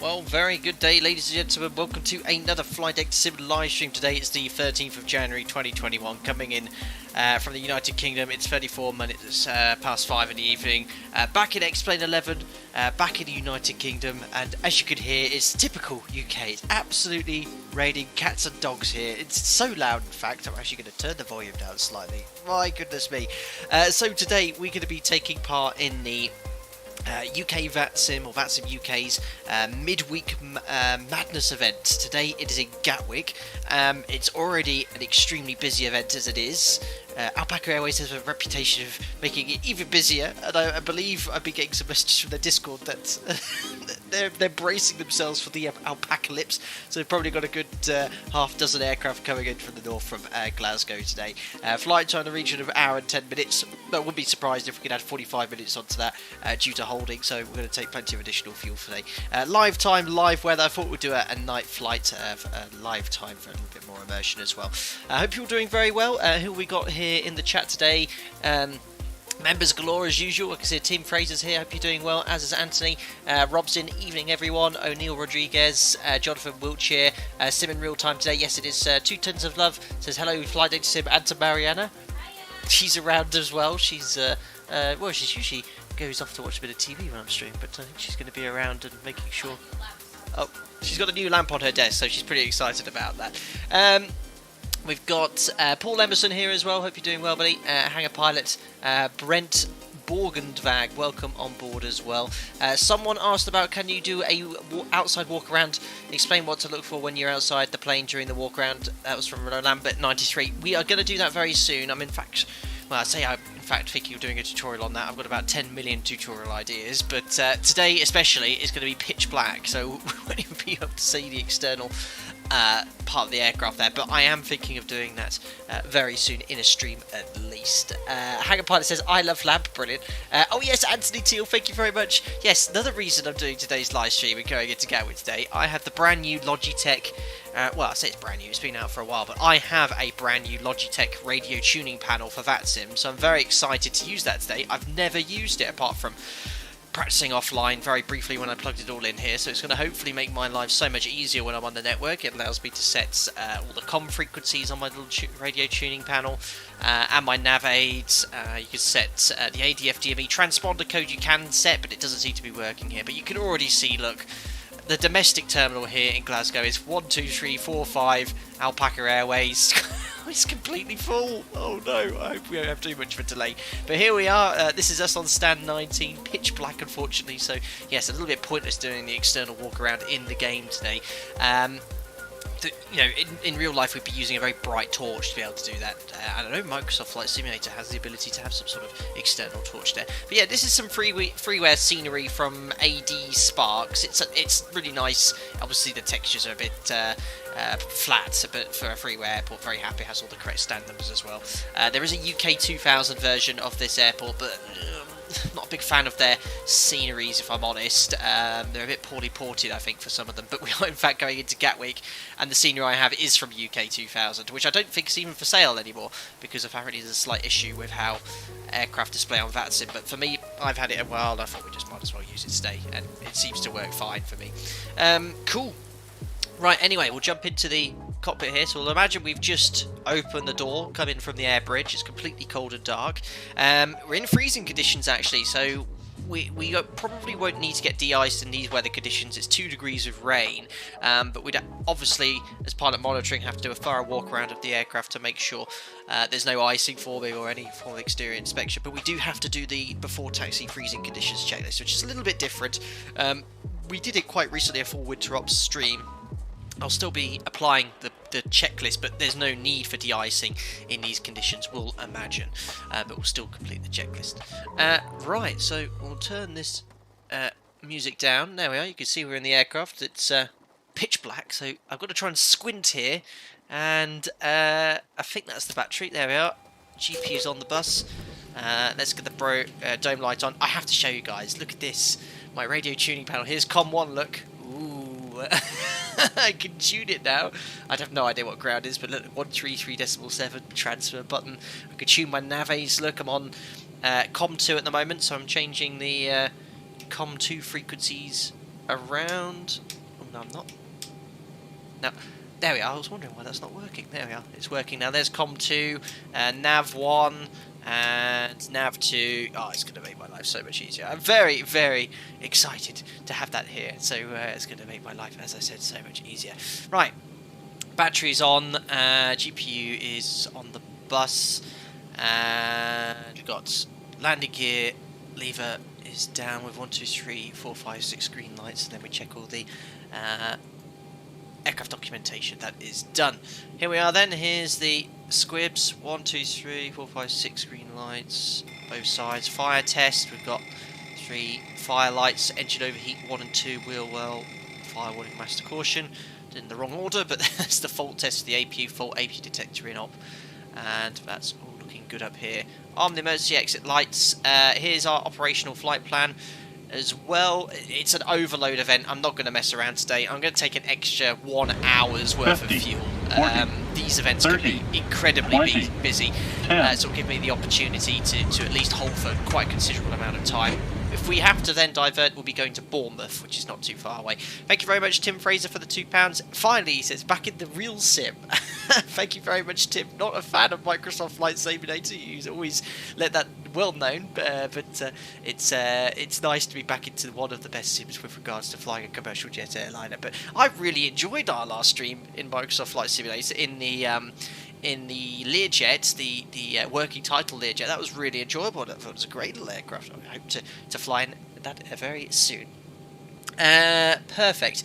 Well, very good day, ladies and gentlemen. Welcome to another Flight Deck Sim live stream. Today it's the 13th of January 2021, coming in from the United Kingdom. It's 34 minutes past 5 in the evening. Back in X-Plane 11, back in the United Kingdom, and as you can hear, it's typical UK. It's absolutely raining cats and dogs here. It's so loud, in fact, I'm actually going to turn the volume down slightly. My goodness me. So today we're going to be taking part in the UK VATSIM, or VATSIM UK's midweek madness event. Today it is in Gatwick. It's already an extremely busy event as it is. Alpaca Airways has a reputation of making it even busier, and I believe I've been getting some messages from their Discord that they're bracing themselves for the Alpacalypse, so they've probably got a good half dozen aircraft coming in from the north from Glasgow today. Flight time in the region of an hour and 10 minutes. I wouldn't be surprised if we could add 45 minutes onto that due to holding, so we're going to take plenty of additional fuel today. Live time, live weather. I thought we'd do a night flight live time for a little bit more immersion as well. I hope you're all doing very well. Who we got here in the chat today? Members galore as usual. I can see Tim Fraser's here. Hope you're doing well, as is Anthony. Rob's in. Evening, everyone. O'Neill Rodriguez, Jonathan Wiltshire, Sim in real time today. Yes, it is 2 tons of love. Says hello, Fly Data Sim, and to Mariana. She's around as well. She's well, she's usually goes off to watch a bit of TV when I'm streaming, but I think she's going to be around and making sure. Oh, she's got a new lamp on her desk, so she's pretty excited about that. We've got Paul Emerson here as well. Hope you're doing well, buddy. Hangar Pilot, Brent Borgendvag, welcome on board as well. Someone asked about, can you do a outside walk around? Explain what to look for when you're outside the plane during the walk around. That was from Lambert 93. We are going to do that very soon. I'm in fact, well, I say I'm in fact thinking of doing a tutorial on that. I've got about 10 million tutorial ideas, but today especially is going to be pitch black, so we won't even be able to see the external part of the aircraft there, but I am thinking of doing that very soon in a stream at least. Hangar Pilot says, I love Lab, brilliant. Oh yes, Anthony Teal, thank you very much. Yes, another reason I'm doing today's live stream and going into Gatwick today, I have the brand new Logitech, well, I say it's brand new, it's been out for a while, but I have a brand new Logitech radio tuning panel for VATSIM, so I'm very excited to use that today. I've never used it apart from practicing offline very briefly when I plugged it all in here, so it's going to hopefully make my life so much easier when I'm on the network. It allows me to set all the comm frequencies on my little radio tuning panel and my nav aids. You can set the ADF DME transponder code you can set, but it doesn't seem to be working here. But you can already see, look, the domestic terminal here in Glasgow is 1, 2, 3, 4, 5 Alpaca Airways. It's completely full. Oh no, I hope we don't have too much of a delay. But here we are. This is us on stand 19, pitch black unfortunately, so yes, a little bit pointless doing the external walk around in the game today. You know, in real life we'd be using a very bright torch to be able to do that. I don't know, Microsoft Flight Simulator has the ability to have some sort of external torch there. But yeah, this is some freeware scenery from AD Sparks. It's really nice. Obviously the textures are a bit flat, but for a freeware airport, very happy. It has all the correct stand numbers as well. There is a UK 2000 version of this airport, but not a big fan of their sceneries, if I'm honest. They're a bit poorly ported, I think, for some of them, but we are in fact going into Gatwick, and the scenery I have is from UK 2000, which I don't think is even for sale anymore, because apparently there's a slight issue with how aircraft display on VATSIM, but for me, I've had it a while, and I thought we just might as well use it today, and it seems to work fine for me. Cool. Right, anyway, we'll jump into the cockpit here. So we'll imagine we've just opened the door, come in from the air bridge. It's completely cold and dark. We're in freezing conditions, actually, so we probably won't need to get de-iced in these weather conditions. It's 2 degrees of rain, but we'd obviously, as pilot monitoring, have to do a thorough walk around of the aircraft to make sure there's no icing forming or any form of exterior inspection. But we do have to do the before taxi freezing conditions checklist, which is a little bit different. We did it quite recently, a full winter ops stream. I'll still be applying the checklist, but there's no need for de-icing in these conditions, we'll imagine. But we'll still complete the checklist. Right, so we'll turn this music down. There we are, you can see we're in the aircraft. It's pitch black, so I've got to try and squint here. And I think that's the battery. There we are. GPU's on the bus. Let's get the dome light on. I have to show you guys. Look at this. My radio tuning panel. Here's COM1, look. Ooh. I can tune it now. I have no idea what ground is, but look, 133.7 transfer button. I can tune my nav aids. Look, I'm on COM2 at the moment, so I'm changing the COM2 frequencies around... Oh, no, I'm not. No, there we are. I was wondering why that's not working. There we are. It's working now. There's COM2, Nav 1, and Nav 2. Oh, it's going to make my life so much easier. I'm very, very excited to have that here. So it's going to make my life, as I said, so much easier. Right. Battery's on. GPU is on the bus. And we've got landing gear lever is down with 1, 2, 3, 4, 5, 6 green lights. And then we check all the... aircraft documentation. That is done. Here we are then. Here's the squibs. 1, 2, 3, 4, 5, 6 green lights. Both sides. Fire test. We've got 3 fire lights. Engine overheat 1 and 2. Wheel well. Fire warning. Master caution. In the wrong order, but that's the fault test. The APU fault. APU detector in op. And that's all looking good up here. On the emergency exit lights. Here's our operational flight plan. As well, it's an overload event. I'm not going to mess around today. I'm going to take an extra 1 hour's worth 50, of fuel. 40, These events 30, can be incredibly 20, busy, 10. so it'll give me the opportunity to at least hold for quite a considerable amount of time. If we have to then divert, we'll be going to Bournemouth, which is not too far away. Thank you very much, Tim Fraser, for the £2. Finally, he says, back in the real sim. Thank you very much, Tim. Not a fan of Microsoft Flight Simulator. You always let that well known, but it's nice to be back into one of the best sims with regards to flying a commercial jet airliner. But I really enjoyed our last stream in Microsoft Flight Simulator in the Learjet, the working title Learjet. That was really enjoyable. It was a great little aircraft. I hope to fly in that very soon. Perfect.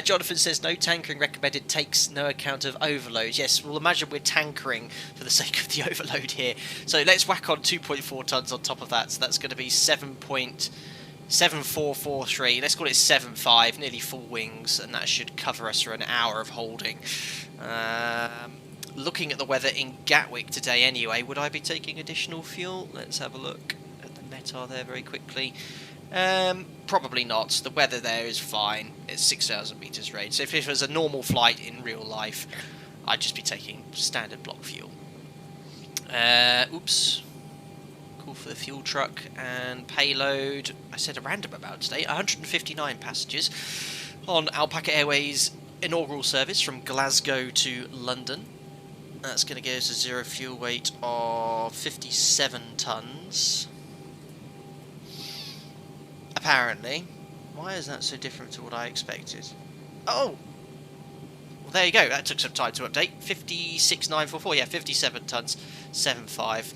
Jonathan says no tankering recommended, takes no account of overloads. Yes, we'll imagine we're tankering for the sake of the overload here. So let's whack on 2.4 tons on top of that. So that's going to be 7.7443. Let's call it 7.5, nearly full wings, and that should cover us for an hour of holding. Looking at the weather in Gatwick today anyway, would I be taking additional fuel? Let's have a look at the METAR there very quickly. Probably not. The weather there is fine. It's 6,000 metres range. So if it was a normal flight in real life, I'd just be taking standard block fuel. Oops. Call for the fuel truck and payload. I said a random amount today. 159 passengers on Alpaca Airways inaugural service from Glasgow to London. That's going to give us a zero fuel weight of 57 tonnes. Apparently. Why is that so different to what I expected? Oh! Well, there you go. That took some time to update. 56,944. Yeah, 57 tonnes. 7.5.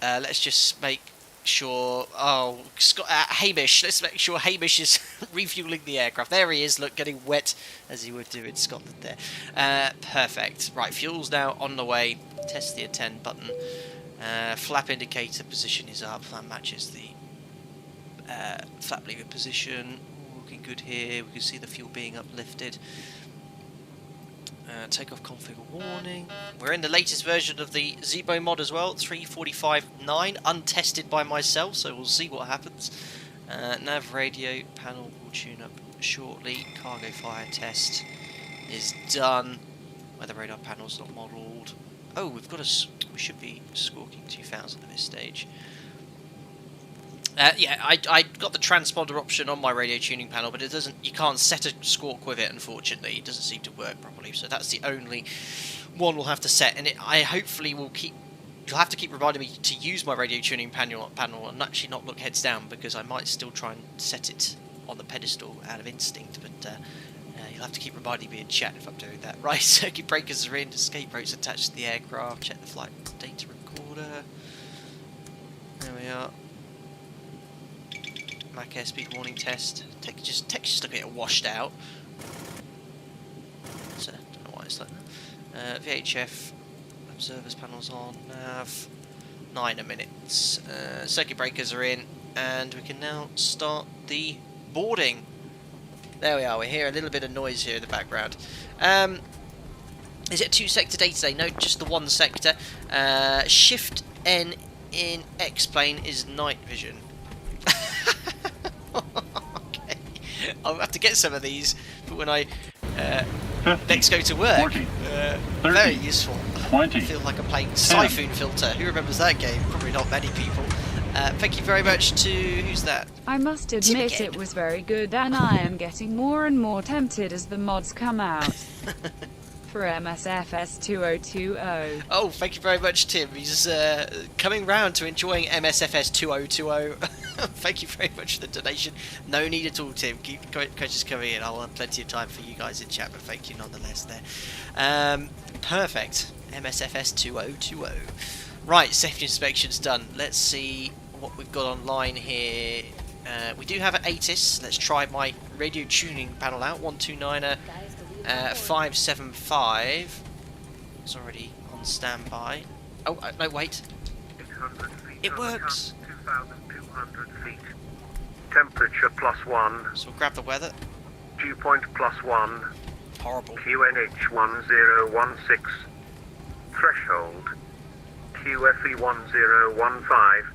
Let's just make sure... Oh, Hamish. Let's make sure Hamish is refueling the aircraft. There he is. Look, getting wet as he would do in Scotland there. Perfect. Right, fuel's now on the way. Test the attend button. Flap indicator position is up. That matches the flap lever position. Ooh, looking good here. We can see the fuel being uplifted. Takeoff config warning. We're in the latest version of the ZIBO mod as well, 345.9, untested by myself, so we'll see what happens. Nav radio panel will tune up shortly. Cargo fire test is done. Weather radar panel's not modelled. Oh, we should be squawking 2000 at this stage. Yeah, I got the transponder option on my radio tuning panel, but it doesn't. You can't set a squawk with it, unfortunately. It doesn't seem to work properly, so that's the only one we'll have to set. And I hopefully will keep. You'll have to keep reminding me to use my radio tuning panel and actually not look heads down, because I might still try and set it on the pedestal out of instinct. But you'll have to keep reminding me in chat if I'm doing that. Right, circuit breakers are in. Escape routes attached to the aircraft. Check the flight data recorder. There we are. Mac airspeed warning test. Text just looking at it washed out. So, don't know why it's like that. VHF observers panels on. Nav 9 minutes. Circuit breakers are in, and we can now start the boarding. There we are. We hear a little bit of noise here in the background. Is it a 2-sector day today? No, just the 1 sector. Shift N in X-plane is night vision. Okay, I'll have to get some of these for when I next go to work. 40, 30, very useful. 20, I feel like I'm playing Siphon Filter. Who remembers that game? Probably not many people. Thank you very much to... Who's that? I must admit it was very good, and I am getting more and more tempted as the mods come out. For MSFS 2020. Oh, thank you very much, Tim. He's coming round to enjoying MSFS 2020. Thank you very much for the donation. No need at all, Tim. Keep coaches coming in. I'll have plenty of time for you guys in chat, but thank you nonetheless there. Perfect. MSFS 2020. Right, safety inspection's done. Let's see what we've got online here. We do have an ATIS. Let's try my radio tuning panel out. 129er 575. It's already on standby. Oh, no, wait. It works. 2,200 feet. Temperature +1. So we'll grab the weather. Dew point +1. Horrible. QNH 1016. Threshold. QFE 1015.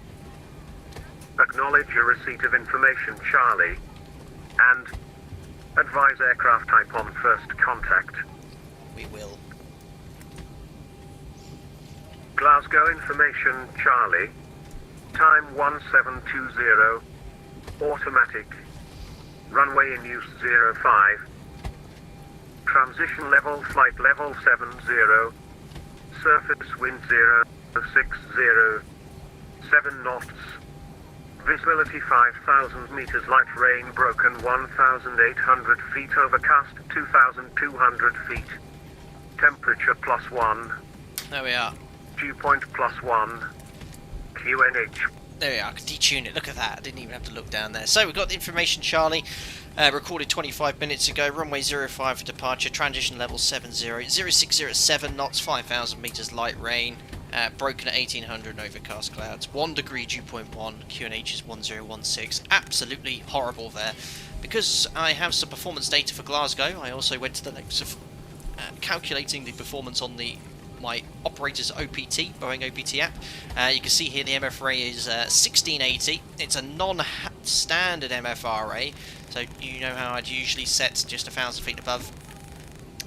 Acknowledge your receipt of information, Charlie. And advise aircraft type on first contact. We will. Glasgow information, Charlie. Time 1720. Automatic. Runway in use 05. Transition level, flight level 70. Surface wind 060. 7 knots. Visibility 5,000 meters, light rain broken 1,800 feet, overcast 2,200 feet. Temperature +1. There we are. Dew point +1. QNH. There we are. I can detune it. Look at that. I didn't even have to look down there. So we've got the information, Charlie. Recorded 25 minutes ago. Runway 05 for departure. Transition level 70. 0607 knots, 5,000 meters, light rain. Broken at 1800 and overcast clouds. 1 degree dew point 1. QNH is 1016. Absolutely horrible there. Because I have some performance data for Glasgow, I also went to the lengths of calculating the performance on my operator's OPT, Boeing OPT app. You can see here the MFRA is 1680. It's a non-standard MFRA, so you know how I'd usually set just 1,000 feet above.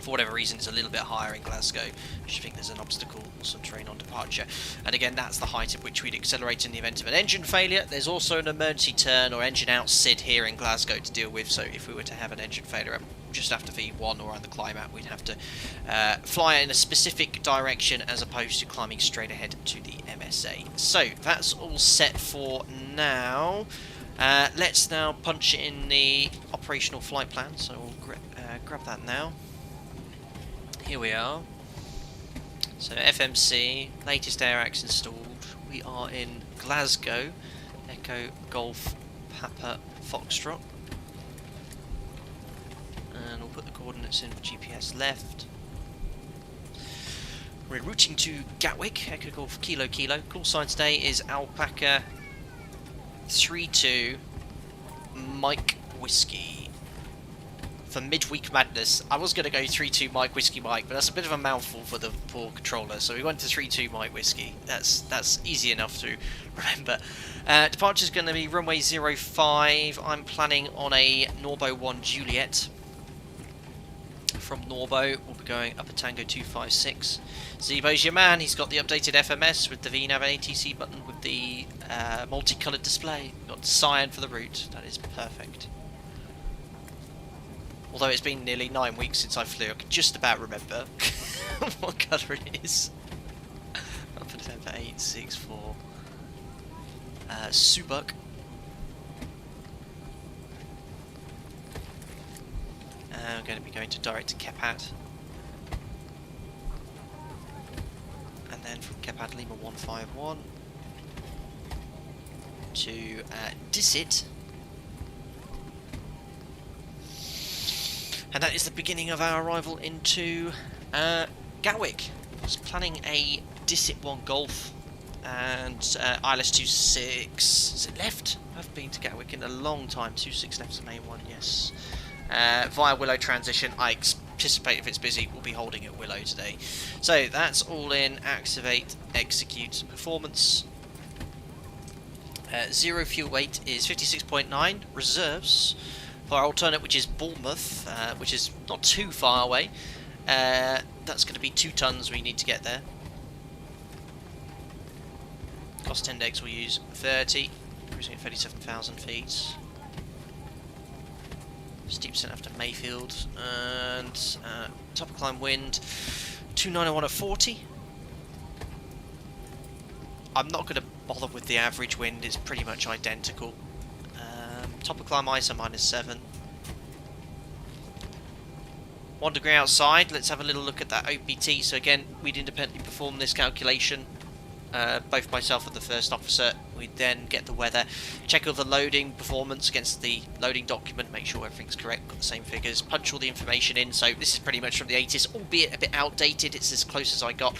For whatever reason, it's a little bit higher in Glasgow. I think there's an obstacle or some terrain on departure. And again, that's the height at which we'd accelerate in the event of an engine failure. There's also an emergency turn or engine out SID here in Glasgow to deal with, so if we were to have an engine failure just after V1 or on the climb out, we'd have to fly in a specific direction as opposed to climbing straight ahead to the MSA. So that's all set for now. Let's now punch in the operational flight plan, so we'll grab that now. Here we are. So FMC, latest AirAx installed. We are in Glasgow, Echo Golf Papa Foxtrot. And we'll put the coordinates in for GPS left. We're routing to Gatwick, Echo Golf Kilo Kilo. Call sign today is Alpaca 32 Mike Whiskey. For Midweek Madness. I was going to go 3-2 Mike Whiskey Mike, but that's a bit of a mouthful for the poor controller, so we went to 3-2 Mike Whiskey. That's easy enough to remember. Departure is going to be runway 05. I'm planning on a Norbo 1 Juliet. From Norbo, we'll be going up a Tango 256. ZIBO's your man. He's got the updated FMS with the VNAV and ATC button with the multicoloured display. Got cyan for the route. That is perfect. Although it's been nearly 9 weeks since I flew, I can just about remember what colour it is. I'll put it down for 864. Subuk. I'm going to be going to direct to Kepat. And then from Kepat Lima 151 to Dissit. And that is the beginning of our arrival into Gatwick. I was planning a Dissit 1 Golf and ILS 26. Is it left? I haven't been to Gatwick in a long time. 26 left's the main one, yes. Via Willow transition. I anticipate if it's busy, we'll be holding at Willow today. So that's all in. Activate, execute, performance. Zero fuel weight is 56.9. Reserves. For our alternate, which is Bournemouth, which is not too far away. That's going to be 2 tons we need to get there. Cost index we'll use 30, cruising at 37,000 feet. Steep descent after Mayfield, and top of climb wind 291 at 40. I'm not going to bother with the average wind, it's pretty much identical. Top of climb ISO -7. 1 degree outside. Let's have a little look at that OPT. So again, we'd independently perform this calculation, both myself and the first officer. We'd then get the weather, check all the loading performance against the loading document, make sure everything's correct, got the same figures, punch all the information in. So this is pretty much from the 80s, albeit a bit outdated. It's as close as I got.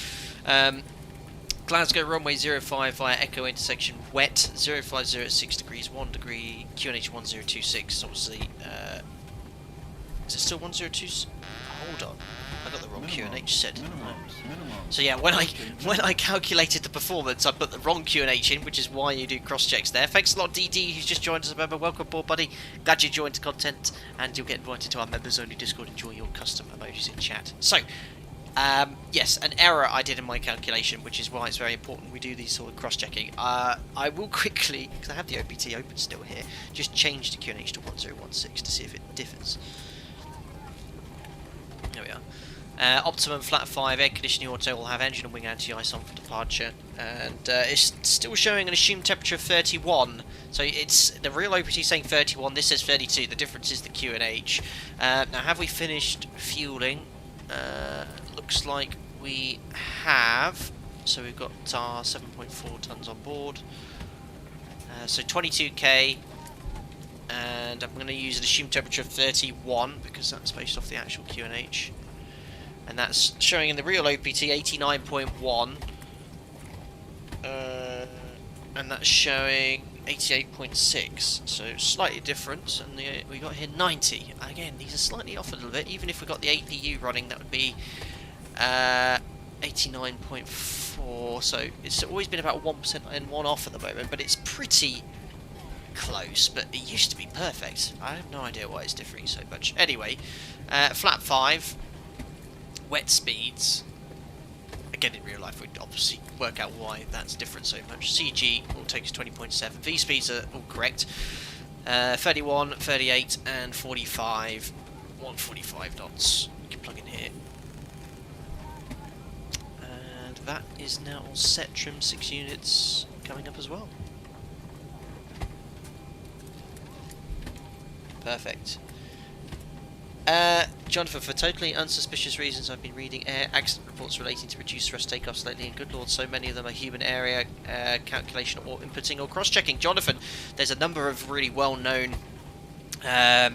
Glasgow runway 05 via Echo intersection wet, 050 at 6 degrees, 1 degree, QNH 1026. Obviously, is it still 102? Hold on, I got the wrong QNH set. So yeah, when I calculated the performance, I put the wrong QNH in, which is why you do cross checks there. Thanks a lot, DD, who's just joined us. Remember, welcome aboard, buddy. Glad you joined the content, and you'll get invited to our members only Discord. Enjoy your custom emojis in chat. So. Yes, an error I did in my calculation, which is why it's very important we do these sort of cross-checking. I will quickly, because I have the OPT open still here, just change the QNH to 1016 to see if it differs. There we are. Optimum flat 5, air conditioning auto will have engine and wing anti-ice on for departure, and it's still showing an assumed temperature of 31. So it's the real OPT saying 31. This says 32. The difference is the QNH. Now, have we finished fueling? Looks like we have. So we've got our 7.4 tons on board. So 22k, and I'm going to use an assumed temperature of 31 because that's based off the actual QNH, and that's showing in the real OPT 89.1, and that's showing 88.6, so slightly different. And we got here 90. Again, these are slightly off a little bit. Even if we got the APU running, that would be 89.4. So it's always been about 1% and 1 off at the moment, but it's pretty close. But it used to be perfect. I have no idea why it's differing so much. Anyway, flat 5, wet speeds. Again, in real life, we'd obviously work out why that's different so much. CG will take us 20.7. V speeds are all correct. 31, 38, and 45. 145 knots. You can plug in here. And that is now all set. Trim 6 units coming up as well. Perfect. Jonathan, for totally unsuspicious reasons, I've been reading air accident reports relating to reduced thrust takeoffs lately, and good lord, so many of them are human area calculation or inputting or cross-checking. Jonathan, there's a number of really well-known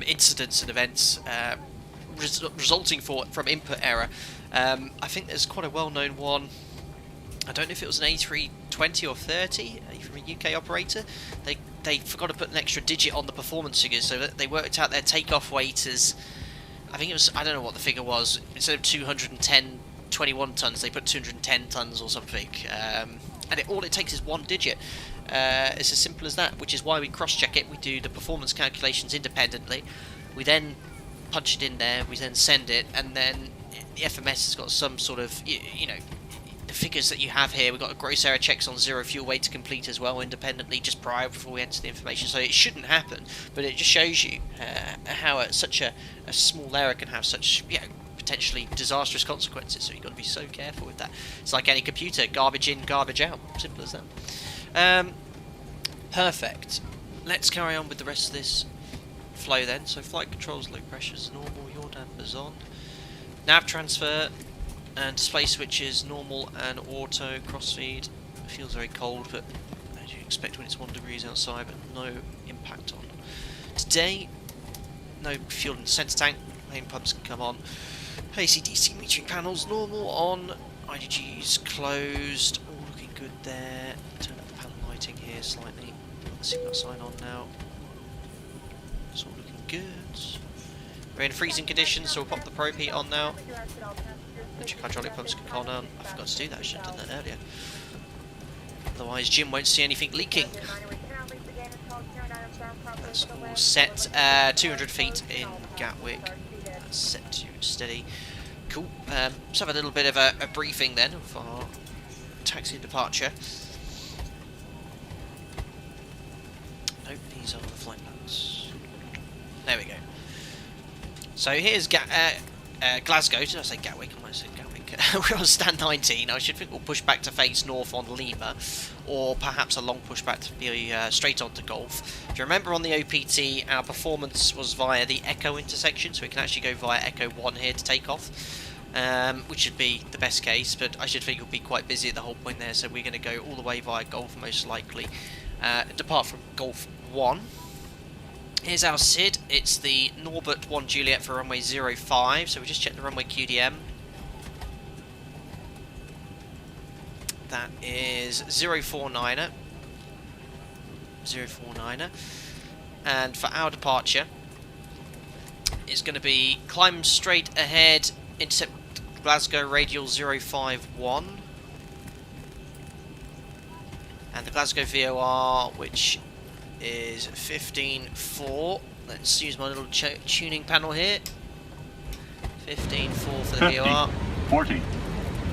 incidents and events resulting from input error. I think there's quite a well-known one. I don't know if it was an A320 or 30 from a UK operator. They forgot to put an extra digit on the performance figures, so that they worked out their takeoff weight as, I think it was, I don't know what the figure was, instead of 210 21 tons, they put 210 tons or something, and all it takes is 1 digit. It's as simple as that, which is why we cross-check it. We do the performance calculations independently, we then punch it in there, we then send it, and then the FMS has got some sort of, you know, the figures that you have here. We've got a gross error checks on zero fuel weight to complete as well, independently, just prior before we enter the information. So it shouldn't happen, but it just shows you how such a small error can have such, you know, potentially disastrous consequences. So you've got to be so careful with that. It's like any computer, garbage in, garbage out. Simple as that. Perfect. Let's carry on with the rest of this flow then. So flight controls, low pressures, normal, yaw dampers on. Nav transfer and display switches, normal and auto. Crossfeed feels very cold, but as you expect when it's 1 degrees outside, but no impact on. Today, no fuel in the centre tank, main pumps can come on. AC/DC metering panels, normal on. IDGs closed, all looking good there. Turn up the panel lighting here slightly. Let's see what sign on now. It's all looking good. We're in freezing conditions, so we'll pop the probe heat on now. Electric hydraulic pumps can calm down. I forgot to do that, I should have done that earlier. Otherwise Jim won't see anything leaking. That's all set. 200 feet in Gatwick. That's set to steady. Cool. Let's have a little bit of a briefing then of our taxi departure. These are the flight plans. There we go. So here's Glasgow. Did I say Gatwick? I might have said Gatwick. We're on stand 19. I should think we'll push back to face north on Lima, or perhaps a long pushback to be straight on to Golf. If you remember on the OPT, our performance was via the Echo intersection, so we can actually go via Echo 1 here to take off, which should be the best case, but I should think it'll be quite busy at the whole point there, so we're going to go all the way via Golf most likely. Depart from Golf 1. Here's our SID. It's the Norbert 1 Juliet for runway 05, so we just check the runway QDM. That is 049er. 049er. And for our departure, it's going to be climb straight ahead, intercept Glasgow radial 051. And the Glasgow VOR, which is 15.4. Let's use my little tuning panel here. 15.4 for the 50, VOR. 40,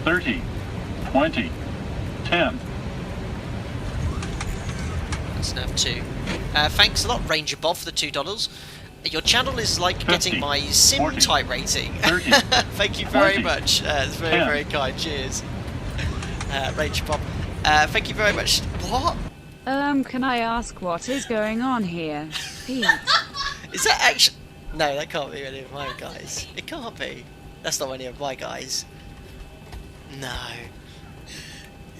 30, 20, 10. That's nav 2. Thanks a lot, Ranger Bob, for the $2. Your channel is like 50, getting my sim 40, type rating. 30, Thank you very 20, much. It's very, 10. very kind. Cheers. Ranger Bob. Thank you very much. What? Can I ask what is going on here, Pete? Is that actually... No, that can't be any of my guys. It can't be. That's not any of my guys. No.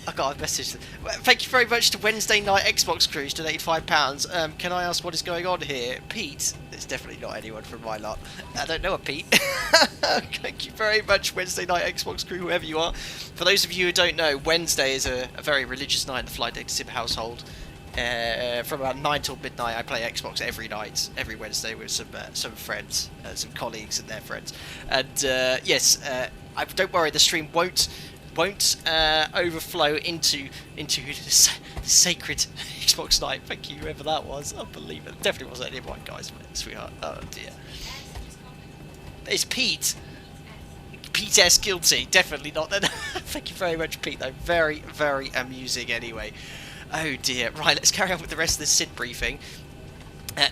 I got a message. Thank you very much to Wednesday Night Xbox Cruise, donated £5. Can I ask what is going on here? Pete? It's definitely not anyone from my lot. I don't know a Pete. Thank you very much, Wednesday Night Xbox Crew, whoever you are. For those of you who don't know, Wednesday is a very religious night in the Flight Deck Sim household. From about 9 till midnight, I play Xbox every night, every Wednesday with some friends, some colleagues and their friends. And yes, don't worry, the stream won't overflow into the sacred Xbox night. Thank you, whoever that was. Unbelievable. Definitely wasn't any of my guys, mate, sweetheart. Oh dear. It's Pete. Pete S. Guilty. Definitely not. Thank you very much, Pete, though. Very, very amusing anyway. Oh dear. Right, let's carry on with the rest of this SID briefing.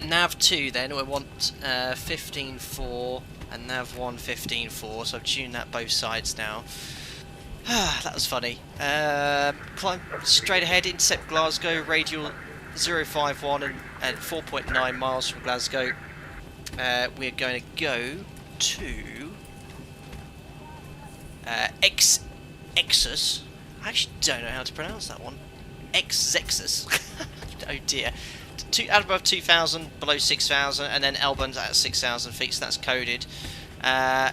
Nav 2 then, we want 15.4 and Nav 1 15.4, so I've tuned that both sides now. That was funny. Climb straight ahead, intercept Glasgow, radial 051 and 4.9 miles from Glasgow. We're going to go to Exus. I actually don't know how to pronounce that one. Exus. Oh dear. Out above 2,000, below 6,000, and then Elburn's at 6,000 feet, so that's coded.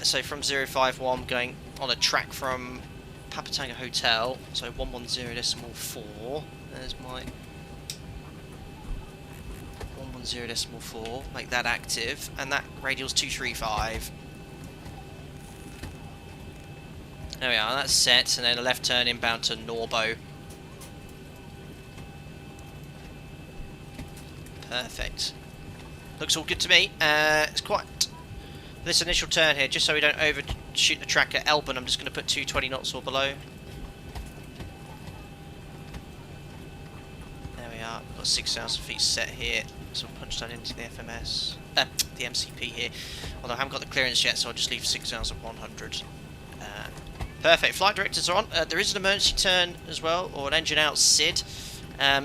So from 051 going on a track from Papa Tango Hotel, so 110.4. There's my 110.4. Make that active, and that radial's 235. There we are. That's set, and then a left turn inbound to Norbo. Perfect. Looks all good to me. It's quite this initial turn here, just so we don't overshoot the track at Elburn. I'm just going to put 220 knots or below. There we are. Got 6,000 feet set here. So we'll punch that into the FMS, the MCP here. Although I haven't got the clearance yet, so I'll just leave 6,100. Perfect. Flight directors are on. There is an emergency turn as well, or an engine out SID.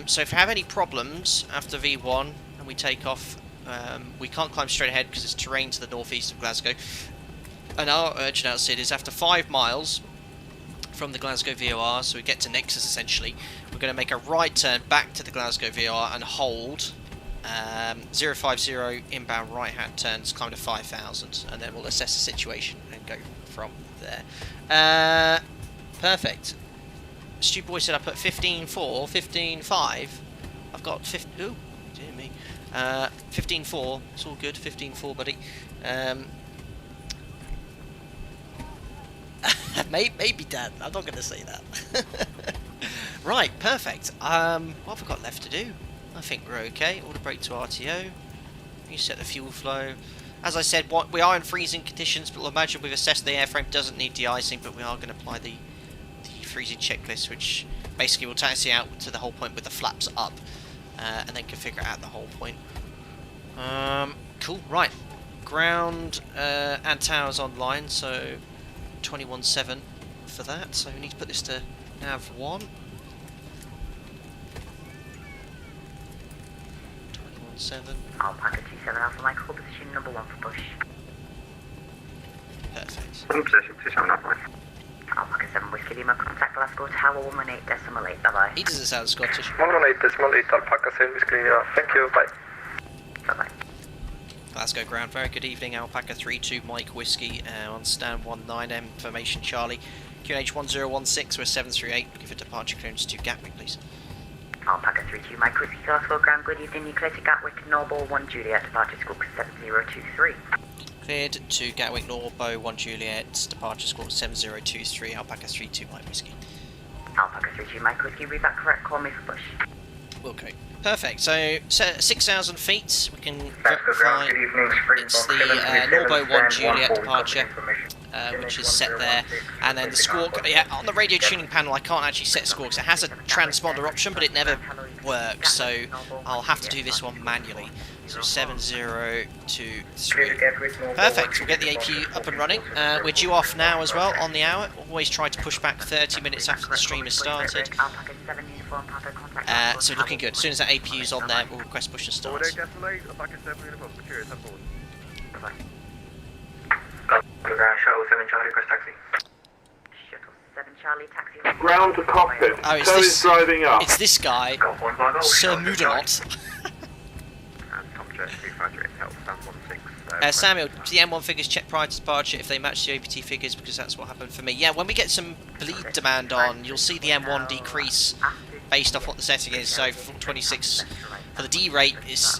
So if you have any problems after V1 and we take off, we can't climb straight ahead because it's terrain to the northeast of Glasgow. And our urgent out SID is after 5 miles from the Glasgow VOR, so we get to Nexus essentially. We're going to make a right turn back to the Glasgow VOR and hold 050 inbound right hand turns, climb to 5,000, and then we'll assess the situation and go from there. Perfect. Stu Boy said I put 15.4, 15.5. I've got 15. Ooh, dear me. 15.4. It's all good. 15.4, buddy. Maybe, Dad. I'm not going to say that. Right, perfect. What have we got left to do? I think we're okay. Order brake to RTO. You set the fuel flow. As I said, we are in freezing conditions, but we'll imagine we've assessed the airframe doesn't need de-icing, but we are going to apply the freezing checklist, which basically will taxi out to the whole point with the flaps up. and then can figure out the whole point. Cool, right. Ground and towers online, so 21.7 for that. So we need to put this to nav 1. 21.7. Alpaca 27 Alpha Mike, hold position number 1 for push. Perfect. Position 27 Alpha Mike. Alpaca 7 Whiskey Lima, contact Glasgow Tower 118.8, bye-bye. He doesn't sound Scottish. 118.8 Alpaca 7 Whiskey Lima. Thank you, bye. Bye-bye. Glasgow ground, very good evening. Alpaca 32 Mike Whiskey on stand 19M, formation Charlie. QNH 1016, we're 738. Looking for departure clearance to Gatwick, please. Alpaca 32 Mike Whiskey, Glasgow ground, good evening. You clear to Gatwick, Norbo 1 Juliet, departure squawk 7023. Cleared to Gatwick, Norbo 1 Juliet, departure squawk 7023. Alpaca 32 Mike Whiskey. Alpaca 32 Mike Whiskey, read back correct, call me for push. Okay. Perfect. So 6,000 feet. We can Glasgow ground, verify good evening. Spring it's the Box 737, Norbo 1 stand Juliet 14, departure, information. which is set there, and then the squawk. Yeah, on the radio tuning panel, I can't actually set squawks. It has a transponder option, but it never works. So I'll have to do this one manually. So 7023. Perfect. We'll get the APU up and running. We're due off now as well on the hour. Always try to push back 30 minutes after the stream has started. So looking good. As soon as that APU's on there, we'll request push and start. Shuttle 7 Charlie, request taxi. Shuttle 7 Charlie, taxi. Ground to cockpit. Oh, it's Tow this- is driving up. It's this guy, Sir Moodalot. Samuel, the M1 figures check prior to departure if they match the OPT figures, because that's what happened for me. Yeah, when we get some bleed demand on, you'll see the M1 decrease based off what the setting is. So for 26, for the D rate, it's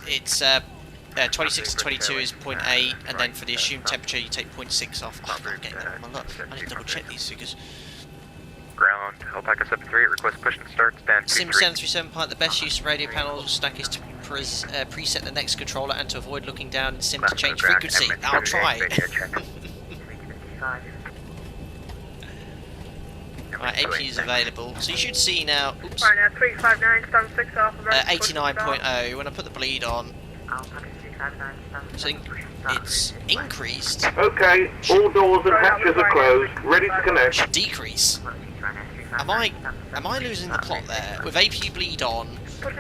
26 to 22 is 0.8, and then for the assumed temperature, you take 0.6 off. Oh, I'm getting that wrong. I need to double check these figures. Ground, Alpaca 73, request push and start, stand 2-3. Sim 737 pilot, the best use of radio panels stack is to preset the next controller and to avoid looking down in Sim to change frequency. I'll try. Right, APU is available, so you should see now. Oops. 359, stand 6 off. 89.0. When I put the bleed on, so it's increased. Okay, all doors and hatches are closed, ready to connect. Should decrease. Am I losing the plot there? With APU bleed on,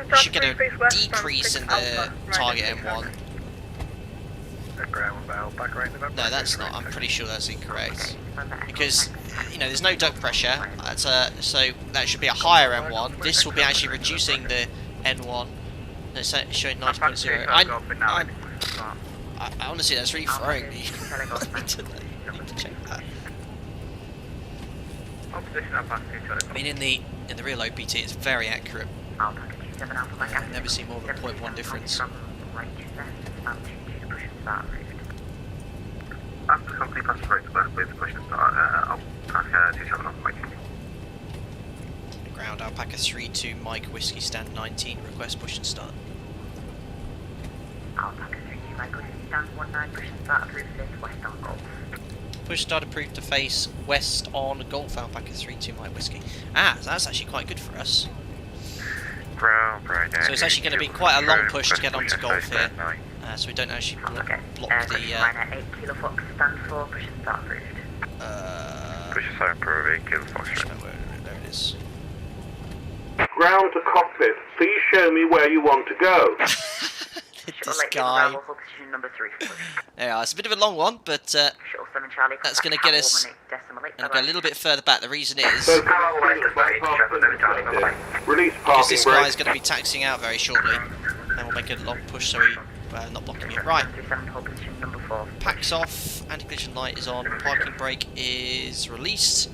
you should get a decrease in the target M1. No, that's not. I'm pretty sure that's incorrect. Because, you know, there's no duct pressure, so that should be a higher M1. This will be actually reducing the N1. It's showing 90.0. I honestly, that's really throwing me. I need to check that. I mean, in the real OPT, it's very accurate. I've never seen more than 0.1 difference. After company passes right to left with push and start, Alpaca 27 Alpha Mike. Ground, Alpaca 32 Mike Whiskey stand 19, request push and start. Alpaca 32 Mike Whiskey, stand 19, push and start, approved to west on Golf. Push start approved to face west on Golf, Alpaca 32 Mike Whiskey. Ah, so that's actually quite good for us. So it's actually going to be quite a long push to get onto Golf here. So we don't actually block the... 8 Kilo Fox, stand 4, push and start approved. Push and start approved, 8 Kilo Fox. There it is. Ground to cockpit, please show me where you want to go. This guy. Number 3 for push. Yeah, it's a bit of a long one, but Shuttle 7 Charlie, that's going to get us and go a little bit further back. The reason is So, release because parking this guy is brake. going to be taxiing out very shortly, and we'll make a long push so he not blocking it. Right, Number 4. packs off, anti-collision light is on, parking brake is released,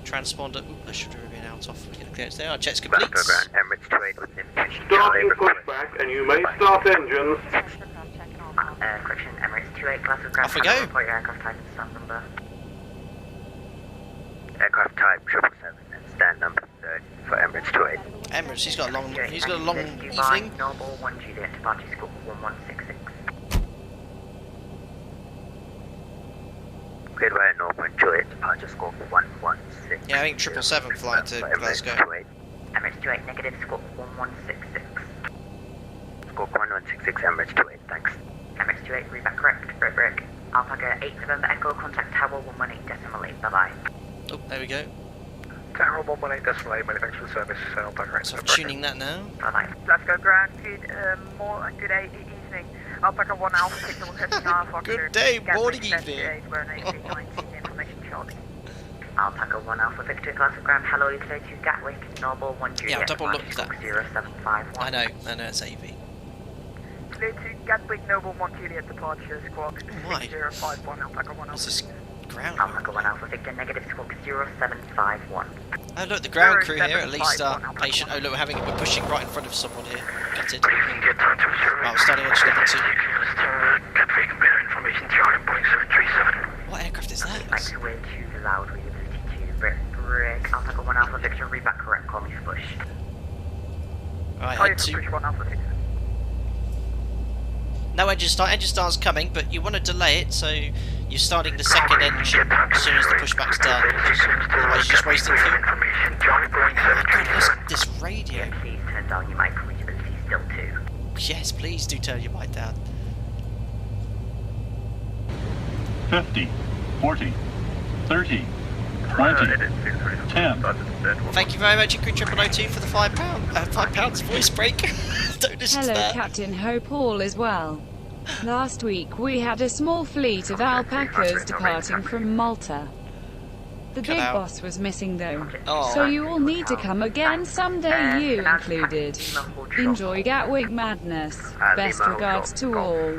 transponder. Ooh, that should have been out off. We get a clearance there. Our checks complete. Starting pushback, and you may start engines. Correction, Emirates 28, Glasgow ground. Off we go. Report your aircraft type and stand number. Aircraft type 777 and stand number 30 for Emirates 28. Emirates, he's got a long evening. Normal 1 Juliet, departure scope 1166. Cleared by Normal 1 Juliet, departure scope 116. Yeah, I think 777 flying to Glasgow. Emirates 28, negative scope 1166. Squawk 1166 Emirates 28, thanks. Emirates 28, read back correct, break. Alpaca 8 November Echo, contact Tower 118.8, bye-bye. Oh, there we go. Tower 118.8, many thanks for the service, Alpaca 8. So I'm tuning that now. Bye-bye. Glasgow Ground, good evening. Alpaca 1 Alpha signal testing Alpha. Good day, morning, evening. Information shortly. Alpaca 1 Alpha Victor, Glasgow Ground, hello, you clear to Gatwick, Noble 1 Juliet, Yeah, I've double looked that. 0751. I know, it's AV. Clear to Gatwick, Noble 1 Juliet, departure, squawk my. 6051, Alpaca 1 What's Alpha. this ground? Alpaca 1 Alpha Victor, negative squawk 0751. Oh look, the ground crew here at least are patient. Oh look, we're pushing right in front of someone here. Gutted. Right, we're starting on number 2. What aircraft is that? Microwave to the loud, read 52, brick. Alpaca 1 Alpha Victor, read back correct, call me for push. Right, Oh, head you can 2. push 1 Alpha Victor. No engine start. Engine start's coming, but you want to delay it, so you're starting the second engine as soon as the pushback's done. Otherwise you're just wasting fuel. Oh my goodness, this radio. Please turn down your mic, reachability still 2. Yes, please do turn your mic down. 50, 40, 30, 20, 10. Thank you very much, Crew 0002 for the £5 voice break. Don't listen to Hello, that. Captain Hope, all is well. Last week we had a small fleet of alpacas departing from Malta. The Cut big out. boss was missing though, Oh. so you all need to come again someday, you included. Enjoy Gatwick Madness. Best regards to all.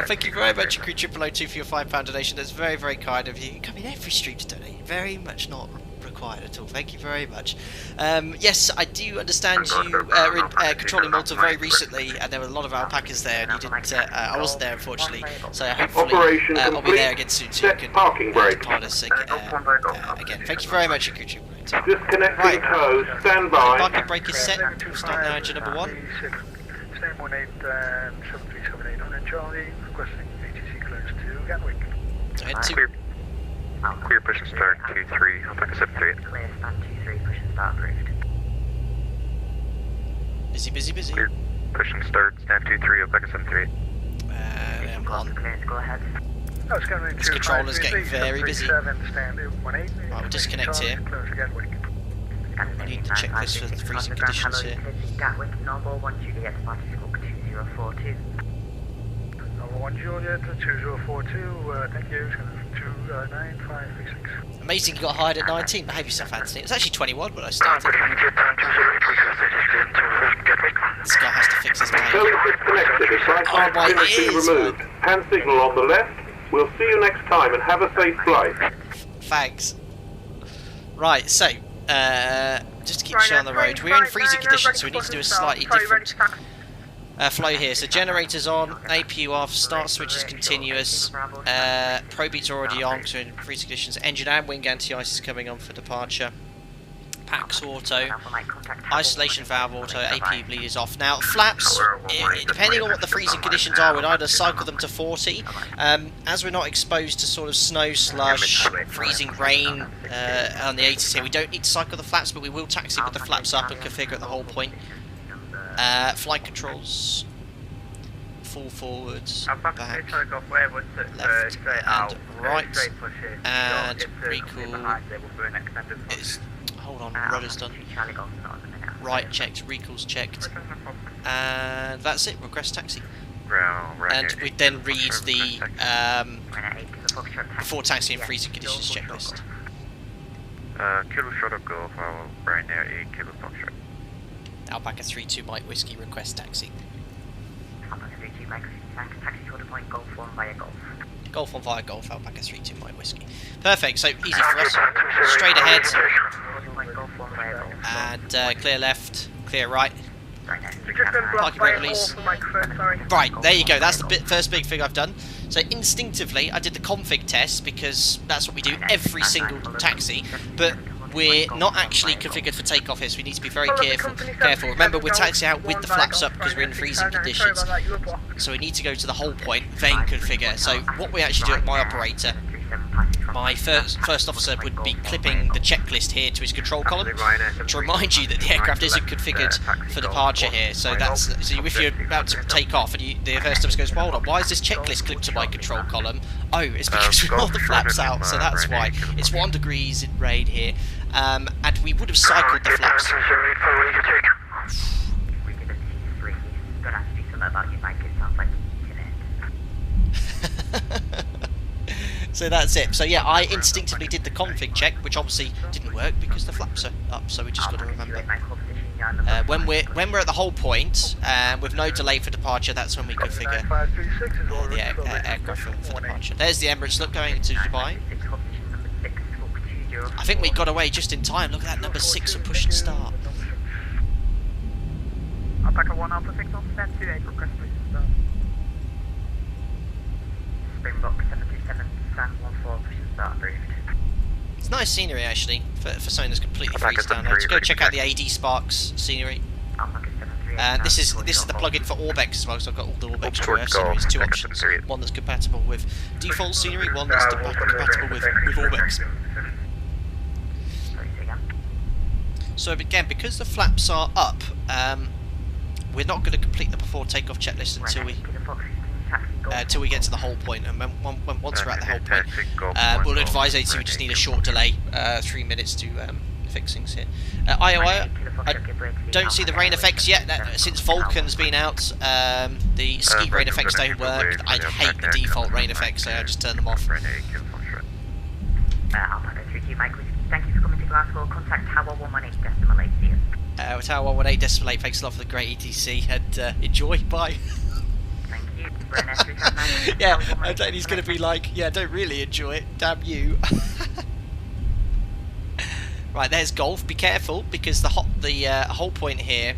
Thank you very much, Crew 0002 for your £5 donation. That's very, very kind of you. You come in every stream to donate. Very much not required at all. Thank you very much. Yes, I do understand you were in controlling Malta very recently, and there were a lot of alpacas there, and you didn't. I wasn't there, unfortunately. So hopefully Operation I'll be complete. there again soon, so you Set can parking brake. depart us again. Thank you very much, Crew 0002. Disconnecting Right. tow, stand The by. parking brake is set. We'll start now, engine number 1. Stand 18 7378 on Charlie, requesting ATC clearance to Gatwick. So head 2. Clear push and start 23, Alpaca 73. Clear stand 23, push and start approved. Busy. Clear push and start, stand 23, Alpaca 73. Then Call 1. clearance, go ahead. Oh, it's going This controller's getting very busy. Stand Right, we'll disconnect here. I need the checklist for the freezing conditions here. Gatwick, Noble 1 Juliet, departure squawk 2042. Number 1 Juliet, 2042, thank you, 29536. Amazing you got hired at 19. Behave yourself, Anthony. It was actually 21 when I started. This guy has to fix his Tow plane. is disconnected. Advice Oh, my activity ears, removed. Hand signal on the left. We'll see you next time and have a safe flight. Thanks. Right, so, just to keep you on the road, we're in freezing conditions, so we need to do a slightly different flow here. So generators on, APU off, start switch is continuous, probe beats already on, so in freezing conditions, engine and wing anti-ice is coming on for departure. Packs auto, isolation valve auto, APU bleed is off. Now flaps, depending on what the freezing conditions are, we'd either cycle them to 40, as we're not exposed to sort of snow, slush, freezing rain on the 80s here, we don't need to cycle the flaps, but we will taxi with the flaps up and configure at the whole point. Flight controls, full forwards, back, left and right, and recoil is, hold on, rudder's done, right checked, recall's checked, and that's it, request taxi. And we then read the before taxi and freezing conditions checklist. Kilo short of Golf, Ryanair 8 Kilo Foxtrot. Alpaca 32 Mike Whiskey, request taxi. Alpaca 32 Mike Whiskey, taxi to the point, Golf 1 via Golf. Golf on via Golf, Alpaca 32 Mike Whiskey. Perfect, so easy for us. Straight ahead, and clear left, clear right. Parking brake release. Right, there you go, that's the first big thing I've done. So instinctively, I did the config test, because that's what we do every single taxi, but we're not actually configured for takeoff here, so we need to be very careful. Remember, we're taxiing out with the flaps up because we're in freezing conditions. So we need to go to the whole point, then configure. So what we actually do at my operator, my first officer would be clipping the checklist here to his control column to remind you that the aircraft isn't configured for departure here. So if you're about to take off and the first officer goes, well, hold on, why is this checklist clipped to my control column? Oh, it's because we've got the flaps out, so that's why. It's 1 degrees in rain here, and we would have cycled the flaps. So that's it. So yeah, I instinctively did the config check, which obviously didn't work because the flaps are up. So we just got to remember when we're at the hold point with no delay for departure, that's when we configure the aircraft for departure. There's the Emirates look going into Dubai. I think we got away just in time. Look at that, number 6 for push and start. Alpaca 1 Alpha 6 on stand 28, request please start. Springbok 727, stand 14, push and start approved. It's nice scenery actually, for something that's completely freezed down. Let's go check out the AD Sparks scenery. This is the plugin for Orbex as well, so I've got all the Orbex GRF sceneries, 2 options. One that's compatible with default scenery, one that's compatible with Orbex. So again, because the flaps are up, we're not going to complete the before takeoff checklist until we get to the hold point, and once we're at the hold point, we'll advise AT we just need a short delay, 3 minutes to fix things here. IOI, I don't see the rain effects yet. Since Vulcan's been out, the ski rain effects don't work. I hate the default rain effects, so I just turn them off. Thank you for coming to Glasgow. Contact Tower 118 decimal 8. Tower 118 decimal 8, thanks a lot for the great ETC, and enjoy, bye. Thank you. Yeah, I don't, he's going to be like, yeah, don't really enjoy it, damn you. Right, there's Golf, be careful, because the hold point here,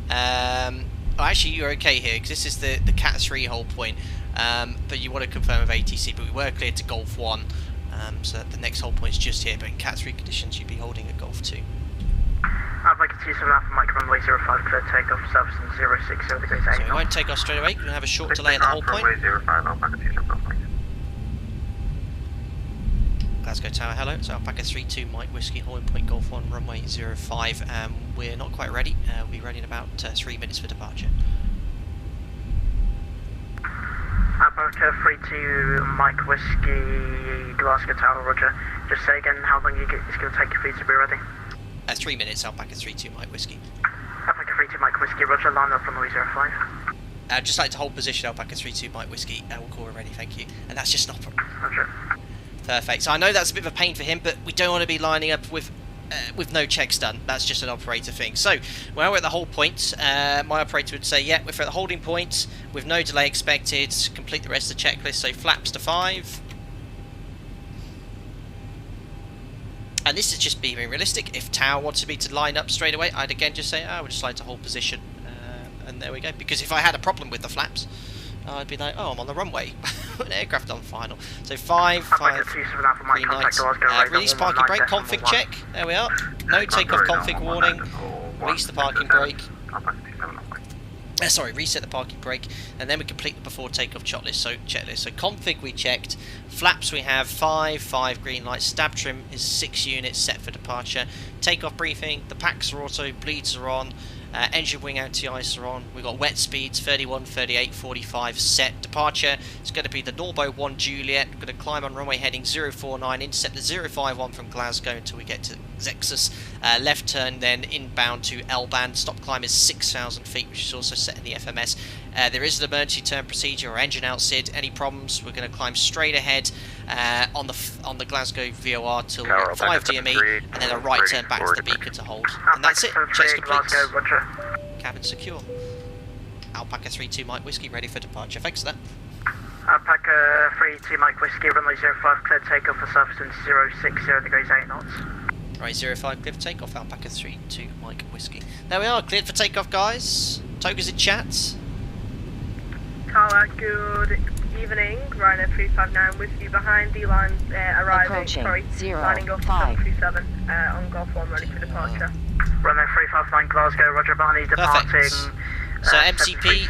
actually you're okay here, because this is the Cat 3 hold point, but you want to confirm with ATC, but we were cleared to Golf 1, so the next hold point is just here, but in Cat 3 conditions you'd be holding at Golf 2. I'd like to see some Alpha Mike runway 05 clear takeoff, Substance 060 degrees 8. So we won't take off straight away, we're going to have a short delay at the hold point. Glasgow Tower, hello, it's Alpaca 32 Mike Whiskey, holding point Golf 1, runway 05. We're not quite ready, we'll be ready in about 3 minutes for departure. Alpaca 32 Mike Whiskey, Glasgow Tower, roger. Just say again how long it's going to take for you to be ready. 3 minutes, Alpaca 32 Mike Whiskey. Alpaca 32 Mike Whiskey, roger, line up runway 05. I'd just like to hold position, Alpaca 32 Mike Whiskey, we'll call her ready, thank you. And that's just not Roger. Perfect. So I know that's a bit of a pain for him, but we don't want to be lining up with no checks done. That's just an operator thing. So when we're at the hold point, my operator would say, yeah, we're at the holding point with no delay expected. Complete the rest of the checklist. So flaps to 5. And this is just being realistic. If Tower wanted me to line up straight away, I'd again just say, I would just like to hold position. And there we go. Because if I had a problem with the flaps, I'd be like, oh, I'm on the runway. An aircraft on final. So 5, 3 nights. Release parking brake, config check. There we are. No takeoff config warning. Release the parking brake. Sorry, reset the parking brake, and then we complete the before takeoff checklist. So config we checked, flaps we have 5 green lights, stab trim is 6 units set for departure, takeoff briefing, the packs are auto, bleeds are on, engine wing anti-ice are on, we've got wet speeds 31, 38, 45 set. Departure it's going to be the Norbo 1 Juliet, we're going to climb on runway heading 049, intercept the 051 from Glasgow until we get to Zexus, left turn then inbound to L-band, stop climb is 6,000 feet, which is also set in the FMS. There is an emergency turn procedure or engine out SID. Any problems, we're going to climb straight ahead on the Glasgow VOR till 5 DME, and then a right turn back to the beacon to hold. And that's it. Checks complete. Cabin secure. Alpaca 32 Mike Whiskey ready for departure. Thanks for that. Alpaca 32 Mike Whiskey, runway 05 clear takeoff for Substance 060 degrees 8 knots. Right, 05 clear for takeoff. Alpaca 32 Mike Whiskey. There we are, cleared for takeoff, guys. Toga's in chat. Tower, good evening. Ryanair 359 Whiskey behind the line, arriving. Sorry, lining up 737 on Golf 1, ready for departure. Runway 359 Glasgow, roger, Barney departing. Perfect. So MCP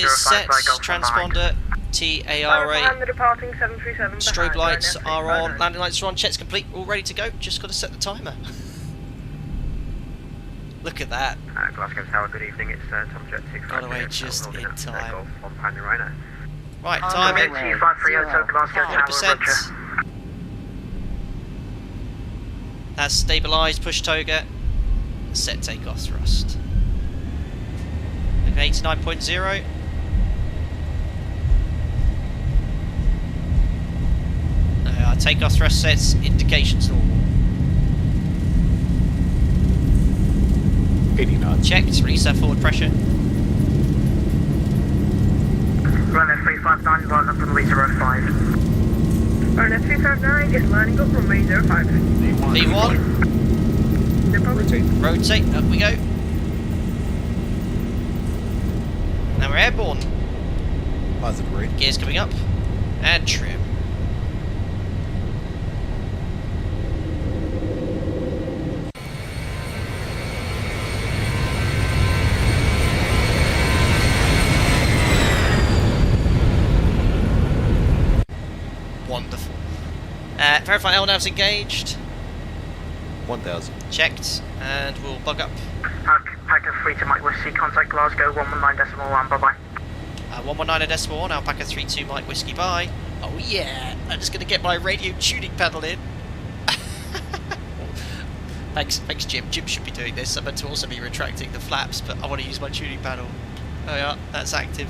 is set, transponder TARA. And the departing 737. Strobe lights are on, landing lights are on, checks complete, all ready to go. Just got to set the timer. Look at that. Glasgow Tower, good evening. It's Tom Jet 2. Got away just in time. Right, On timing. runway 100%. That's stabilised, push toga. Set takeoff thrust. Okay, 89.0. Our takeoff thrust sets, indications normal. 80 knots. Checked, release that forward pressure. Runway 359, rise up runway 05. Runway 359 is lining up runway 05. V1. No problem. Rotate, up we go. Now we're airborne. Positive rate. Gears coming up. And trim. Wonderful. Verify LNAV's engaged. 1000. Checked. And we'll bug up. Alpaca 3 to Mike Whiskey, contact Glasgow 119.1, bye bye. 119.1, Alpaca 32 Mike Whiskey, bye. Oh yeah, I'm just going to get my radio tuning pedal in. Thanks Jim. Jim should be doing this. I'm meant to also be retracting the flaps, but I want to use my tuning pedal. Oh yeah, that's active.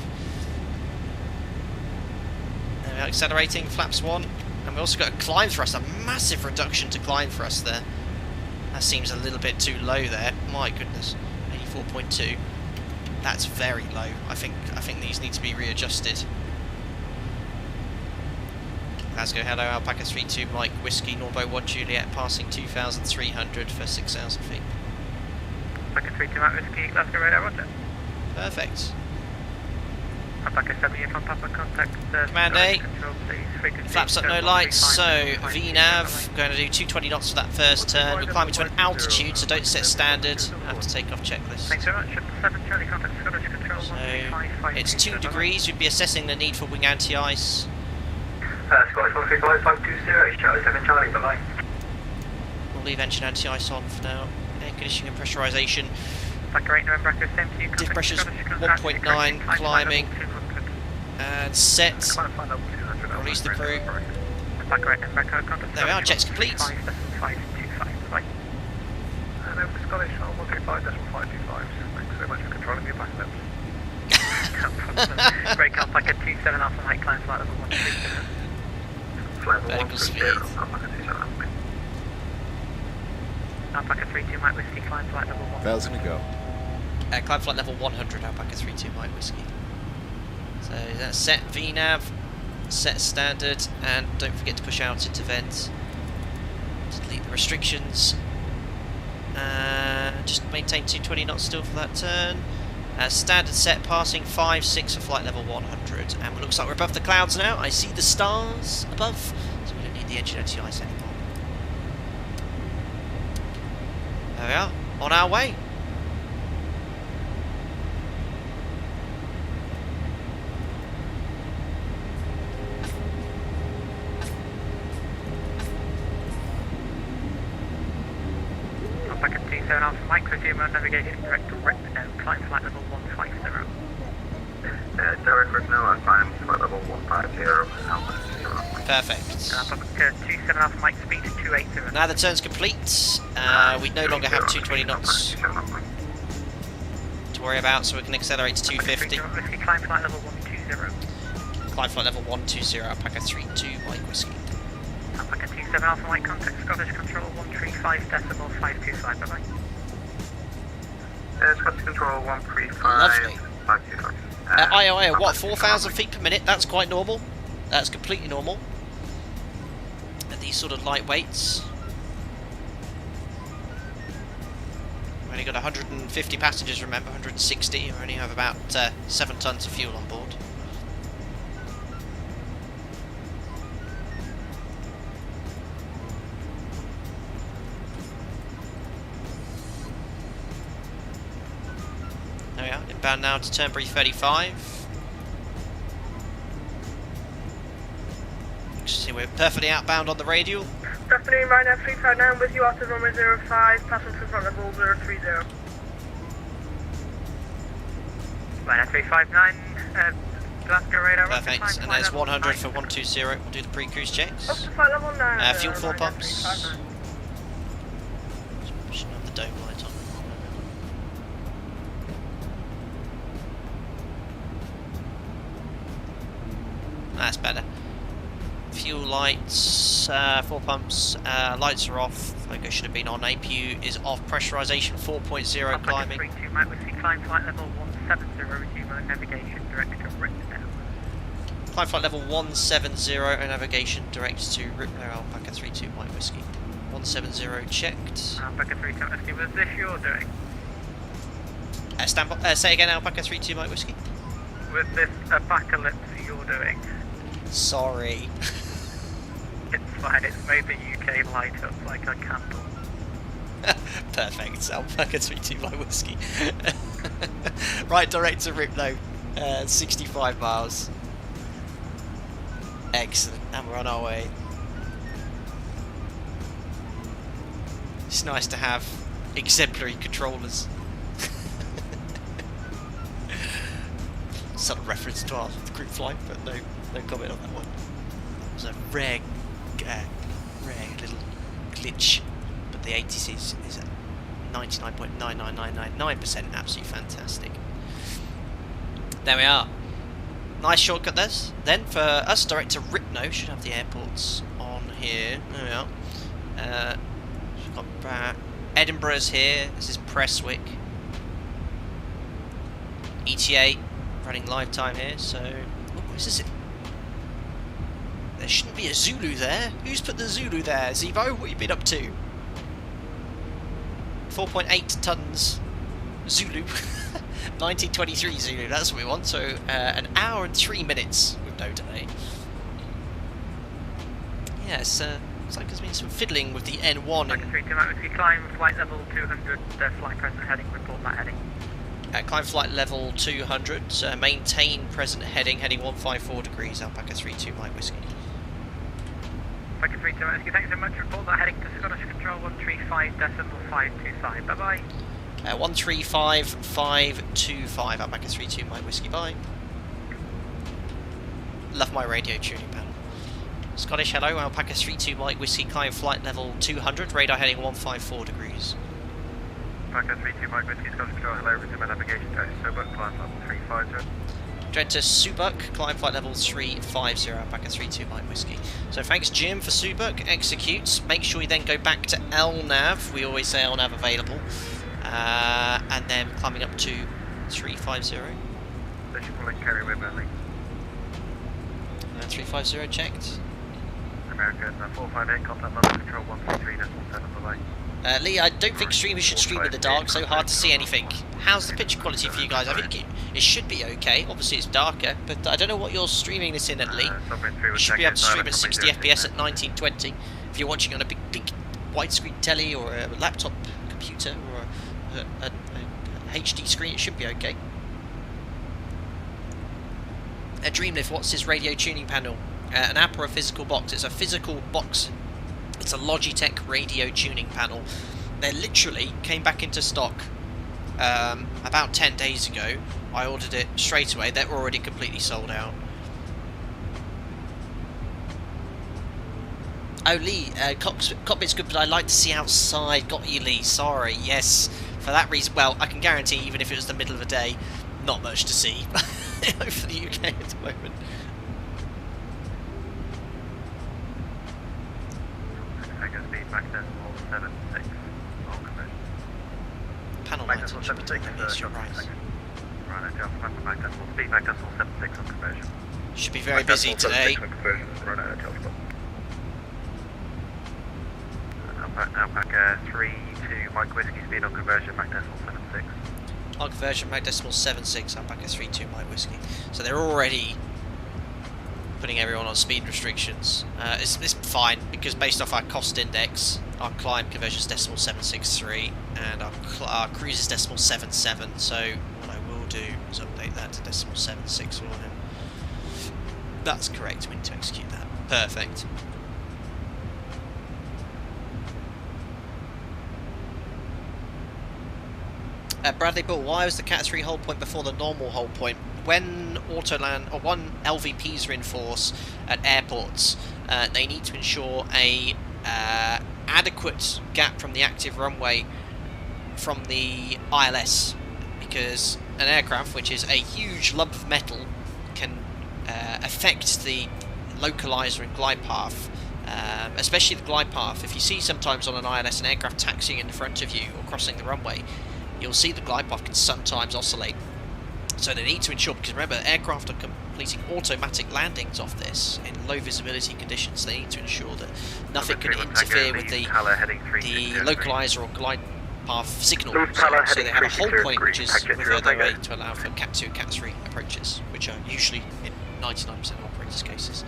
There we are, accelerating, flaps 1. And we also got a climb thrust, a massive reduction to climb thrust there. That seems a little bit too low there. My goodness, 84.2. That's very low. I think these need to be readjusted. Glasgow, hello, Alpaca 32 Mike Whiskey, Norbo 1 Juliet, passing 2,300 for 6,000 feet. Alpaca 32 Mike Whiskey, Glasgow radar, roger. Perfect. Alpaca 70 from Papa, contact Command A. Control, please. Frequency Flaps up, no lights, so VNAV, going to do 220 knots for that first turn. We're climbing to an altitude, so don't set standard. After takeoff checklist. Thanks very much. 7 Charlie, contact Scottish Control. So it's 2 degrees. We'd be assessing the need for wing anti-ice. Scottish 135-520, Charlie 7 Charlie, bye-bye. We'll leave engine anti-ice on for now. Air conditioning and pressurisation. Alpaca 8 November, Echo, same to you. Diff pressure's 1.9, climbing. And set. Release the crew. There we are, checks complete. Scottish 135.525. Thanks so much for controlling your backlips. Break Alpaca 27 Alpha Mike, climb flight level 130. Vertical speed. Alpaca 32 Mike Whiskey, climb flight level 1. 1000 to go. Climb flight level 100, Alpaca 32 Mike Whiskey. So that's set VNAV, set standard, and don't forget to push out into vent. Delete the restrictions. Just maintain 220 knots still for that turn. Standard set, passing 5-6 for flight level 100. And it looks like we're above the clouds now. I see the stars above, so we don't need the engine anti-ice anymore. There we are, on our way. Alpaca 27 Alpha Mike, resume on navigation, direct to climb flight level 150. Direct right now, climb flight level 150. Perfect. Alpaca 27 Alpha Mike, speed 280. Now the turn's complete. We no longer have 220 knots to worry about, so we can accelerate to 250. Climb flight level 120. Climb flight level 120, Alpaca 32 Mike Whiskey. Alpaca 27 Alpha Mike, contact Scottish Control 135.525, bye bye. Scottish Control 135. Lovely. 525. IOA, what, 4,000 feet per minute? That's quite normal. That's completely normal. At these sort of light weights. We've only got 150 passengers, remember, 160. We only have about 7 tons of fuel on board. There we are, inbound now to Turnberry 35. we're perfectly outbound on the radial. Good afternoon, Ryanair 359 with you out of runway 05, passing through front level 030. Ryanair 359, Glasgow radar. Perfect, and there's 100 for 120. We'll do the pre-cruise checks. Up to flight level 9. Fuel 4 pumps. Shouldn't have the dome light on. That's better. Fuel lights, 4 pumps, lights are off. Logo should have been on. APU is off. Pressurization 4.0 climbing. 32, Mike Whiskey, climb flight level 170, resume navigation direct to Riptown. Climb flight level 170 and navigation direct to Riptown. Alpaca 32 Mike Whiskey. 170 checked. Alpaca 32 Mike Whiskey, was this you're doing? Stand by, say again, Alpaca 32 Mike Whiskey. Was this apocalypse you're doing? Sorry. It's fine, it's made the UK light up like a candle. Perfect, Alpaca 32 Mike Whiskey. Right direct to Ripno, 65 miles. Excellent, and we're on our way. It's nice to have exemplary controllers. Sort of reference to our group flight, but no comment on that one. It was a rare little glitch, but the ATC is at 99.99999%, absolutely fantastic. There we are. Nice shortcut then for us direct to Ripno. Should have the airports on here. There we are. We've got Edinburgh's here. This is Prestwick. ETA running live time here. So, what is this? There shouldn't be a Zulu there. Who's put the Zulu there? ZIBO, what have you been up to? 4.8 tons Zulu. 1923 Zulu, that's what we want. So an hour and 3 minutes with no delay. Yes, looks like there's been some fiddling with the N1. If you climb flight level 200, flight present heading, report that heading. Climb flight level 200, maintain present heading, heading 154 degrees, Alpaca 32 Mike Whiskey. Alpaca 32 Mike Whiskey, thanks so much. Report that heading to Scottish Control 135.525, bye bye. 135.525, Alpaca 32 Mike Whiskey, bye. Love my radio tuning panel. Scottish, hello, Alpaca 32 Mike Whiskey, climb flight level 200, radar heading 154 degrees. Alpaca 32 Mike Whiskey, Scottish Control, hello, resume navigation to Sobuk, climb level 350. Trent to Subuk, climb flight level 350, Alpaca 32 Mike Whiskey. So thanks Jim for Subuk, executes. Make sure you then go back to LNAV, we always say LNAV available. And then climbing up to 350. Station pulling carry with Berlin. 350 checked. America 458, contact level control 133.7 below. Lee, I don't think streamers should stream in the dark, so hard to see anything. How's the picture quality for you guys? I think it should be okay. Obviously it's darker, but I don't know what you're streaming this in at, Lee. You should be able to stream at 60 FPS at 1920. If you're watching on a big widescreen telly or a laptop computer or a HD screen, it should be okay. Dreamlift, what's his radio tuning panel? An app or a physical box? It's a physical box. It's a Logitech radio tuning panel. They literally came back into stock about 10 days ago. I ordered it straight away. They're already completely sold out. Oh, Lee, Cockpit's good, but I like to see outside. Got you, Lee. Sorry. Yes, for that reason. Well, I can guarantee, even if it was the middle of the day, not much to see for the UK at the moment. Panel lighting should be doing this, you're right. Should be very busy today. Alpaca 32 Mike Whiskey, speed on conversion, Mach decimal 76. On conversion, Mach decimal 76, Alpaca 32 Mike Whiskey. So they're already putting everyone on speed restrictions. It's fine, because based off our cost index, our climb conversion is decimal 763, and our cruise is decimal 77, so what I will do is update that to decimal 76 for him. That's correct, we need to execute that. Perfect. Bradley Bull, why was the Cat 3 hold point before the normal hold point? When Autoland or when LVPs are in force at airports, they need to ensure a adequate gap from the active runway from the ILS, because an aircraft, which is a huge lump of metal, can affect the localizer and glide path, especially the glide path. If you see sometimes on an ILS an aircraft taxiing in front of you or crossing the runway, you'll see the glide path can sometimes oscillate. So they need to ensure, because remember, aircraft are completing automatic landings off this in low visibility conditions. They need to ensure that nothing can interfere with the localizer or glide path signal. So they have a hold point which is further away to allow for Cat 2 and Cat 3 approaches, which are usually, in 99% of operators' cases,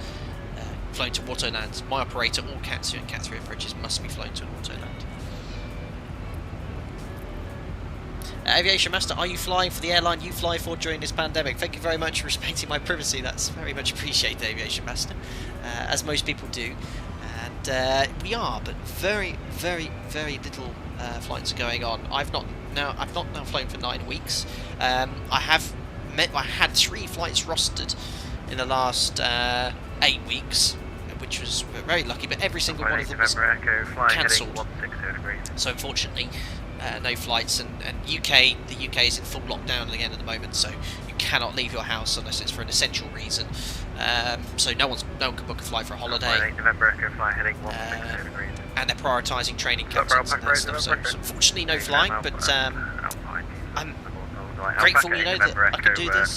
flown to autoland. My operator, all Cat 2 and Cat 3 approaches must be flown to an autoland. Aviation Master, are you flying for the airline you fly for during this pandemic? Thank you very much for respecting my privacy. That's very much appreciated, Aviation Master, as most people do. And we are, but very, very, very little flights are going on. I've not now flown for 9 weeks. I had 3 flights rostered in the last 8 weeks, which was very lucky. But every single one of them was cancelled. So unfortunately, no flights, and the UK is in full lockdown again at the moment, so you cannot leave your house unless it's for an essential reason. So no one can book a flight for a holiday. And they're prioritising training captains and that stuff. So unfortunately, no flying, but I'm grateful, that I can do this.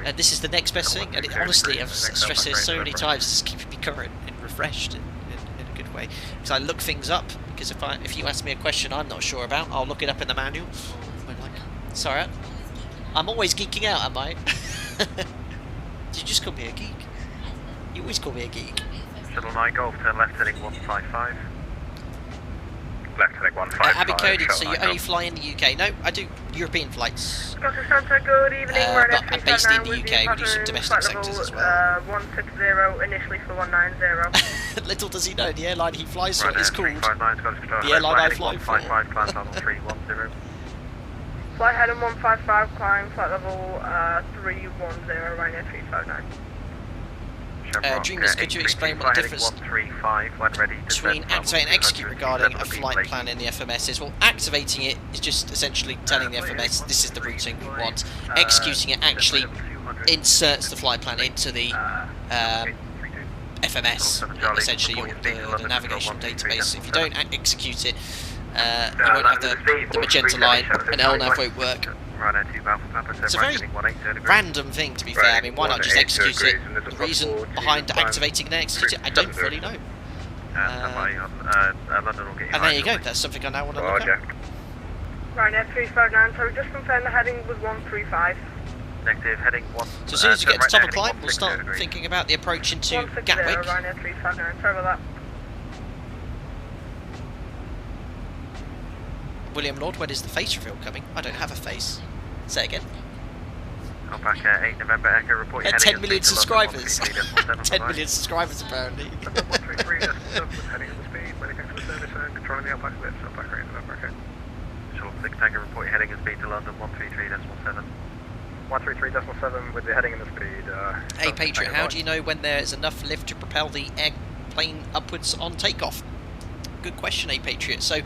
And this is the next best thing. And honestly, I've stressed this so many times. It's keeping me current and refreshed in a good way. Because I look things up. Because if you ask me a question I'm not sure about, I'll look it up in the manual. Sorry, I'm always geeking out, am I? You just call me a geek. You always call me a geek. Shuttle 9 Golf, turn left heading 155. Left heading 155. Abby coded, so you only fly in the UK? No, I do European flights. Good evening, but I'm based in the UK, we do some domestic sectors as well. 160 initially for 190. Little does he know, the airline he flies for is called the airline I fly for. Flight heading 155, climb flight level 310, Ryanair 359. Dreamers, could you explain what the difference between activate and execute regarding a flight plan in the FMS is? Well, activating it is just essentially telling the FMS this is the routing we want. Executing it actually inserts the flight plan into the FMS, essentially the navigation database. If you don't execute it, you won't have the magenta line, and LNAV won't work. It's a very random thing, to be fair. I mean, why not just execute it? The reason behind activating and executing it, I don't fully know. And there you go, that's something I now want to look at. Ryanair 359, so just confirm the heading was 135. Negative, heading 1. So as soon as you get to top of climb, we'll start thinking about the approach into Gatwick. Ryanair 359, sorry about that. William Lord, when is the face reveal coming? I don't have a face. Say again. Alpaca 8 November Echo, report your 10 million subscribers. 10 million subscribers apparently. Heading in the speed, waiting for the service and controlling the Alpaca lips. Alpaca 8 November Echo. Shuttle 6 Tango, report your heading in speed to London 133.7. 133.7 with the heading in the speed. Hey Patriot, how do you know when there is enough lift to propel the airplane upwards on takeoff? Good question, hey Patriot. So,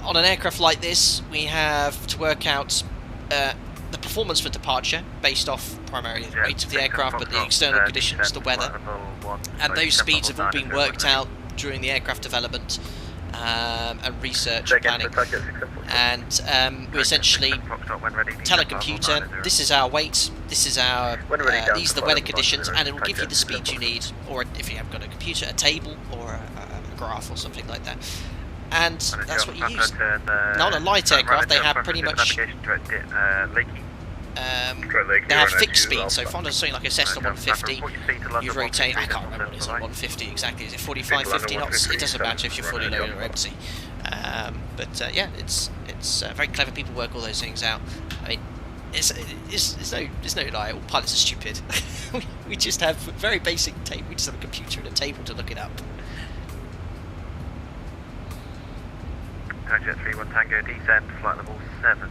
on an aircraft like this, we have to work out the performance for departure based off primarily the weight of the aircraft, but the external conditions, the weather, and those speeds have all been worked out during the aircraft development and research and planning. And we essentially tell a computer, this is our weight, this is our these are the weather conditions, and it will give you the speed you need, or if you haven't got a computer, a table or a graph or something like that. And that's what you use. Now on a light aircraft, they have pretty much they have fixed speed. So if I'm something like a Cessna 150, you rotate. I can't remember what it is on 150 exactly. Is it 45, 50 knots? It doesn't matter if you're fully loaded or empty. But yeah, it's very clever. People work all those things out. I mean, it's no lie. All pilots are stupid. We just have very basic tape. We just have a computer and a table to look it up. Jet 31 Tango, descend, flight level 70.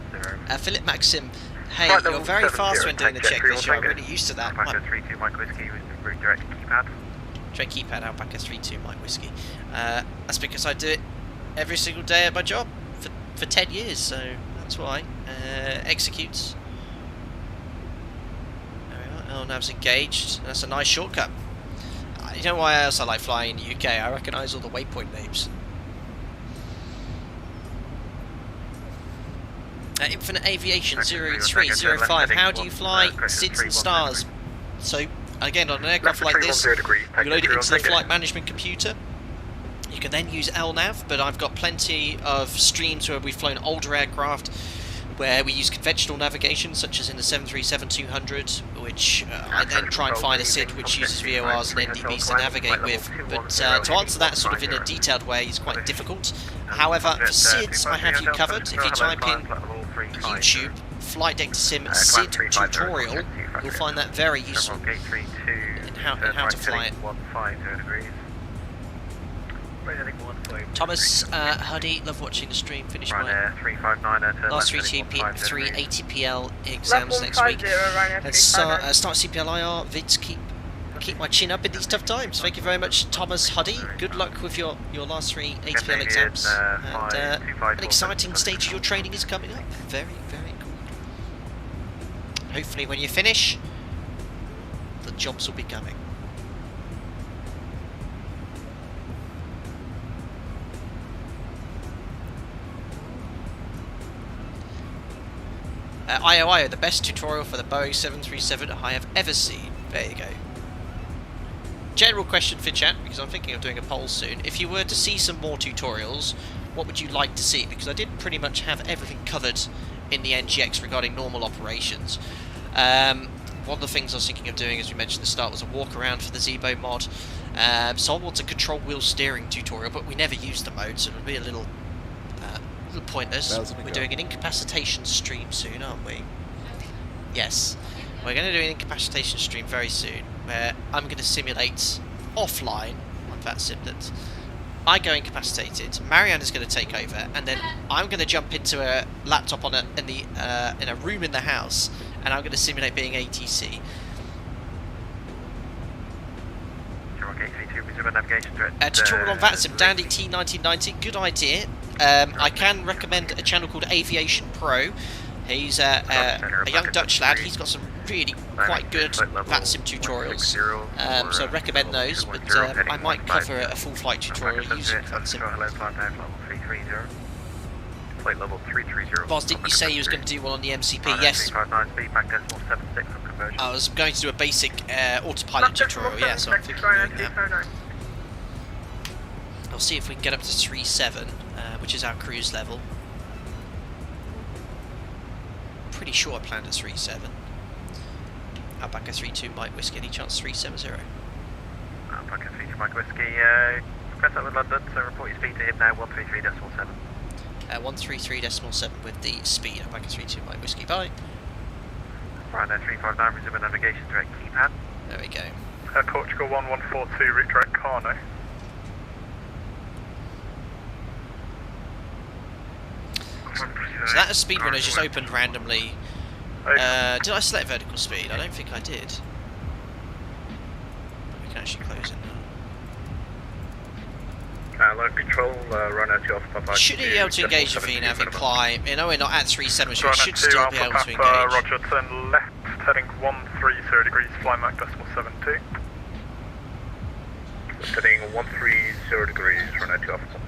Philip Maxim, hey, Flight you're level very 70, fast when doing the Jet checklist. 31 I'm really used to that. Alpaca 32 Mike Whiskey with route direct keypad. Direct keypad, Alpaca 32 Mike Whiskey. That's because I do it every single day at my job for 10 years, so that's why. Executes. There we are. Oh, nav's engaged. That's a nice shortcut. You know why else I like flying in the UK? I recognise all the waypoint names. Infinite Aviation 0305, how do you fly SIDS and stars? So, again, on an aircraft like this, you load it into the flight management computer. You can then use LNAV, but I've got plenty of streams where we've flown older aircraft where we use conventional navigation, such as in the 737-200, which I then try and find a SID which uses VORs and NDBs to navigate with. But to answer that sort of in a detailed way is quite difficult. However, for SIDs, I have you covered. If you type in YouTube, Flight Deck Sim SID tutorial, you'll find that very useful in how to fly it. Thomas Huddy, love watching the stream. Finish my last 3 ATPL exams next week. And start CPLIR vids. Keep my chin up in these tough times. Thank you very much, Thomas Huddy. Good luck with your last 3 ATPL exams. And an exciting stage of your training is coming up. Very, very cool. Hopefully when you finish, the jobs will be coming. IOIO, the best tutorial for the Boeing 737 I have ever seen. There you go. General question for chat, because I'm thinking of doing a poll soon. If you were to see some more tutorials, what would you like to see? Because I did pretty much have everything covered in the NGX regarding normal operations. One of the things I was thinking of doing, as we mentioned at the start, was a walk around for the ZIBO mod. Someone wants a control wheel steering tutorial, but we never used the mode, so it would be a little pointless. We're doing an incapacitation stream soon, aren't we? Yes. We're going to do an incapacitation stream very soon, where I'm going to simulate offline on VATSIM that I go incapacitated, Marianne is going to take over, and then I'm going to jump into a laptop in a room in the house, and I'm going to simulate being ATC. Tutorial on VATSIM, Dandy T1990, good idea. I can recommend a channel called Aviation Pro. He's a young Dutch lad. He's got some really quite good VATSIM tutorials, so I'd recommend those, but I might cover a full flight tutorial using VATSIM. Boz, didn't you say you was going to do one on the MCP? Yes. I was going to do a basic autopilot tutorial, yeah, so I'm thinking of doing that. I'll see if we can get up to 3.7, which is our cruise level. Pretty sure I planned at 3.7. Alpaca 32 Mike Whiskey, any chance 370? Alpaca 32 Mike Whiskey, press up with London, so report your speed to him now, 133.7. 133.7 with the speed, Alpaca 32 Mike Whiskey, bye. Right, 359, resume navigation, direct keypad. There we go. Portugal 1142, route direct Carno. So that speed runner just opened randomly. Did I select vertical speed? I don't think I did. But we can actually close it now. Low control, run out to Alpha. Should he be able to engage the VNAV and climb? You know, we're not at 3.7, so we should still be able to engage. Roger, turn left, heading 130 degrees, fly Mach decimal 72. Heading 130 degrees, run out to Alpha.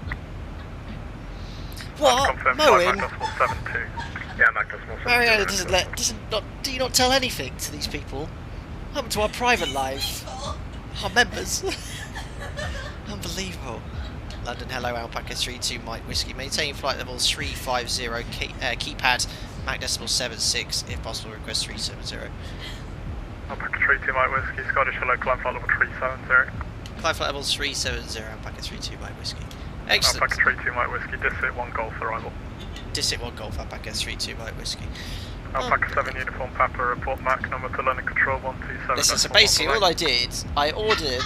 What? Moen? Yeah, Mach decimal 72. Mariana do you not tell anything to these people? What happened to our private life? Our members? Unbelievable. London, hello, Alpaca 32 Mike Whiskey. Maintain flight level 350, keypad, Mach decimal 76, if possible, request 370. Alpaca 32 Mike Whiskey, Scottish, hello, climb flight level 370. Climb flight level 370, Alpaca 32 Mike Whiskey. Excellent. Alpaca 32 Mike Whiskey, Disit 1 Golf arrival. Disit 1 Golf, Alpaca 32 Mike Whiskey. Alpaca 7 Uniform Papa, report Mach number to London Control 127. Listen, so basically all I did, I ordered...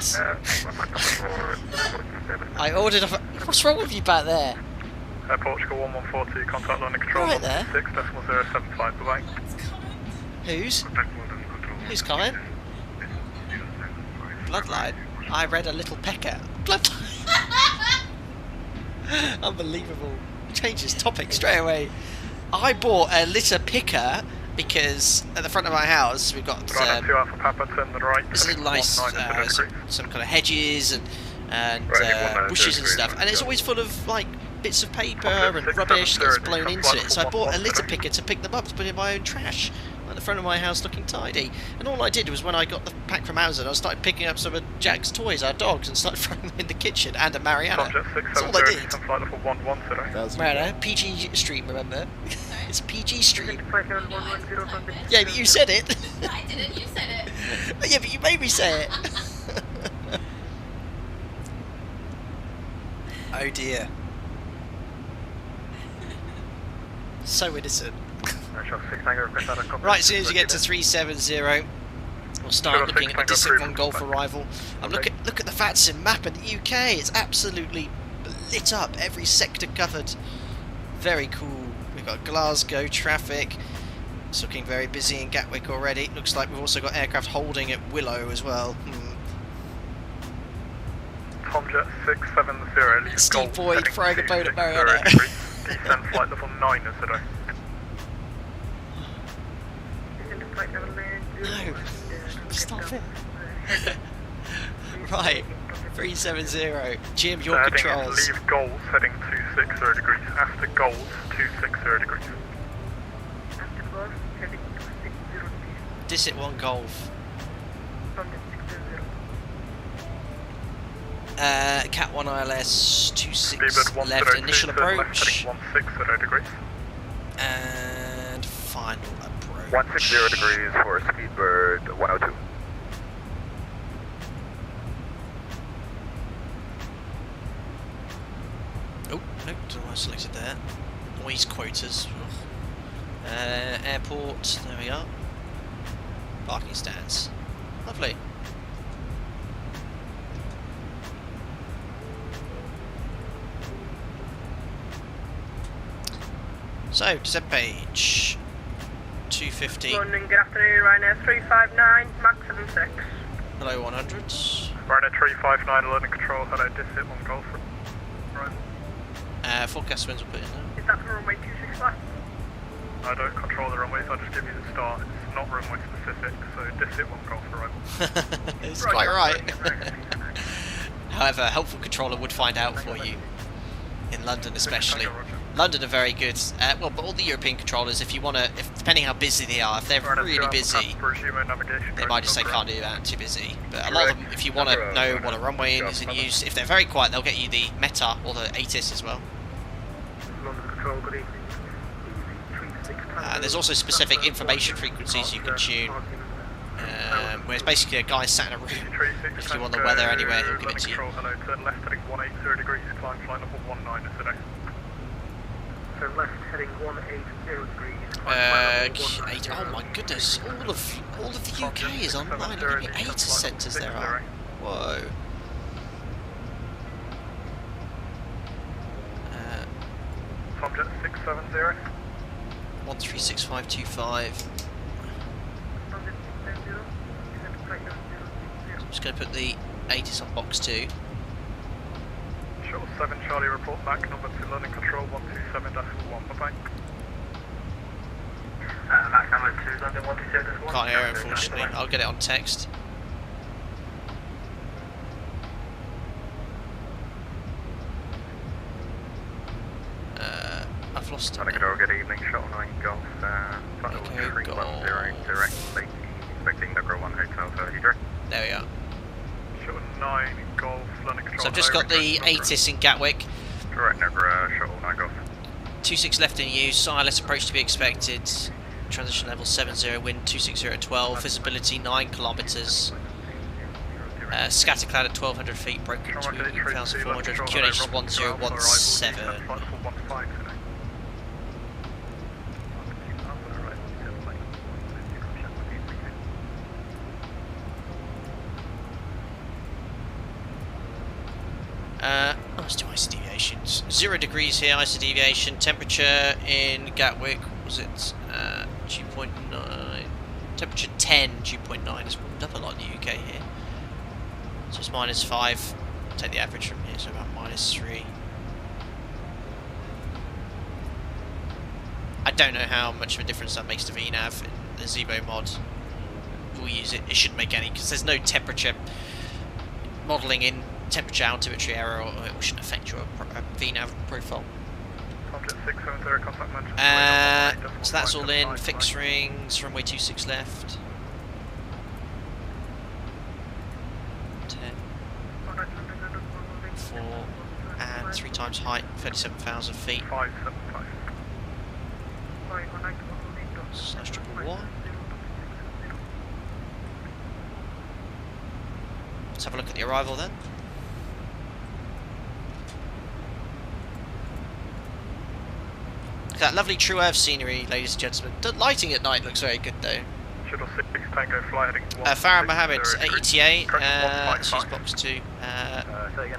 What's wrong with you back there? Portugal 1142, contact London Control Right there. 6.075, bye-bye. Who's calling? Bloodline? I read a little pecker. Bloodline! Unbelievable. Changes topic straight away. I bought a litter picker because at the front of my house we've got Two Alpha Papa, turn the right. this little nice some kind of hedges and bushes and stuff, and it's always full of like bits of paper and rubbish that's blown into it. So I bought a litter picker to pick them up to put in my own trash at the front of my house, looking tidy. And all I did was when I got the pack from Amazon, I started picking up some of Jack's toys, our dogs, and started throwing them in the kitchen and at Mariana. That's all I did. Mariana, PG Street, remember? It's PG Street. Yeah, but you said it. No, I didn't. You said it. Yeah, but you made me say it. Oh dear. So innocent. Right, as soon as you get to 370, we'll start looking at the District 1 Golf arrival. And look at the VATSIM map in the UK. It's absolutely lit up. Every sector covered. Very cool. We've got Glasgow traffic. It's looking very busy in Gatwick already. Looks like we've also got aircraft holding at Willow as well. Tomjet 670. Steve Boyd throwing a boat at Mariana. Descend flight level 9 is today. No, stop it. Right, 370. Jim, your controls. Leave goals heading 260 degrees. After goals, 260 degrees. District 1 Golf. Cat 1 ILS 26 left initial approach. 160 degrees. And final approach. 160 degrees for Speedbird 102. Oh, no, don't know why I selected there. Noise quotas. Airport, there we are. Parking stands. Lovely. So, descent page 250. London, good afternoon, Ryanair 359, Max 76. Hello 100s. Ryanair 359, London Control, hello, District 1 Golf. Right. Forecast winds will put in there. Is that for runway 26 left? I don't control the runways, I just give you the start. It's not runway specific, so District 1 Golf arrival. It's quite right. However, a helpful controller would find out for you. In London especially. London are very good. Well, but all the European controllers, if you want to, depending how busy they are, if they're really busy, they might just say can't do that, too busy. But a lot of them, if you want to know what a runway is in use, if they're very quiet, they'll get you the Meta or the ATIS as well. There's also specific information frequencies you can tune, where it's basically a guy sat in a room. If you want the weather anywhere, he'll give it to you. Hello, turn left heading 180 degrees, climb flight level 19 today. Turn left heading 180 degrees. Oh my goodness! All of the UK is online. Look how many ATIS centres there are. Whoa. Tomjet 670. 136525. I'm just going to put the ATIS on box 2. Shuttle 7 Charlie, report back, number 2 London Control 127.1, bye-bye. Back number 2 London 127.1. Can't hear it, unfortunately. I'll get it on text. I've lost it. Good evening, Shuttle 9 Golf, flight level 310, direct late, expecting Negro 1 Hotel 30 direct. There we are. Shuttle 9 Golf, London Control. So I've just got the ATIS in Gatwick. Direct Negro, Shuttle 9 Golf. 26 left in use, ILS approach to be expected. Transition level 70, wind 260 at 12, visibility 9 kilometres. Scattercloud at 1200 feet, broken to 1,400, QNH is 1017. Let's do IC deviation. deviations. 0 degrees here, ISO deviation. Temperature in Gatwick, what was it? 2.9. Temperature 10, 2.9. It's warmed up a lot in the UK here. So it's -5. Take the average from here, so about -3. I don't know how much of a difference that makes to VNAV in the ZIBO mod. We'll use it. It shouldn't make any, because there's no temperature modelling in temperature altimetry error, or it shouldn't affect your VNAV profile. So that's all in. Fixed rings, runway 26 left. 10, 4, and 3 times height, 37,000 feet. 575. /111. Let's have a look at the arrival then. That lovely true earth scenery, ladies and gentlemen. The lighting at night looks very good though. Shuttle 6 Tango fly heading 1. Farah Mohammed, ETA, this is box 2.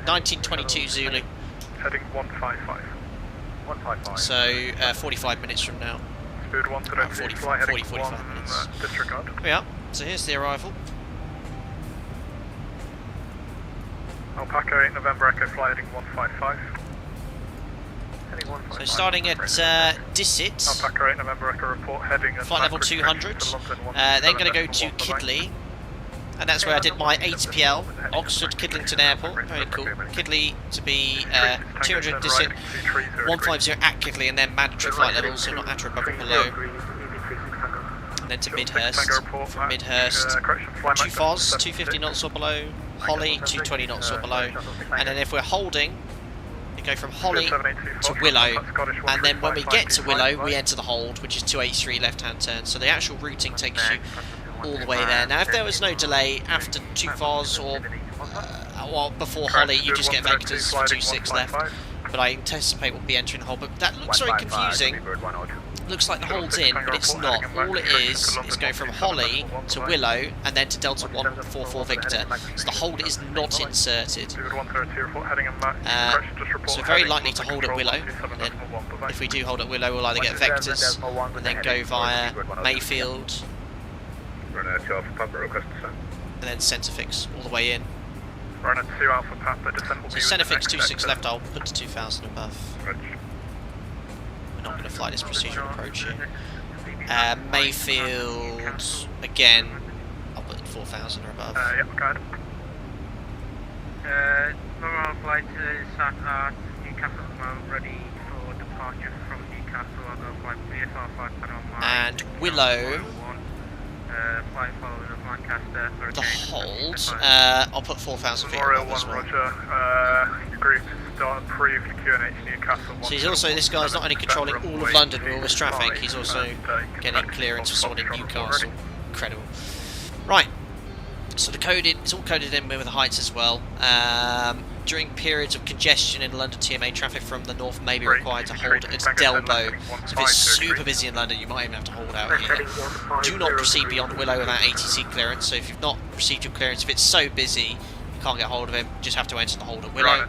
1922 Zulu. Heading 155. 155. So 45 minutes from now. Spirit 1 today, 45 minutes. Disregard. Here we are. So here's the arrival. Alpaca 8 November Echo fly heading 155. So starting at Dissit, Alpaca 8 November Echo report heading at flight level 200, then going to go to Kidley, and that's where I did my ATPL, Oxford Kidlington Airport, very cool. Kidley to be 200 Dissit, 150 at Kidley, and then mandatory flight levels, so not at or above or below. And then to Midhurst, from Midhurst to Foz, 250 knots or below, Holly, 220 knots or below, and then if we're holding, we go from Holly to Willow, and then when we get to Willow, we enter the hold, which is 283 left-hand turn. So the actual routing takes you all the way there. Now, if there was no delay after 2 Foz or before Holly, you just get vectors for 26 left. But I anticipate we'll be entering the hold. But that looks very confusing. Looks like the hold's in, but it's not. All it is going from Holly to Willow and then to Delta 144 Victor. So the hold is not inserted. So very likely to hold at Willow. Then if we do hold at Willow, we'll either get vectors and then go via Mayfield and then centre fix all the way in. So centre fix 26 left, I'll put to 2000 above. Not going to fly this procedural approach here. Mayfield, again, I'll put 4,000 or above. Yep, go ahead. Normal flight sat at Newcastle at the moment, ready for departure from Newcastle. I'll go flight VFR 5 on and Willow, flight following of Lancaster. the hold, I'll put 4,000 feet above as well. Roger, group start approved QNH Newcastle. So he's also, this guy's not only controlling all of London with all this traffic, he's also getting clearance for someone in Newcastle. Incredible. Right, so the coded, it's all coded in with the heights as well. During periods of congestion in London, TMA traffic from the north may be required to hold at Delbo. So if it's super busy in London, you might even have to hold out here. Do not proceed beyond Willow without ATC clearance. So if you've not received your clearance, if it's so busy, you can't get hold of him, just have to enter the hold at Willow.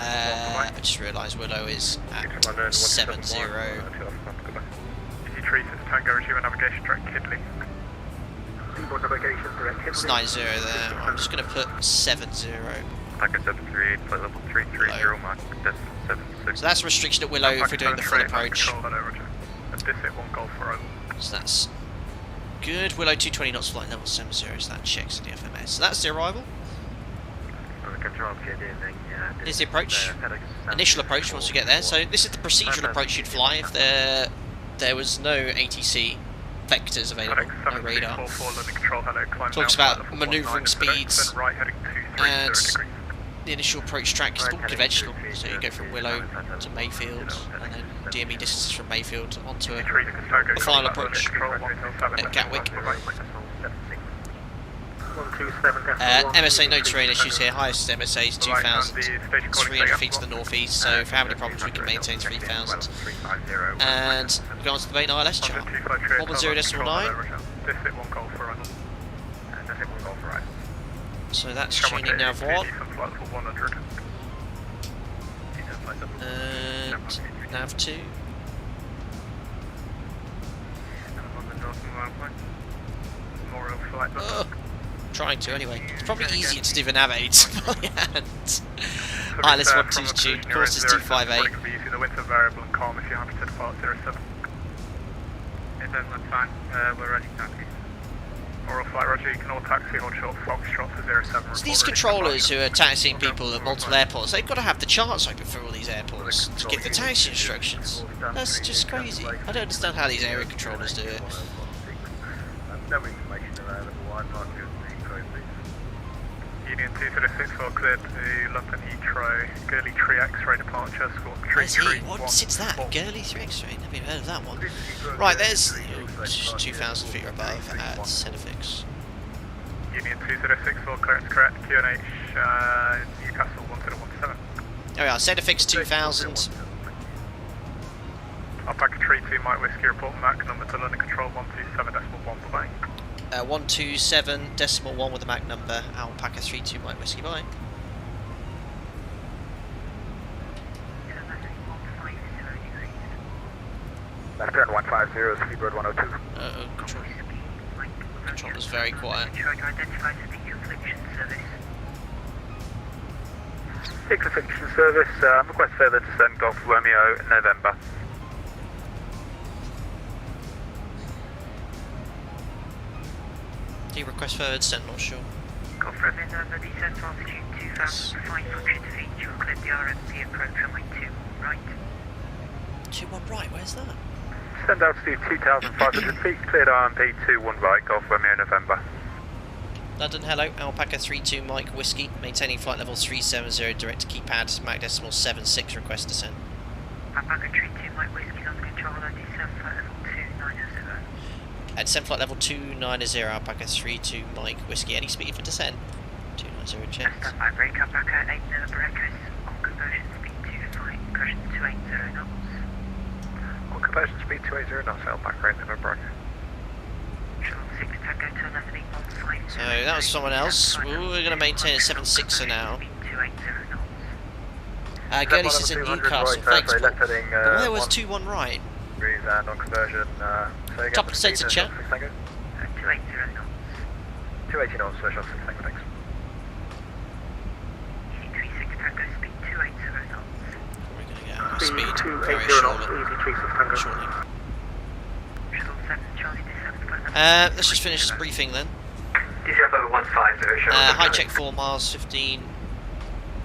I just realised Willow is at 70. It's 90 there. I'm just going to put 70. So that's a restriction at Willow if we're doing the full approach. So that's good. Willow 220 knots flight level 70, so that checks the FMS. So that's the arrival. Here's the approach. Initial approach once you get there. So this is the procedural approach you'd fly if there was no ATC vectors available, no radar. Talks about manoeuvring speeds, and the initial approach track is all conventional, so you go from Willow to Mayfield, and then DME distances from Mayfield onto a final approach at Gatwick. MSA no terrain issues here, highest MSA is 2,300 feet to the northeast, so if we have any problems we can maintain 3,000. And we go on to the main ILS chart. 110.9. So that's tuning nav 1. And nav 2. Trying to anyway. It's probably easier to do the nav 8 by hand. ILS 12's tuned, course is 258. The winter variable and calm if you're happy to depart 07. That's fine. We're ready, taxi. Oral flight, Roger, you can all taxi, hold short Foxtrot for 07. So these controllers who are taxiing people at multiple airports, they've got to have the charts open for all these airports to give the taxi instructions. That's just crazy. I don't understand how these area controllers do it. No information available, I'm not good at the code, please. Union 2064 cleared to London Heathrow, Gurley Tree X-ray departure, score Where's he? What sits that? Gurley 3 X-ray? Never even heard of that one. Right, there's 2,000 feet above at Cenefix. Union 2064 clearance correct, QNH Newcastle 1017. There we are, Cenefix 2000. Alpaca 32 Mike Whiskey report Mac number to London Control 127.1 bye. 127.1 with the MAC number, Alpaca 32 Mike Whiskey, bye. Left turn 150, speedbird 102. Controller's very quiet. Six affliction service, request further descent Golf Romeo, November. Do you request further descent, not sure? Golf Romeo, November, descent altitude 2005 function feet, you will clip the RMP approach runway 2 right. 21 right, where's that? Send altitude 2,500 feet, cleared RMP 21 right, Golf Romeo, November. London, hello, Alpaca 32 Mike Whiskey, maintaining flight level 370, direct to keypad, Mac decimal 76, request descent. Alpaca 32 Mike Whiskey, London Control, descent flight level 290. At descent flight level 290, Alpaca 32 Mike Whiskey, any speed for descent? 290 check. Stand by brake, Alpaca 8 November Echoes, on conversion speed 25, caution 280 knots. On conversion speed 280 knots, Alpaca 8 November Echo. So that was someone else. We're going to maintain a 76 for now. Gurley is in Newcastle, thanks Paul. But where was 21 right? And on conversion, Top of sensor check. 280 knots. 280 knots, special 6 tango, thanks. 36 Tango, speed 280 knots. We're going to get our speed very shortly. Shuttle 7 Charlie descent. Let's just finish this briefing then. DJF over 150, high check 4 miles, 15,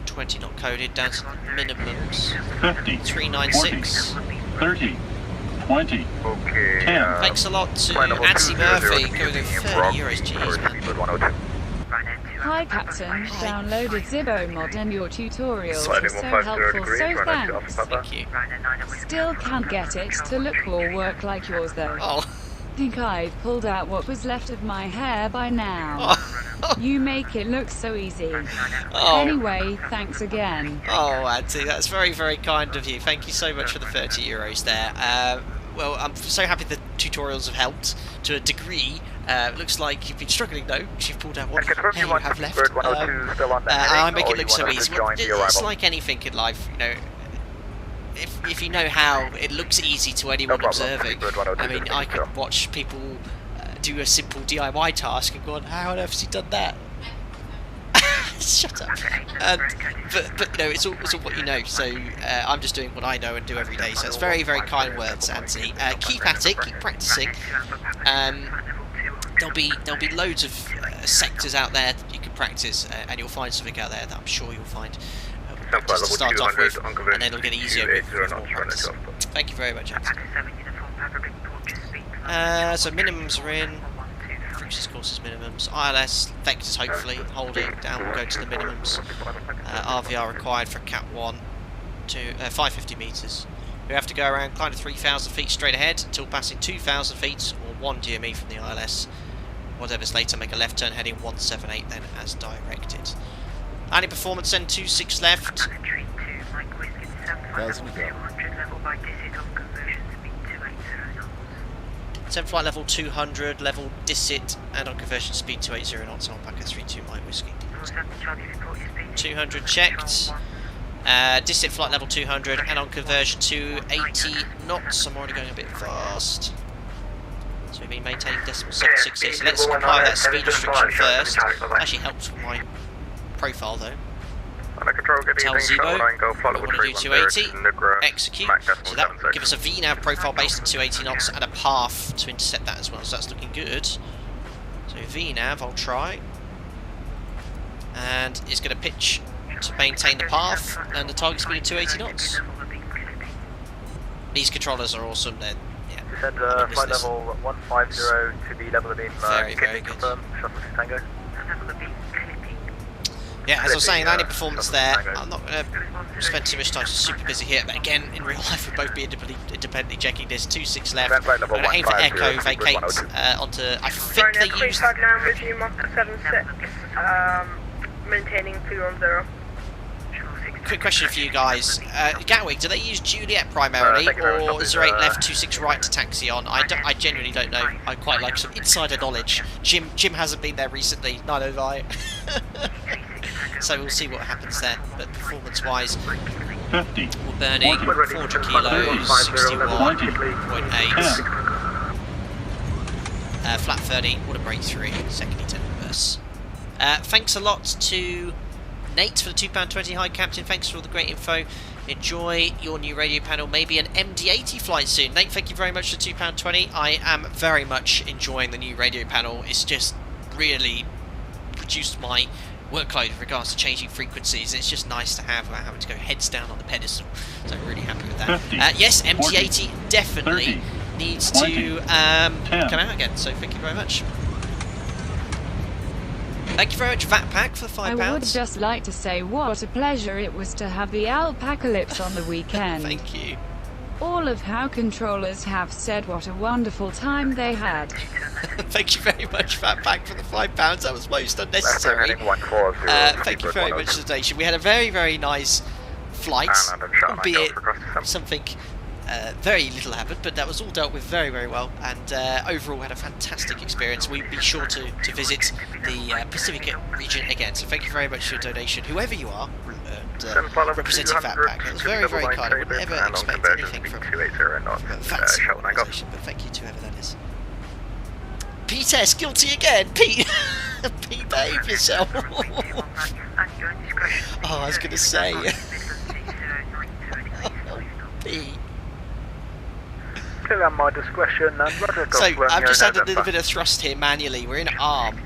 20 not coded, down to minimums. 50, 396. 40, 30, 20, okay, 10. Thanks a lot to Anthony Murphy, going over 30 euros, jeez man. Hi Captain, downloaded ZIBO mod and your tutorial was so helpful, so thanks. Thank you. Still can't get it to look or work like yours though. Oh. Think I've pulled out what was left of my hair by now. You make it look so easy. Oh. Anyway, thanks again. Oh, Auntie, that's very, very kind of you. Thank you so much for the 30 euros there. Well, I'm so happy the tutorials have helped to a degree. Looks like you've been struggling though, because you've pulled out what hair you have left. I make it look so easy. Well, it's like anything in life, you know. If you know how it looks easy to anyone observing, I mean, I could watch people do a simple DIY task and go, how on earth has he done that? Shut up. But you know, it's all what you know, so I'm just doing what I know and do every day, so it's very, very kind words, Auntie. Keep at it, keep practicing. There'll be loads of sectors out there that you can practice, and you'll find something out there that I'm sure you'll find. Just to start off with, and then it'll get easier with more practice. Thank you very much, Auntie. So minimums are in. Cruises courses minimums. ILS vectors hopefully holding down. We'll go to the minimums. RVR required for Cat 1 to 550 meters. We have to go around kind of 3,000 feet straight ahead until passing 2,000 feet or 1 GME from the ILS. Whatever's later, make a left turn heading 178 then as directed. Any performance then 26 left. Send flight level 200, level disit, and on conversion speed 280 knots on Alpaca 32 Mike Whiskey. 200 checked. Distant flight level 200 and on conversion to 80 knots. I'm already going a bit fast. So we've been maintaining decimal 760. So let's apply that speed restriction first. Actually helps with my profile though. Tell ZIBO we want to do 280. Execute. So that will give us a VNAV profile based on 280 knots and a path to intercept that as well. So that's looking good. So VNAV, I'll try. And it's going to pitch to maintain the path and the target speed of 280 knots. These controllers are awesome then. Yeah. Descend flight level 150 to the level of beam. Very good. Confirm. Shuttle to Tango. Yeah, as I was saying, landing performance there. I'm not going to spend too much time, super busy here, but again, in real life, we'll both be independently checking this. 26 left. I'm going to aim for Echo, vacate onto. I think they use. 359 with you, Mach 76, maintaining 210. Quick question for you guys. Gatwick, do they use Juliet primarily, or is there 8 left, 26 right to taxi on? I genuinely don't know. I quite like some insider knowledge. Jim hasn't been there recently, neither have I. So we'll see what happens there. But performance-wise, 50, we're burning 400 kilos, 61.8. Flat 30, water break 3, second E10 reverse. Thanks a lot to Nate for the £2.20. Hi Captain, thanks for all the great info. Enjoy your new radio panel, maybe an MD-80 flight soon. Nate, thank you very much for the £2.20. I am very much enjoying the new radio panel. It's just really reduced my workload with regards to changing frequencies. It's just nice to have without having to go heads down on the pedestal. So I'm really happy with that. 50, yes, MD-80 40, definitely 30, needs 20, to 10. come out again. So thank you very much. Thank you very much, VATPAC, for the £5. I would just like to say what a pleasure it was to have the Alpacalypse on the weekend. Thank you. All of how controllers have said what a wonderful time they had. Thank you very much, FatPack, for the £5. That was most unnecessary. Thank you very much for the donation. We had a very, very nice flight, albeit something very little happened, but that was all dealt with very, very well. And overall, had a fantastic experience. We'd be sure to visit the Pacific region again. So thank you very much for your donation, whoever you are. Representing FatPack. It was very, very kind. I would never expect anything from Fats organisation, but thank you to whoever that is. Pete S, guilty again. Pete, Pete, behave yourself. Oh, I was going to say. Oh, Pete. Still at my discretion. So I've just added a little bit of thrust here manually. We're in arm.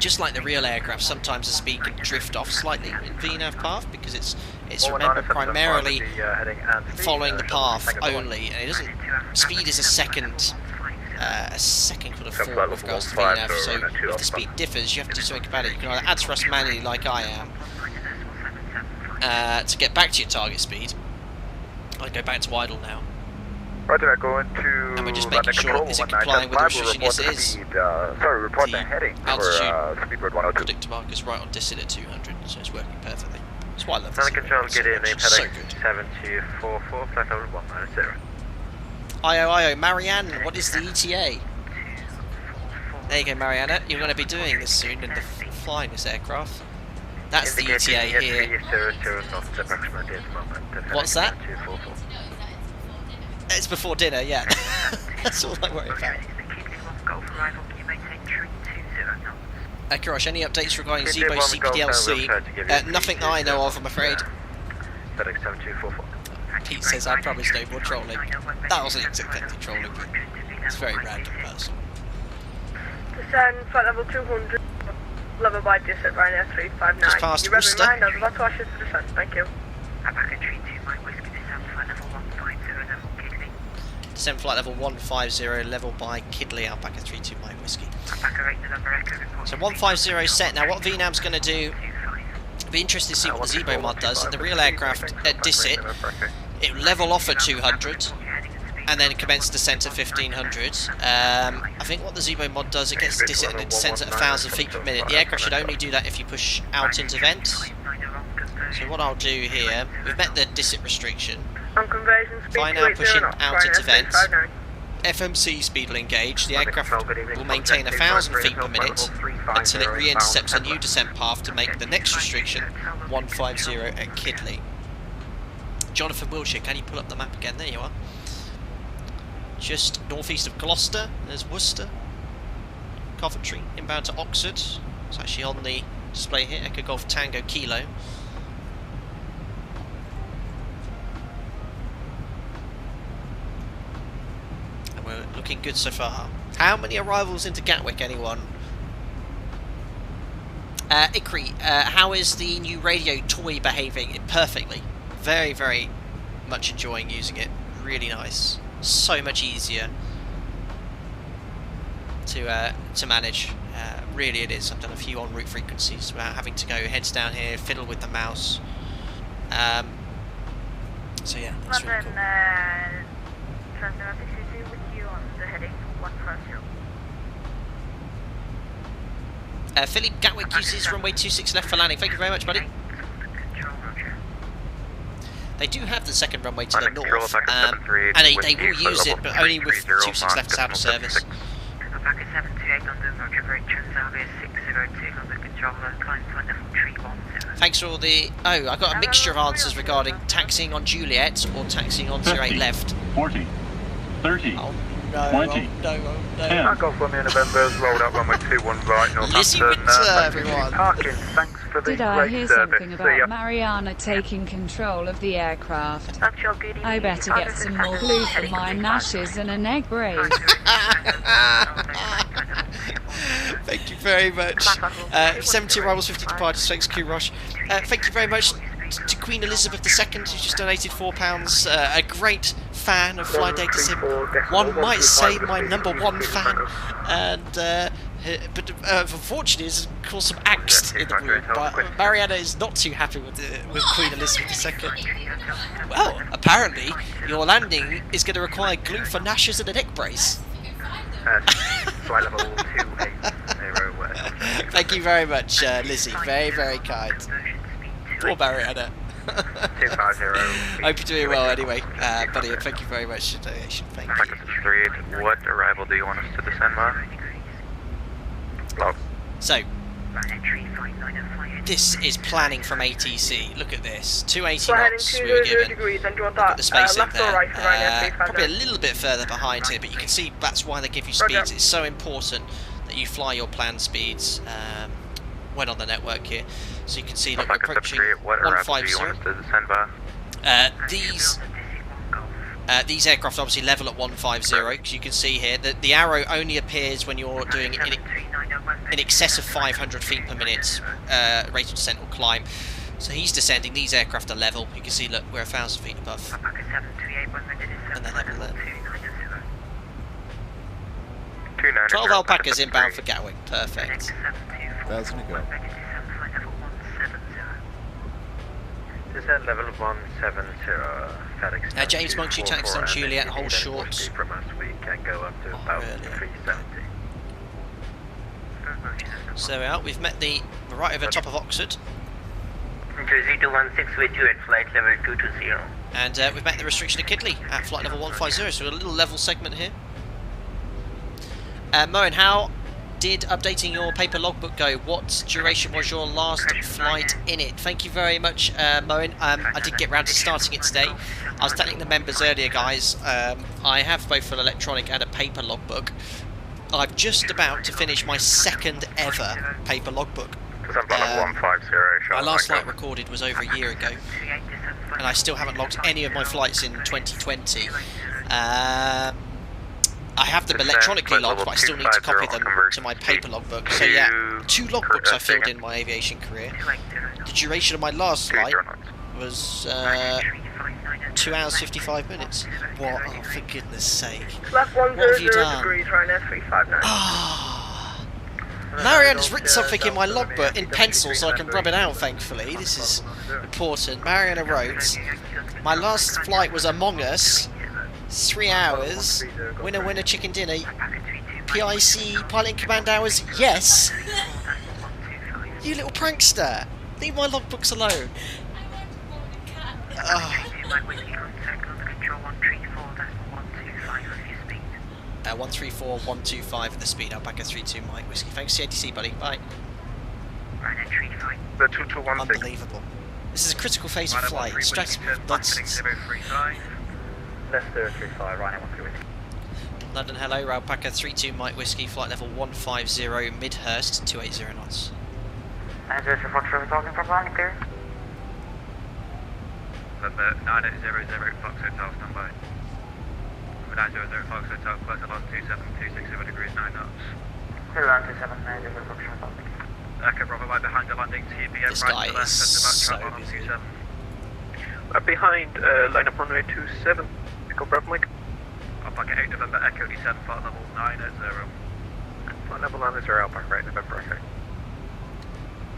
Just like the real aircraft, sometimes the speed can drift off slightly in VNAV path because it's remember primarily following the path only, and it doesn't. Speed is a second sort of form with regards to VNAV. So if the speed differs, you have to do something about it. You can either add thrust manually, like I am, to get back to your target speed. I'll go back to idle now. Roger, going to. And we're just making sure, is it complying with the restriction? Yes, it is. Report the heading altitude for speedbird 102. predictor mark is right on Dissid at 200, so it's working perfectly. That's why I love this. Control, get in, so good. 7244, flight level 190. IO, Marianne, what is the ETA? There you go, Mariana. You're going to be doing this soon and flying this aircraft. That's the ETA here. What's that? It's before dinner, yeah. That's all I worry about. Kirosh, any updates regarding ZIBO CPDLC? Nothing that I know of, I'm afraid. Pete says I promised no more trolling. That wasn't exactly trolling, but it's very random person. Descend flight level 200, level by Dissid, Ryanair 359. Just past Worcester. I was about to ask you to descend, thank you. Alpaca 32 Mike Whiskey, descend flight level 150, level Kidley. Descend flight level 150, level by Kidley, Alpaca 32 Mike Whiskey. Alpaca 8 November Echo report. So 150 set. Now what VNAV's going to do, it'll be interesting to see what the ZIBO mod does. In the real aircraft at Dissid, it will level off at 200 and then commence descent at 1500. I think what the ZIBO mod does, it gets Dissid and it descends at 1000 feet per minute. The aircraft should only do that if you push out into vent. So what I'll do here, we've met the Dissid restriction. On conversion speed if I now push in out into vent, FMC speed will engage. The aircraft will maintain 1,000 feet per minute until it re-intercepts a new descent path to make the next restriction 150 at Kidley. Jonathan Wiltshire, can you pull up the map again? There you are. Just northeast of Gloucester, there's Worcester. Coventry, inbound to Oxford. It's actually on the display here, Echo Golf Tango Kilo. And we're looking good so far. How many arrivals into Gatwick, anyone? Ikri, how is the new radio toy behaving? Perfectly. Very, very much enjoying using it. Really nice. So much easier to manage. Really it is. I've done a few en route frequencies without having to go heads down here, fiddle with the mouse. So yeah, that's really cool. Transmitter 622 with you on the heading 150. Philip, Gatwick uses runway 26 left for landing. Thank you very much, buddy. They do have the second runway to the north, and they will use it, but only with 26 left out of service. Alpaca 728 London, Roger, Bridge, Transavia 602 London controller, climb flight level 310. Thanks for all the... Oh, I got a mixture of answers regarding taxiing on Juliet or taxiing on 08 left. 40, 30, oh, no, 20, oh, no, oh, no. 10. Golf Romeo November's rolled out runway 21 right, Lizzie Northampton. Winter, everyone. Parking, thanks for the Did I great hear service. something See ya. about Mariana taking control of the aircraft? I better get some more glue for my nashes and an egg brace. Thank you very much. 70 arrivals, 50 departures, thanks Q Rush. Thank you very much to Queen Elizabeth II, who's just donated £4. A great fan of Fly Data Sim. One might say my #1 fan. And but unfortunately, it's caused some angst in the room. But Mariana is not too happy with Queen Elizabeth II. Well, apparently your landing is going to require glue for nashes and a neck brace. Flight level 280. Thank you very much, Lizzie. Very, very kind. Poor Mariana. 250. Hope you're doing well anyway, buddy. And thank you very much for the donation. Thank you. Alpaca 738, what arrival do you want us to descend by? Log. So, this is planning from ATC. Look at this. 280 knots we were given. Look at the spacing there. Probably a little bit further behind here, but you can see that's why they give you speeds. It's so important that you fly your planned speeds when on the network here. So you can see, look, we're approaching 150. These aircraft obviously level at 150, because you can see here that the arrow only appears when you're doing in excess of 500 feet per minute rate of descent or climb. So he's descending, these aircraft are level. You can see, look, we're 1,000 feet above. And they're level there. 12 alpacas inbound for Gatwick, perfect. 1,000 to go. Descent level 170. James Monks, you taxed on Juliet, hold short. From us, we can go up to about 370. So we are, we've met the right over top of Oxford. Jersey 216 with you at flight level 220. And we've met the restriction of Kidley at flight level 150, so a little level segment here. Moen, how did updating your paper logbook go? What duration was your last flight in it? Thank you very much, Moen. I did get round to starting it today. I was telling the members earlier, guys, I have both an electronic and a paper logbook. I'm just about to finish my second ever paper logbook. My last flight recorded was over a year ago, and I still haven't logged any of my flights in 2020. I have them electronically logged, but I still need to copy them to my paper logbook. So yeah, 2 logbooks I filled in my aviation career. The duration of my last flight was 2 hours 55 minutes. What? Oh, for goodness sake. What have you done? Marianne's written something in my logbook in pencil so I can rub it out, thankfully. This is important. Marianne wrote, my last flight was Among Us. 3 hours. Winner, winner, chicken dinner. PIC, pilot in command hours. Yes. You little prankster. Leave my logbooks alone. 134125 at the speed, Alpaca 32 Mike Whiskey. Thanks CATC, buddy. Bye. Ryanair 35. The 2216. Unbelievable. This is a critical phase of flight. Stress nonsense. Leicester 35, Ryanair 13 Whiskey. London, hello. Alpaca 32 Mike Whiskey. Flight level 150, Midhurst, 280 knots. And there's a Foxtrot talking from landing clear. Number 9800 Fox Hotel, stand by. Number 900 Fox Hotel, close along 27260 degrees 9 knots. 227 Foxtrot talking. Echo Bravo right behind the landing, TBM This right guy to the left, is and so about travel on busy. 27. Behind, line up runway 27. Echo Bravo Mike. Alpaca 8 November, Echo descend, flight level 9 at 0. Flight level 9 is 0, Alpaca 8 November, okay.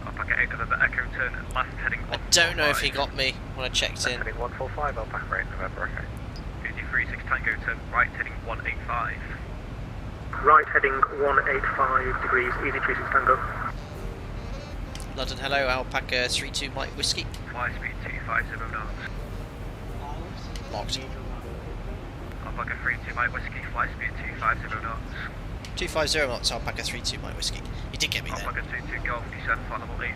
Alpaca 8 November, Echo turn left heading 145. I don't know if he got me when I checked in. Heading 145, Alpaca 8 November, okay. 236 Tango turn right heading 185. Right heading 185 degrees, easy 36 Tango. London, hello. Alpaca 32 Mike Whiskey. Fly speed 250 knots. Locked. Alpaca 32 Mike Whiskey, fly speed 250 knots. 250 knots, Alpaca 32 Mike Whiskey. You did get me there. Alpaca 22 Golf, descend, flight level 80.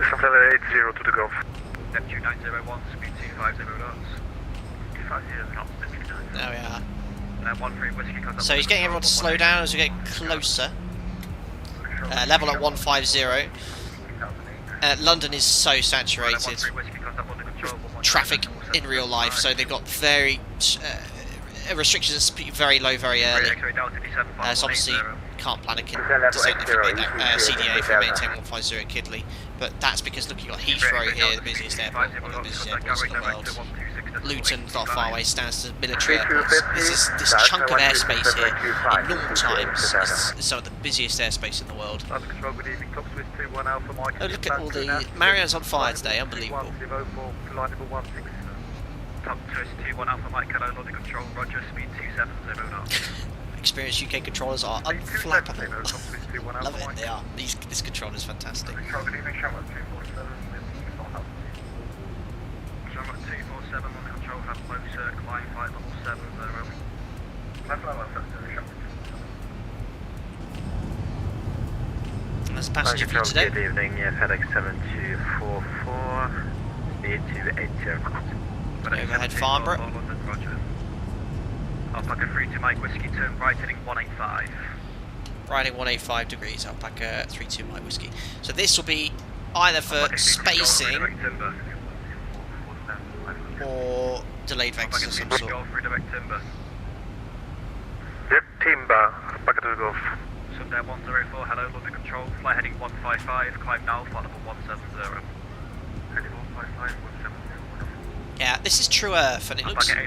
Something like 80 to the Gulf. Neptune 901, speed 250 knots. 250 knots, Neptune 9. There we are. 13 Whiskey comes up. So he's getting everyone to slow down as we get closer. Level at 150. London is so saturated with traffic in real life, so they've got very restrictions to speed very low very early. So obviously can't plan a descent if you make that CDA if you maintain 150 at Kidley. But that's because look, you've got Heathrow here, the busiest airport, one of the busiest airports in the world. Luton's not far away, stands to military airports. This chunk of airspace here, in normal times, is some of the busiest airspace in the world. Oh, look at all the... Marion's on fire today, unbelievable. Top twist 21 Alpha Mike, hello, London Control, Roger, speed 270 knots. Experienced UK controllers are unflappable. Love it, they are. This controller is fantastic. Shamrock 247 on the control, have low cert, climb flight level 70. And there's a passenger for you today. Good evening, yes, FedEx 7244, speed 280 knots. Overhead Farnborough. Alpaca 32 Mike Whiskey, turn right heading 185. Riding 185 degrees, Alpaca 32 Mike Whiskey. So this will be either for spacing or delayed vectors of some sort. Yep, Timber, Alpaca to the Gulf. Sunday 104, hello, London Control, fly heading 155, climb now, flight level 170. Heading 155, 170. Yeah, this is true Earth, and it looks at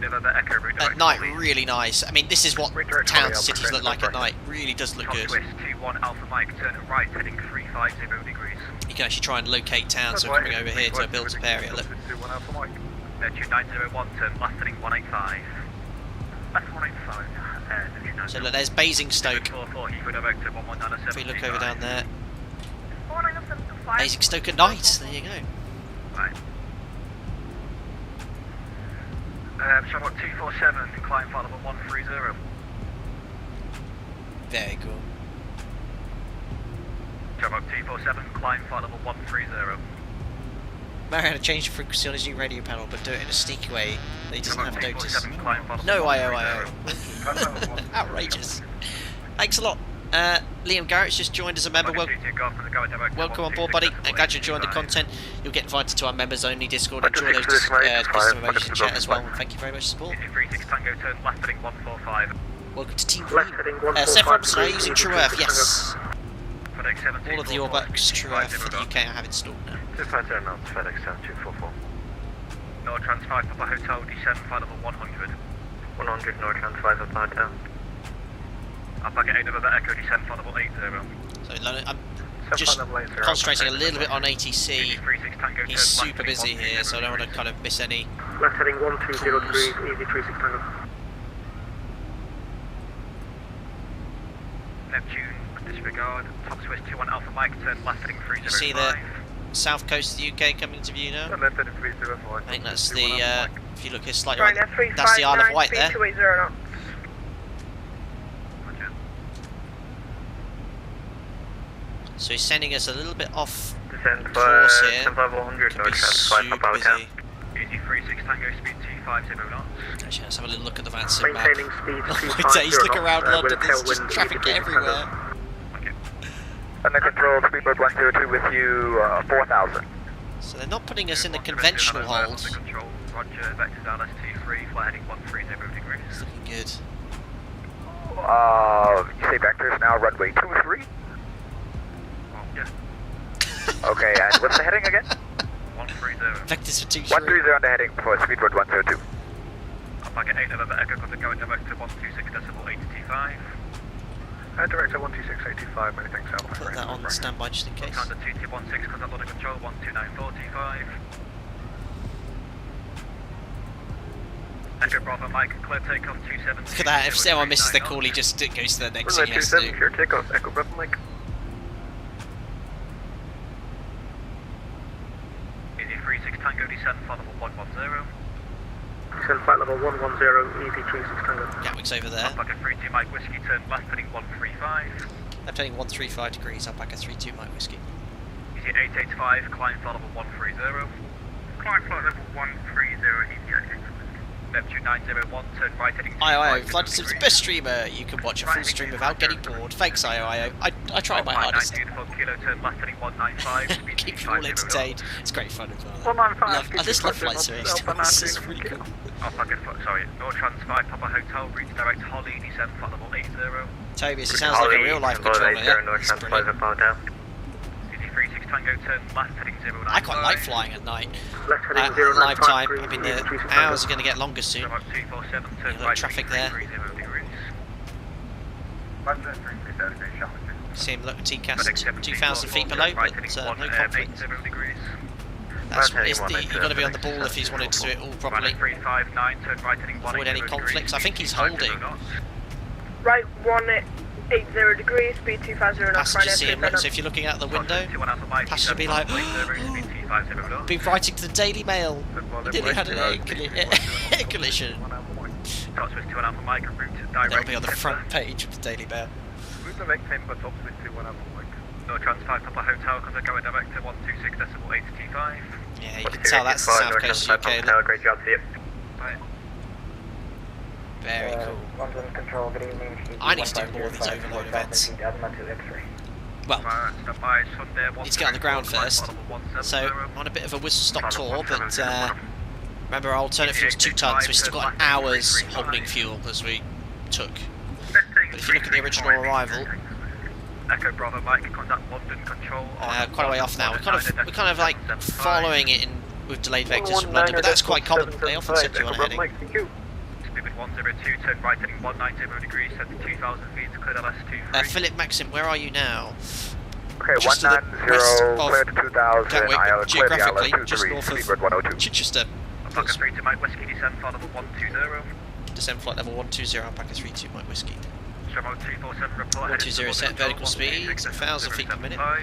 night really nice. I mean, this is what towns and cities look like at night. Really does look good. Twist 21 Alpha Mike, turn right heading 350 degrees. You can actually try and locate towns. So coming over here to a built-up area. Look. Neptune 901, turn left heading 185. Left 185. So look, there's Basingstoke. If we look over down there, Basingstoke at night. There you go. Right. Shamrock 247, climb flight level 130. Very cool. Shamrock 247, climb flight level 130. Mariana changed the frequency on his new radio panel, but do it in a sneaky way that he doesn't have notice. Climb flight No level IO. Outrageous. Thanks a lot. Liam Garrett's just joined as a member. Welcome on board, buddy. I'm glad you joined the content. You'll get invited to our members only Discord. Enjoy those custom emotions chat as well. Thank you very much for support. 36 Tango, turn left heading 145. Welcome to Team Green. Seth Robinson, are you using True Earth? Yes. All of the Orbucks True Earth for the UK I have installed now. 250 knots, FedEx 7244. Nortrans 5 Papa Hotel, descend flight level 100. 100 Nortrans 5 Papa Hotel. Alpaca 8 November Echo, descend flight level 80. So I'm just concentrating a little bit on ATC. He's super busy here, so I don't want to kind of miss any. Left heading 120 degrees, easy 36 Tango. Neptune, disregard, top Swiss 21 Alpha Mike, turn left heading 305. You see the south coast of the UK coming to view now? I think that's the, if you look here slightly right, that's the Isle of Wight there. So he's sending us a little bit off Descend for course here. 100, Could be super busy. Easy 36 Tango speed 250 knots. Actually, let's have a little look at the VATSIM map. Maintaining speed Oh 250 my days, look knots, around with London, a there's tailwind just traffic 83 everywhere. Okay. Under control, speedboat 102 with you, 4,000. So they're not putting us in the conventional hold. Under control, Roger, vectors down S23, fly heading 130 degrees. It's looking good. You say vectors now, runway 23? Oh, yeah. Okay, and what's the heading again? 130. Vectors for 2-3. 130 on the heading for speedboat 102. Alpaca 8 November Echo, contact going direct to 126.825. Director 126.825, many thanks, Alpha. Put that on standby just in case. Contact 2216, contact under control 129.45. Echo Bravo Mike, clear takeoff 27. Look at that, if someone misses the call, he just goes to the next thing he has to do. Clear takeoff, Echo Bravo Mike. Easy 36 Tango, descend flight level 110. Descend flight level 110, easy 36 Tango. Gatwick's over there. Alpaca 32 Mike Whiskey, turn left heading 135. Left heading 135 degrees, Alpaca 32 Mike Whiskey. Easy 885, climb flight level 130. Climb flight level 130, EGKK. Neptune 901, turn right heading IOIO, Flight Sim's best streamer. You can watch a full stream without getting bored. Thanks, IOIO. I try my hardest. Kilo, turn left heading 195. Keep you all entertained. It's great fun as well. 195. I just love Flight Sim. This is really cool. Alpaca, sorry, North Trans 5, Papa Hotel, reach direct Holly, descend flight level 80. Tobias, it sounds like a real life controller, yeah? North It's Trans 5 brilliant. at power down. Easy 36 Tango, turn left heading 095. I quite like flying at night. Left heading At 095. live time, I mean the hours are going to get longer soon. About 247, turn Yeah, right traffic heading there. 330 degrees. See him look at TCAS 2,000 feet below, but no conflict. That's what you've got to be on the ball if he's wanted to do it all properly. 359, turn right heading Avoid any conflicts. I think he's holding. Right, 180 degrees, speed 250 knots. Passengers see him look, so if you're looking out the window, passenger be like, be writing to the Daily Mail. He nearly had an air collision. They'll be on the front page of the Daily Mail. No Trans 5 Papa Hotel, because they're going direct to 126.825. Yeah, you can tell that's the south coast of UK. Look. Great job to you. Right. Very cool. London Control, good evening. I need to do more of these overload events. Well, need to get on the ground first. So, on a bit of a whistle-stop tour, but remember our alternate fuel's 2 tons, so we've still got an hour's holding fuel as we took. But if you look at the original arrival, Echo Bravo Mike, contact London Control. quite a way off now. We're kind of like following it in with delayed vectors from London, but that's quite common. They often send you on a heading. Speed 102, turn right heading 190 degrees, set to 2,000 feet, clear LS23. Philip Maxim, where are you now? Okay, Just to the 190, west of clear to 2,000, Gatwick, IL, clear the geographically, ILS just 23, north of speedbird 102. Chichester. Alpaca 32 Mike Whiskey, descend flight level 120. Descend flight level 120, Alpaca 32 Mike Whiskey. Stremo 247, report 120 set vertical speed, 1,000 feet per minute. And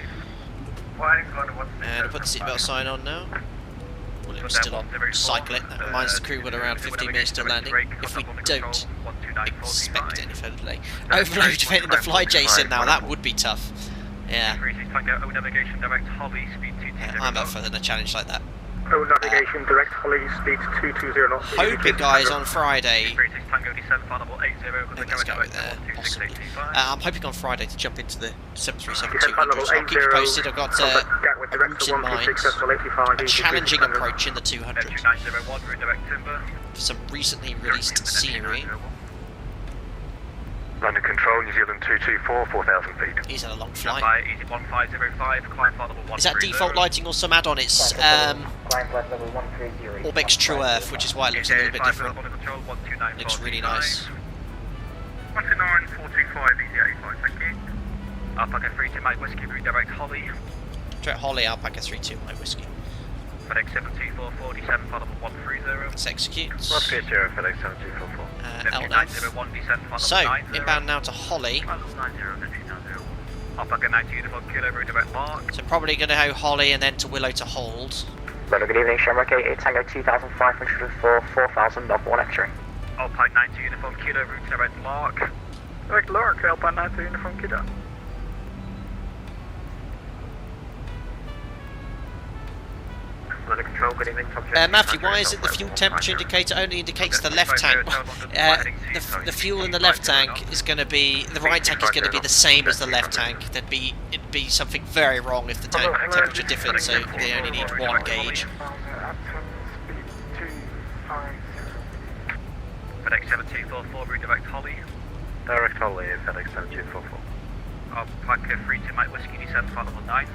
put the seatbelt sign on now. Well, it's still on cycle it. That reminds the crew we're around 15 minutes to landing. If we don't expect any further delay. Overload event in the fly Jason now, that would be tough. Yeah. navigation direct Holly, speed 220. I'm up for a challenge like that. Oh, navigation direct Holly, speed 220 knots. Hoping, guys, on Friday. Let's go with there, possibly. I'm hoping on Friday to jump into the 737-200. So I'll keep you posted. I've got a route in mind, a challenging approach in the 200 for some recently released scenery. London Control, New Zealand 224, 4,000 feet. He's had a long flight. Easy 1505, climb flight level 130. Is that default lighting or some add-on? It's Orbix True Earth, which is why it looks a little bit different. Looks really nice. 19425, easy 85, thank you. Alpaca 32 Mike Whiskey, redirect Holly. Direct Holly, Alpaca 32 Mike Whiskey. FedEx 72447, flight level 130. Let's execute. 130, FedEx 7244. LNAV. So, inbound now to Holly. Alpaca 90 uniform kilo, redirect Mark. So probably going to go Holly and then to Willow to hold. London, good evening, Shamrock 88 Tango 2504, 4,000, off 1 X-ray. Alpine 90 uniform kilo, route direct Mark. Direct Lark, Alpine 90 uniform kilo. Control, good evening. Matthew, why is it the fuel temperature indicator only indicates the left tank? The fuel in the left tank is going to be, the right tank is going to be the same as the left tank. It'd be something very wrong if the tank temperature differed, so they only need one gauge. FedEx 7244, redirect Holly. Direct Holly, FedEx 7244. Alpaca 32 Mike Whiskey, descend flight level 90.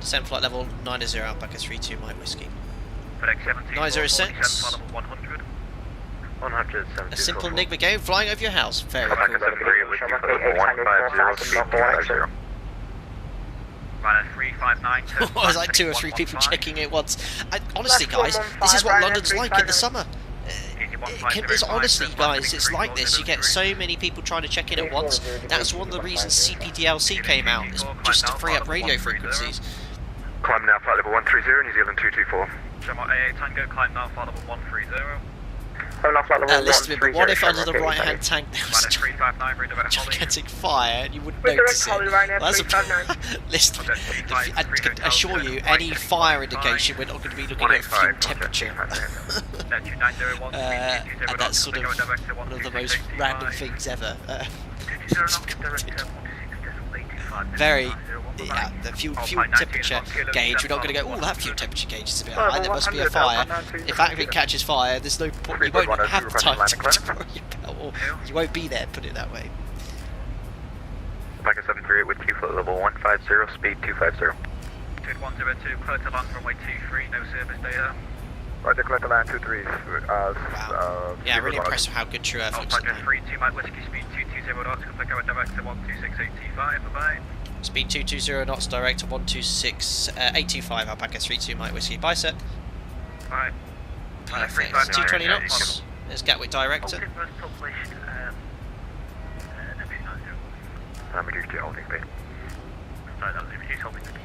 Descent flight level 90, Alpaca 32 Mike Whiskey. FedEx 7244, descend flight level 100. 100, A simple enigma game flying over your house. Very cool. Alpaca 73 with you for level 150, speed 250. Runner 359. Well, there's like 2 or 3 people checking it once. Honestly, guys, this is what London's like in the summer. It's honestly, guys, it's like this. You get so many people trying to check in at once. That's one of the reasons CPDLC came out, is just to free up radio frequencies. Climb now, flight level 130, New Zealand 224. Gemma AA Tango, climb now, flight level 130. Listen, but what if under the right-hand tank there was a gigantic fire and you wouldn't notice it? Listen, I can assure you, any fire indication, we're not going to be looking at fuel temperature. And that's sort of one of the most random things ever. Very, yeah, the fuel temperature gauge, we're not going to go, oh, that fuel temperature gauge is a bit high, there must be a fire. If that thing catches fire, there's no point, you won't have the time to worry about, or you won't be there, put it that way. Alpaca 738 with you, flight level 150, speed 250. 2102, clear to land runway 23, no service data. Roger, clear to land 23. Wow. Yeah, really impressed with how good True Earth looks at Alpaca 32 Mike Whiskey, speed 220 knots, can go direct to 126825, bye-bye. Speed 220 knots, direct to 126825, Alpaca 32 Mike Whiskey. Bye, sir. Bye. Perfect. 220 knots. There's Gatwick director. Reduce to holding speed. Reduce holding speed,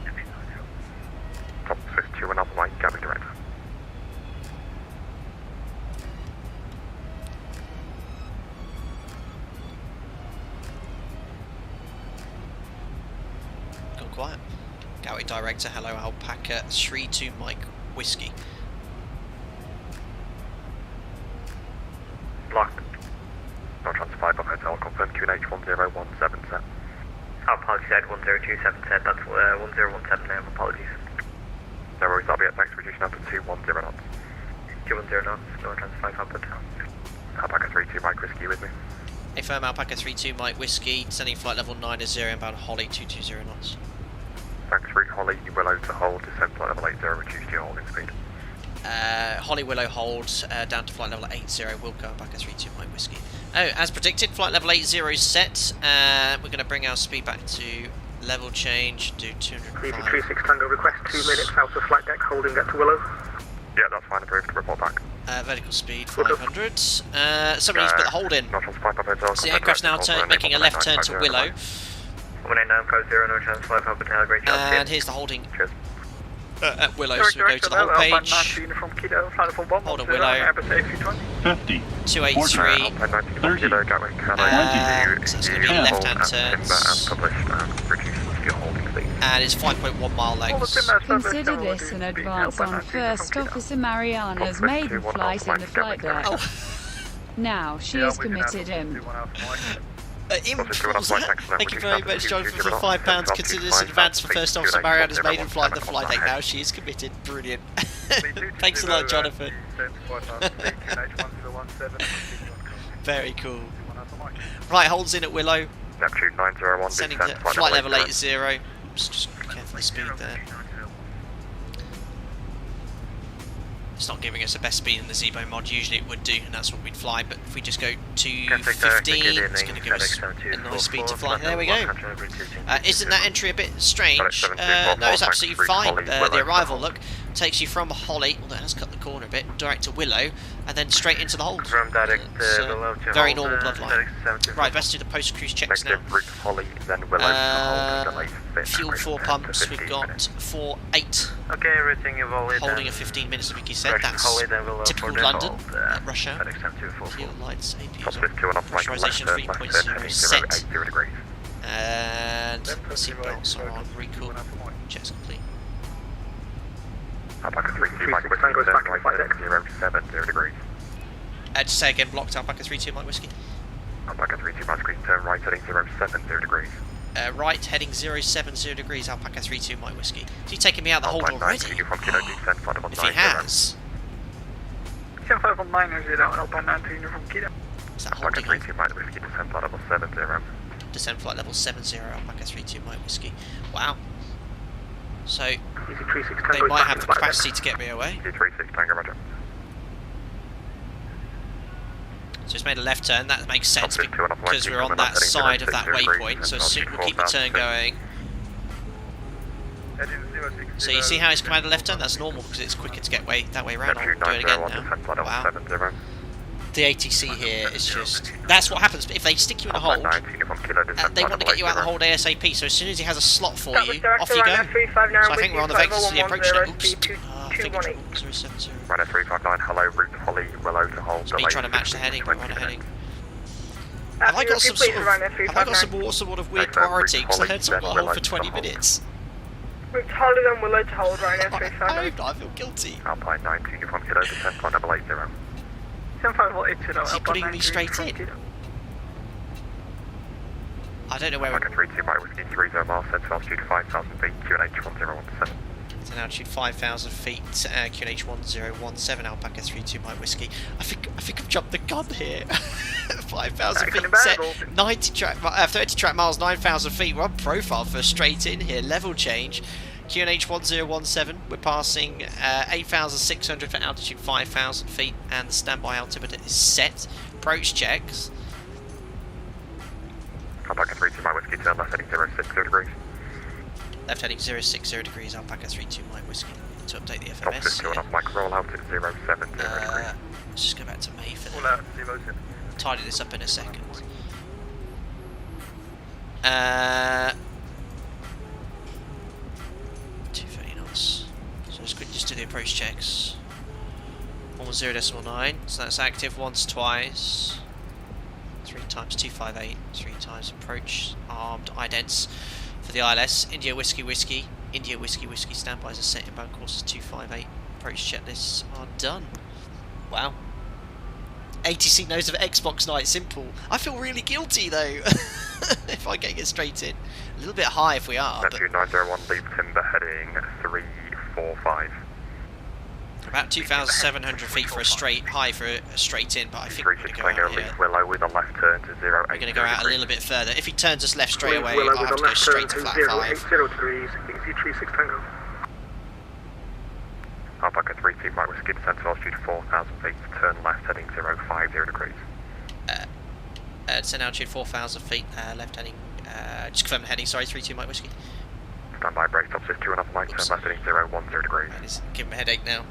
Top 52 and up, line, Gatwick director. Gone quiet. Gatwick director, hello, Alpaca 32 Mike Whiskey. Locked. No transfer 5 on hotel, confirm QNH 1017 set. Apologies, Ed 1027 set, that's 1017 now, apologies. No worries, I'll be at next, reducing up to 210 knots. 210 knots, no transfer 5 output. Alpaca 32 Mike Whiskey with me. A firm Alpaca 32 Mike Whiskey, sending flight level 90, inbound Holly 220 knots. Thanks, route Holly, Willow to hold, descend flight level 80, reduce to your holding speed. Holly Willow holds down to flight level 80, will go Alpaca 32 Mike Whiskey. Oh, as predicted, flight level 80 is set. We're going to bring our speed back to level change, do 205. 36 Tango, request 2 minutes out of flight deck, holding get to Willow. Yeah, that's fine, approved, report back. Vertical speed 500. Somebody's put the hold in. So the aircraft's now making a left turn to Willow. 189 Pro 0, no chance, 5 output, great job. And here's the holding at Willow, so we go to the hold page. Hold at Willow. 50. 283. 30. So it's going to be left hand turns. And it's 5.1 mile lengths. Consider this an advance on First Officer Mariana's maiden flight in the flight deck. Oh. Now she has committed him. Thank you very much, Jonathan, for £5. Consider this an advance for First Officer Mariana's maiden flight in the flight deck. Now she is committed. Brilliant. Thanks a lot, Jonathan. Very cool. Right, holds in at Willow. Neptune 901, sending to flight level 80. Just be careful of the speed there. It's not giving us the best speed in the ZIBO mod, usually it would do, and that's what we'd fly, but if we just go to 15, it's going to give us a nice speed to fly. There we go. Isn't that entry a bit strange? No, it's absolutely fine. The arrival, look, takes you from Holly, although it has cut the corner a bit, direct to Willow, and then straight into the hold. It's very normal bloodline. Right, let's do the post-cruise checks now. Fuel 4 pumps, we've got 4.8. Okay, everything evolved. Holding a 15 minutes, I think he said. That's typical London at rush hour. Fuel lights, APUs pressurization 3.0 set. And seatbelts are on, recall, checks complete. Alpaca 32 Mike Whiskey, turn right heading 070 degrees. Just say again, blocked Alpaca 32 Mike Whiskey. Alpaca 32 Mike Whiskey, turn right heading 070 degrees. Right heading 070 degrees, Alpaca 32 Mike Whiskey. Is he taking me out the hold already? If he has... 10590, Alpine 19 from Kilo. Is that Alpaca holding 32 Mike Whiskey, descend flight level 70. Descend flight level 70, Alpaca 32 Mike Whiskey. Wow. So, they might have the capacity to get me away. 36 Tango, roger. So it's made a left turn, that makes sense because we're on that side of that waypoint, so we'll keep the turn going. So you see how it's come out of left turn? That's normal because it's quicker to get that way around. I'll do it again now. Wow. The ATC here is just... That's what happens, if they stick you in a hold, they want to get you out of the hold ASAP, so as soon as he has a slot for you, off you go. So I think we're on the vectors to the approach now. Oops. I think it's 070. Runner 359, hello, route Holly, Willow to hold. It's me trying to match the heading, we're on a heading. Have I got some sort of weird priority? Because I heard someone got hold for 20 minutes. We've told them Willow to hold Ryanair 359. I feel guilty. Alpine 19, from Kilo, descend flight level 80. Is he putting me straight in? I don't know where we're... 32 Mike Whiskey, 30 miles, send to altitude 5,000 feet, QNH 1017. It's an altitude 5,000 feet, QNH 1017, Alpaca 32 Mike Whiskey. I think I've jumped the gun here. 5,000 feet, set 30 track miles, 9,000 feet. We're on profile for straight in here, level change. QNH 1017, we're passing 8,600 for altitude 5,000 feet, and the standby altimeter is set. Approach checks. Alpaca 32 Mike Whiskey, turn left heading 060 degrees. Left heading 060 degrees, Alpaca 32 Mike Whiskey. To update the FMS. Office 2 off Mike, roll out at 070 degrees. Let's just go back to May for that. Tidy this up in a second. 230 knots. So let's quickly just do the approach checks. One was 0.9, so that's active once, twice. 3 times 258, 3 times approach, armed, idents for the ILS. India Whiskey Whiskey, India Whiskey Whiskey, standbys are set, inbound courses 258, approach checklists are done. Wow. ATC knows of Xbox night, simple. I feel really guilty though, if I get straight in. A little bit high if we are. But 901, leave timber heading 345. About 2,700 feet for a straight, high for a straight in, but I think we're going to go out here. Willow with a left turn to 080. We're going to go out a little bit further. If he turns us left straight away, I'll have to go straight to flat 5. Alpaca 32 Mike Whiskey, descend to altitude 4,000 feet, turn left heading 050 degrees. Descend altitude 4,000 feet, left heading, just confirm the heading, sorry, 32 Mike Whiskey. Standby brake stops, just 2.5 Mike, turn left heading 010 degrees. Give him a headache now.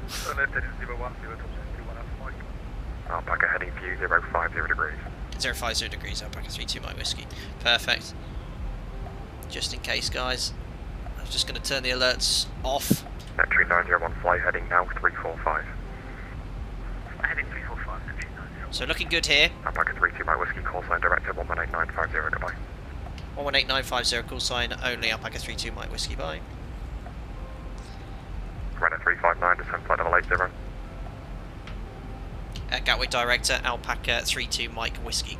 Alpaca heading view 050 degrees. 050 degrees, Alpaca 32 Mike Whiskey. Perfect. Just in case, guys. I'm just going to turn the alerts off. Neptune 901, fly heading now 345. Heading 345, Neptune 901. So looking good here. Alpaca 32 Mike Whiskey, call sign director 118950, goodbye. 118950, call sign only, Alpaca 32 Mike Whiskey, bye. Runner 359, descend flight level 80. Gatwick director, Alpaca 32 Mike Whiskey.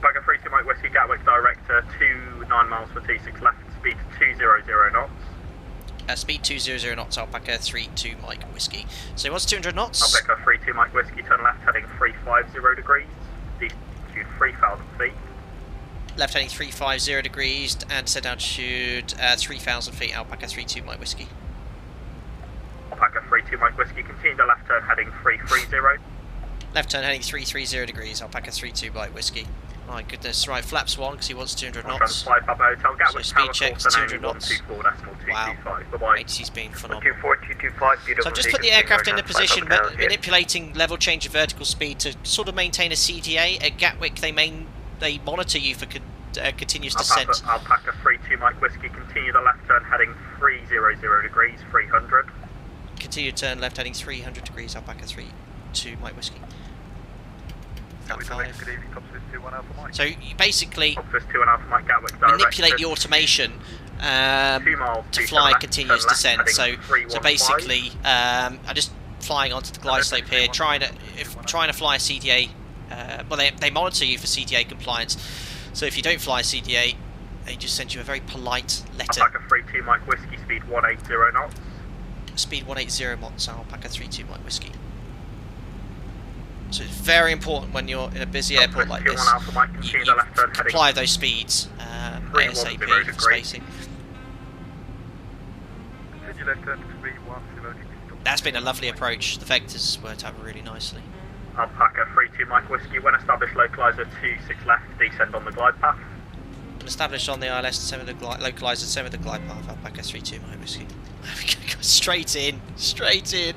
Alpaca 32 Mike Whiskey, Gatwick director, 29 miles for T6 left, speed 200 knots. Speed 200 knots, Alpaca 32 Mike Whiskey. So he wants 200 knots. Alpaca 32 Mike Whiskey, turn left heading 350 degrees, altitude 3,000 feet. Left heading 350 degrees and set altitude 3,000 feet, Alpaca 32 Mike Whiskey. Alpaca 32 Mike Whiskey, continue the left turn heading 330. Left turn heading 330 degrees, Alpaca 32 Mike Whiskey. My goodness, right, flaps 1 because he wants 200 knots. So speed checks 200 knots. Wow, ATC's been phenomenal. So I've just put the aircraft in a position manipulating level change of vertical speed to sort of maintain a CDA. At Gatwick they monitor you for continuous descent. Alpaca 32 Mike Whiskey, continue the left turn heading 300 degrees, 300. Continue to turn left heading 300 degrees, Alpaca 32 Mike Whiskey. So you basically manipulate the automation to fly continuous descent. So basically, I'm just flying onto the glide slope here, trying to fly a CDA. Well, they monitor you for CDA compliance. So if you don't fly a CDA, they just send you a very polite letter. Alpaca 32 Mike Whiskey, speed 180 knots. Speed 180 knots, Alpaca 32 Mike Whiskey. So it's very important when you're in a busy airport like this, you apply those speeds ASAP, spacing. That's been a lovely approach. The vectors worked out really nicely. Alpaca 32 Mike Whiskey, when established localizer 26 left, descend on the glide path. When established on the ILS, 7 the localizer, 7 the glide path, Alpaca 32 Mike Whiskey. Go straight in,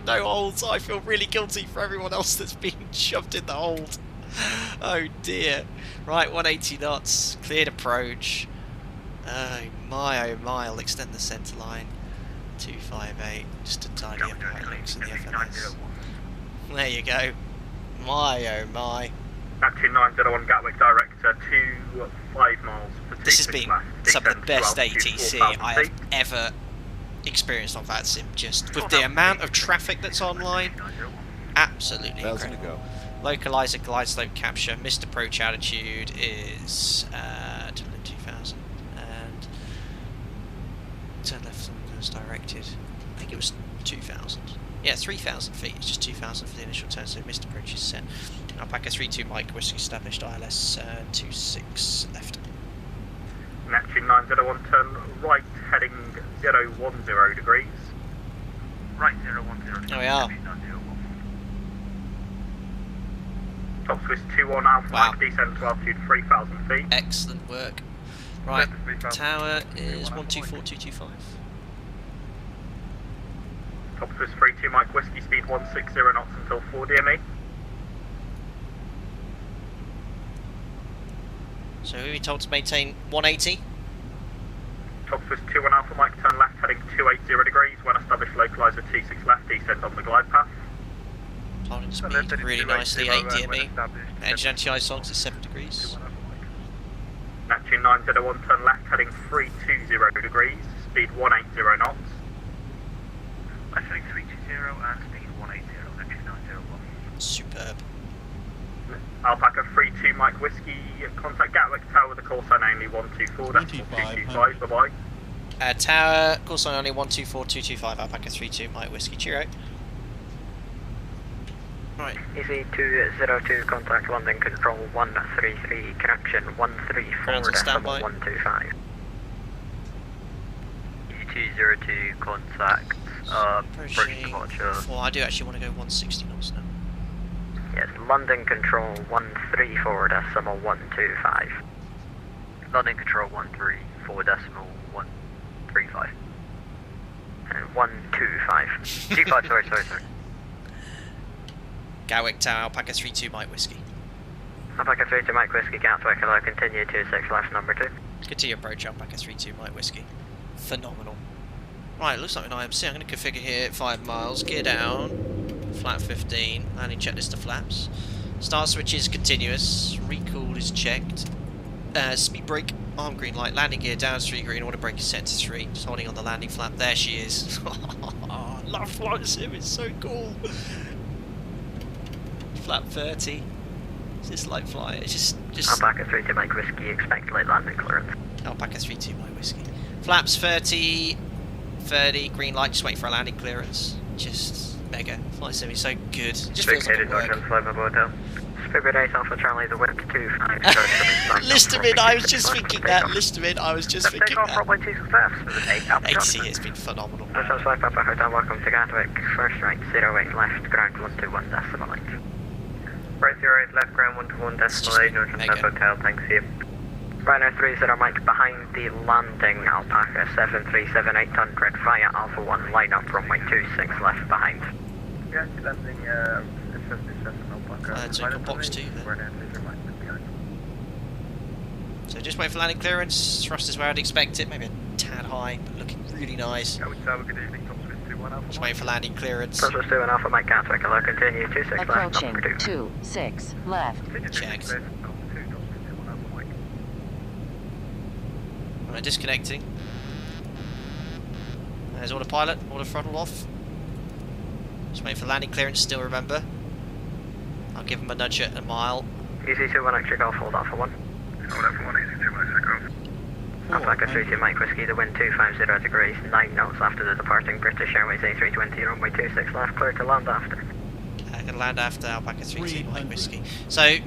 no holds. I feel really guilty for everyone else that's been shoved in the hold. Oh dear. Right, 180 knots, cleared approach. Oh my, I'll extend the centre line. 258, just to tidy up the links in the FNS. There you go. My oh my. Neptune 901 Gatwick Director, 25 miles for 26 This has been some of the best ATC I have ever experienced on VATSIM. Just with the amount of traffic that's online, absolutely incredible. Localizer glide slope capture, missed approach altitude is 2000, and turn left as directed. I think it was 2000. Yeah, 3,000 feet. It's just 2,000 for the initial turn, so missed approach is set. Alpaca 32 Mike Whiskey established ILS 26 left. Neptune 901 turn right heading 010 degrees. Right 010 degrees. There we are. Top Swiss 21 Alpha Mike, descend to altitude 3,000 feet. Excellent work. Right, tower is 124225. Top Swiss 32 Mike Whiskey, speed 160 knots until 4 DME. So we'll be told to maintain 180. Top Swiss 21 Alpha Mike, turn left heading 280 degrees. When established localizer 26 left, descend on the glide path. Holding speed really nicely, 8 DME. Engine anti-ice is 7 degrees. Neptune 901 turn left heading 320 degrees, speed 180 knots. Left heading 320 and speed 180, Neptune 901. Superb. Alpaca 32 Mike Whiskey, contact Gatwick Tower with a call sign only 124.225, bye bye. Tower, call sign only 124.225, Alpaca 32 Mike Whiskey, cheerio. Right. EC202, contact London Control 133, connection 134.125. EC202, contact approach departure. Well, I do actually want to go 160 knots now. Yes, London Control 134.125. London Control 134.135. And 125. 25, sorry. Gatwick Tower, Alpaca 32 Mike Whiskey. Alpaca 32 Mike Whiskey, Gatwick, hello, continue 26 left, number 2. Continue approach, Alpaca 32 Mike Whiskey. Phenomenal. Right, it looks like an IMC. I'm going to configure here at 5 miles, gear down, flat 15, landing checklist of flaps. Start switch is continuous, recall is checked. Speed brake, arm green light, landing gear down 3 green, auto brake is set to 3. Just holding on the landing flap. There she is. I love flight sim, it's so cool. Flap 30. It's just like flying. It's just. Alpaca 32 Mike Whiskey, expect late landing clearance. Alpaca 32 Mike Whiskey. Flaps 30, green light, just wait for a landing clearance. Just mega. Flight sim is so good. It just feels like it works. Spirit 8 Alpha Charlie, the wind 25. List them in, I was just thinking that. List them in, I was just thinking that. ATC has been phenomenal. Welcome to Gatwick, first right, 08 left, ground 121 decimal 8. Right 08 left, ground 121 decimal 8, Northern Hotel, thanks you. Rhino 30 Mike behind the landing, Alpaca 737 800 via Alpha 1, line up runway 26 left behind. Yeah, landing 77 Alpaca. So got box 2 there. So just wait for landing clearance, thrust is where I'd expect it, maybe a tad high, but looking really nice. Good evening, Top Swiss 21 Alpha. Just waiting for landing clearance. Top Swiss 21 Alpha Mike Gatwick, hello, continue 26 left, approaching number 2. 26 left. Checked. Right, disconnecting. There's autopilot, auto throttle off. Just wait for landing clearance, still remember. I'll give him a nudge at a mile. Easy 2-1 extra golf, hold Alpha 1. Hold Alpha 1, easy 2-1 extra golf. Alpaca 32 Mike Whiskey, the wind 250 degrees, 9 knots after the departing British Airways A320, runway 26 left, clear to land after. Gonna land after Alpaca 32 Mike Whiskey. So,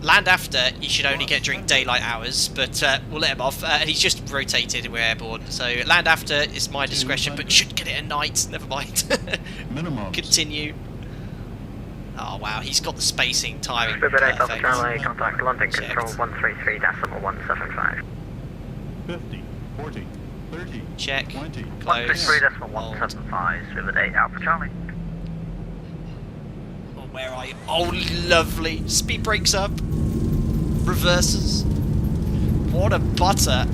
land after, you should only get during daylight hours, but we'll let him off. And he's just rotated and we're airborne. So, land after is my discretion, but should get it at night. Never mind. Minimum. Continue. Oh wow, he's got the spacing, timing. Spirit 8 Alpha perfect. Charlie, contact London Checked. Control 133.175. 50, 40, 30, Check. 20. Close. 133.175, Spirit 8 Alpha Charlie. Oh, where are you? Oh, lovely. Speed brakes up. Reverses. What a butter.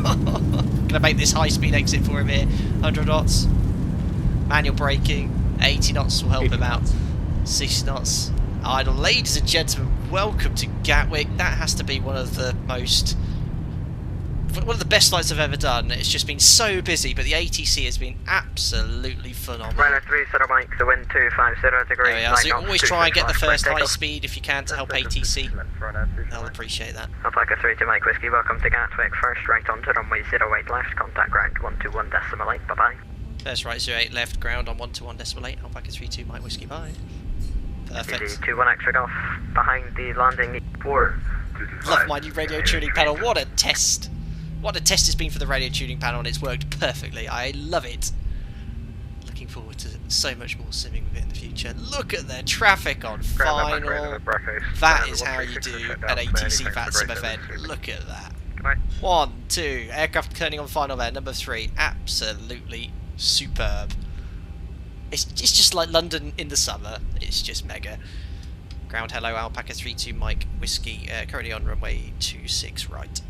Gonna make this high speed exit for him here. 100 knots. Manual braking. 80 knots will help him out. 60 knots. Idle. Ladies and gentlemen, welcome to Gatwick. That has to be one of the best flights I've ever done. It's just been so busy, but the ATC has been absolutely phenomenal. Runway 30 Mike, the wind 250 degrees. There we are. So always try and get the first high speed if you can to help ATC. They'll appreciate that. Alpaca 32 Mike Whiskey, welcome to Gatwick. First right onto runway 08 left, contact ground 121.8, bye bye. First right 08 left, ground on 121.8, Alpaca 32 Mike Whiskey, bye. Perfect. 2-1 extra golf, behind the landing 4. Love my new radio tuning panel. What a test. What a test it's been for the radio tuning panel, and it's worked perfectly. I love it. Looking forward to so much more simming with it in the future. Look at the traffic on final. That is how you do an ATC VATSIM event. Look at that. 1, 2, aircraft turning on final there. Number 3, absolutely superb. It's just like London in the summer. It's just mega. Ground hello, Alpaca 32 Mike Whiskey, currently on runway 26 right.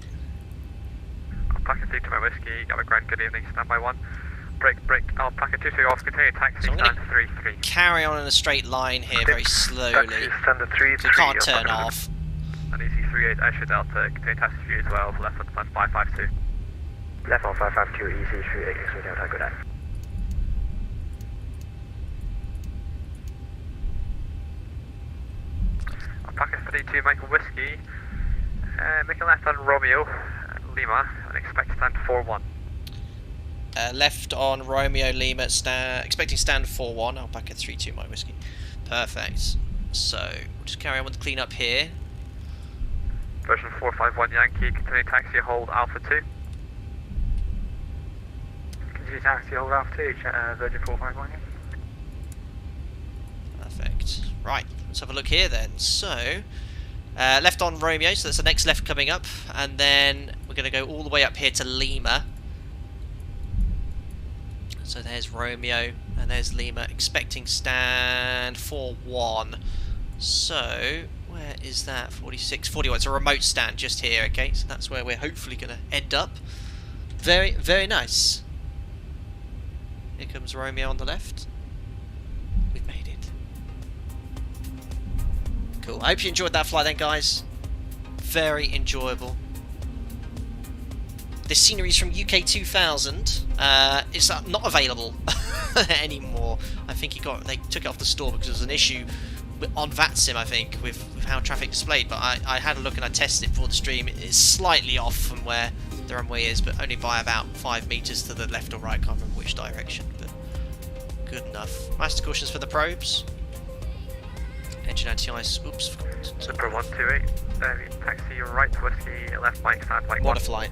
Alpaca 32 Mike Whiskey, got a grand good evening, standby 1. Break, Alpaca 22 off, continue taxi, So I'm stand gonna 33. carry on in a straight line here very slowly. Standard 3, So you can't turn off. And easy 38 Asher Delta, continue taxi for you as well, left on 552. Left on 552, easy 38 X-ray Delta, good day. Alpaca 32 Michael Whiskey, make a left on Romeo, Lima, and expect stand 4-1. Left on Romeo Lima, expecting stand 4-1, Alpaca 32 Mike Whiskey. Perfect. So, we'll just carry on with the clean up here. Version 451 Yankee, continue taxi, hold Alpha 2. Continue taxi, hold Alpha 2, Virgin 451 Yankee. Perfect. Right, let's have a look here then. So, left on Romeo, so that's the next left coming up, and then we're going to go all the way up here to Lima. So there's Romeo, and there's Lima, expecting stand 4-1. So, where is that? 46, 41. It's a remote stand just here, okay? So that's where we're hopefully going to end up. Very, very nice. Here comes Romeo on the left. We've made it. Cool. I hope you enjoyed that flight then, guys. Very enjoyable. This scenery is from UK 2000. It's not available anymore. I think they took it off the store because there was an issue on VATSIM, I think, with how traffic displayed. But I had a look and I tested it for the stream. It's slightly off from where the runway is, but only by about 5 meters to the left or right. I can't remember which direction, but good enough. Master cautions for the probes. Engine anti-ice. Oops. Super 128, taxi right Whiskey, left Mike, stand Mike 1. What a flight.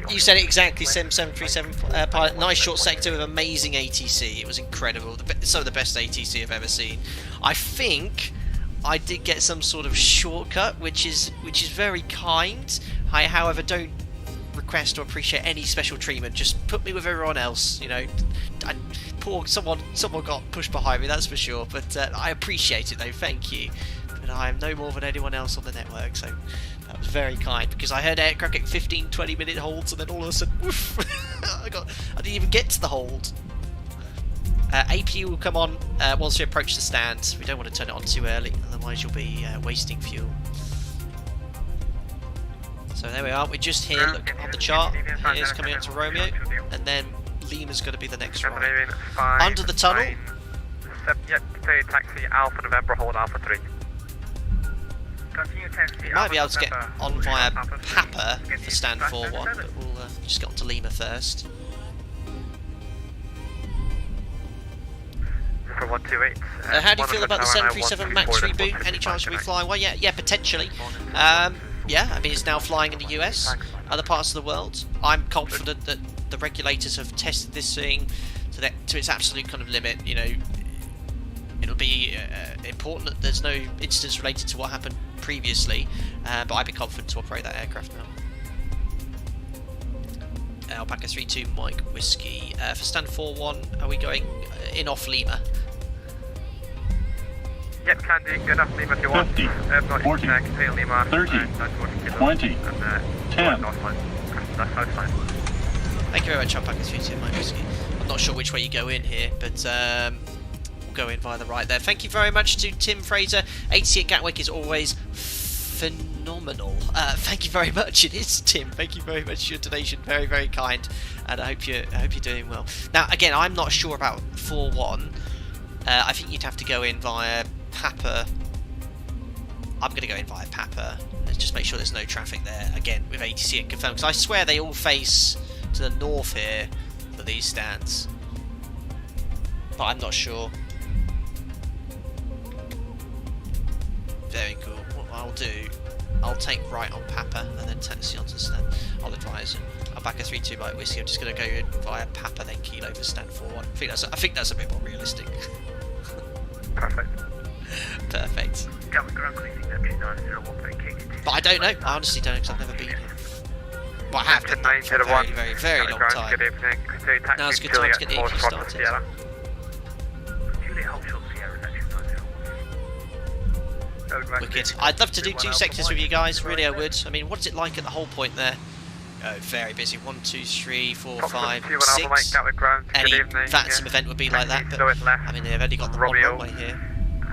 You said it exactly, Sim 737 pilot. Nice short sector with amazing ATC. It was incredible. Some of the best ATC I've ever seen. I think I did get some sort of shortcut, which is very kind. I, however, don't request or appreciate any special treatment. Just put me with everyone else. You know, someone got pushed behind me, that's for sure. But I appreciate it though. Thank you. But I am no more than anyone else on the network, so that was very kind, because I heard aircraft get 15-20 minute holds, and then all of a sudden, woof, I didn't even get to the hold. APU will come on once we approach the stand. We don't want to turn it on too early, otherwise you'll be wasting fuel. So there we are, we're just here, look on the chart. Here's coming up to Romeo, and then Lima's going to be the next Captain ride. Avian 5, Under the tunnel. 9, 7, yep, continue taxi Alpha November, hold Alpha 3. Continue taxi We might be able to get November, on hold via Alpha 3. Papa Get for to stand Instructor 4-1, 7. but we'll just get on to Lima first. For 128. How do you feel about the 737 MAX reboot? Any chance you'll be flying one? Yeah, potentially. Yeah, I mean, it's now flying in the US, other parts of the world. I'm confident that the regulators have tested this thing to its absolute kind of limit. You know, it'll be important that there's no incidents related to what happened previously, but I'd be confident to operate that aircraft now. Alpaca 32 Mike Whiskey. For stand 4-1, are we going in off Lima? Yep, can do. Good enough Lima if you want. 50, North 40, Lima, 30, and 20, and, 10. North line. That's south line. Thank you very much, Alpaca 32 Mike Whiskey. I'm not sure which way you go in here, but we'll go in via the right there. Thank you very much to Tim Fraser. ATC at Gatwick is always phenomenal. Thank you very much. It is, Tim. Thank you very much for your donation. Very, very kind, and I hope you're doing well. Now, again, I'm not sure about 4-1. I think you'd have to go in via Papa. I'm going to go in via Papa. Let's just make sure there's no traffic there. Again, with ATC and confirmed, because I swear they all face to the north here for these stands, but I'm not sure. Very cool. What I'll do, I'll take right on Papa and then taxi onto stand. I'll advise him. Alpaca 32 Mike Whiskey. I'm just going to go in via Papa, then Kilo for stand 4-1. I think that's a bit more realistic. Perfect. Perfect. Gatwick ground cleaning, But I don't know. I honestly don't, because I've never been here. Well, I have done that for a very, very, very long time. Good evening. Now it's a good time to get the EP started. Juliet Holshot Sierra, Wicked. I'd love to do 2 sectors with you guys, really I would. I mean, what's it like at the whole point there? Oh, very busy. 1, 2, 3, 4, 5, 6. Any VATSIM event would be like that, but I mean, they've only got the one runway here.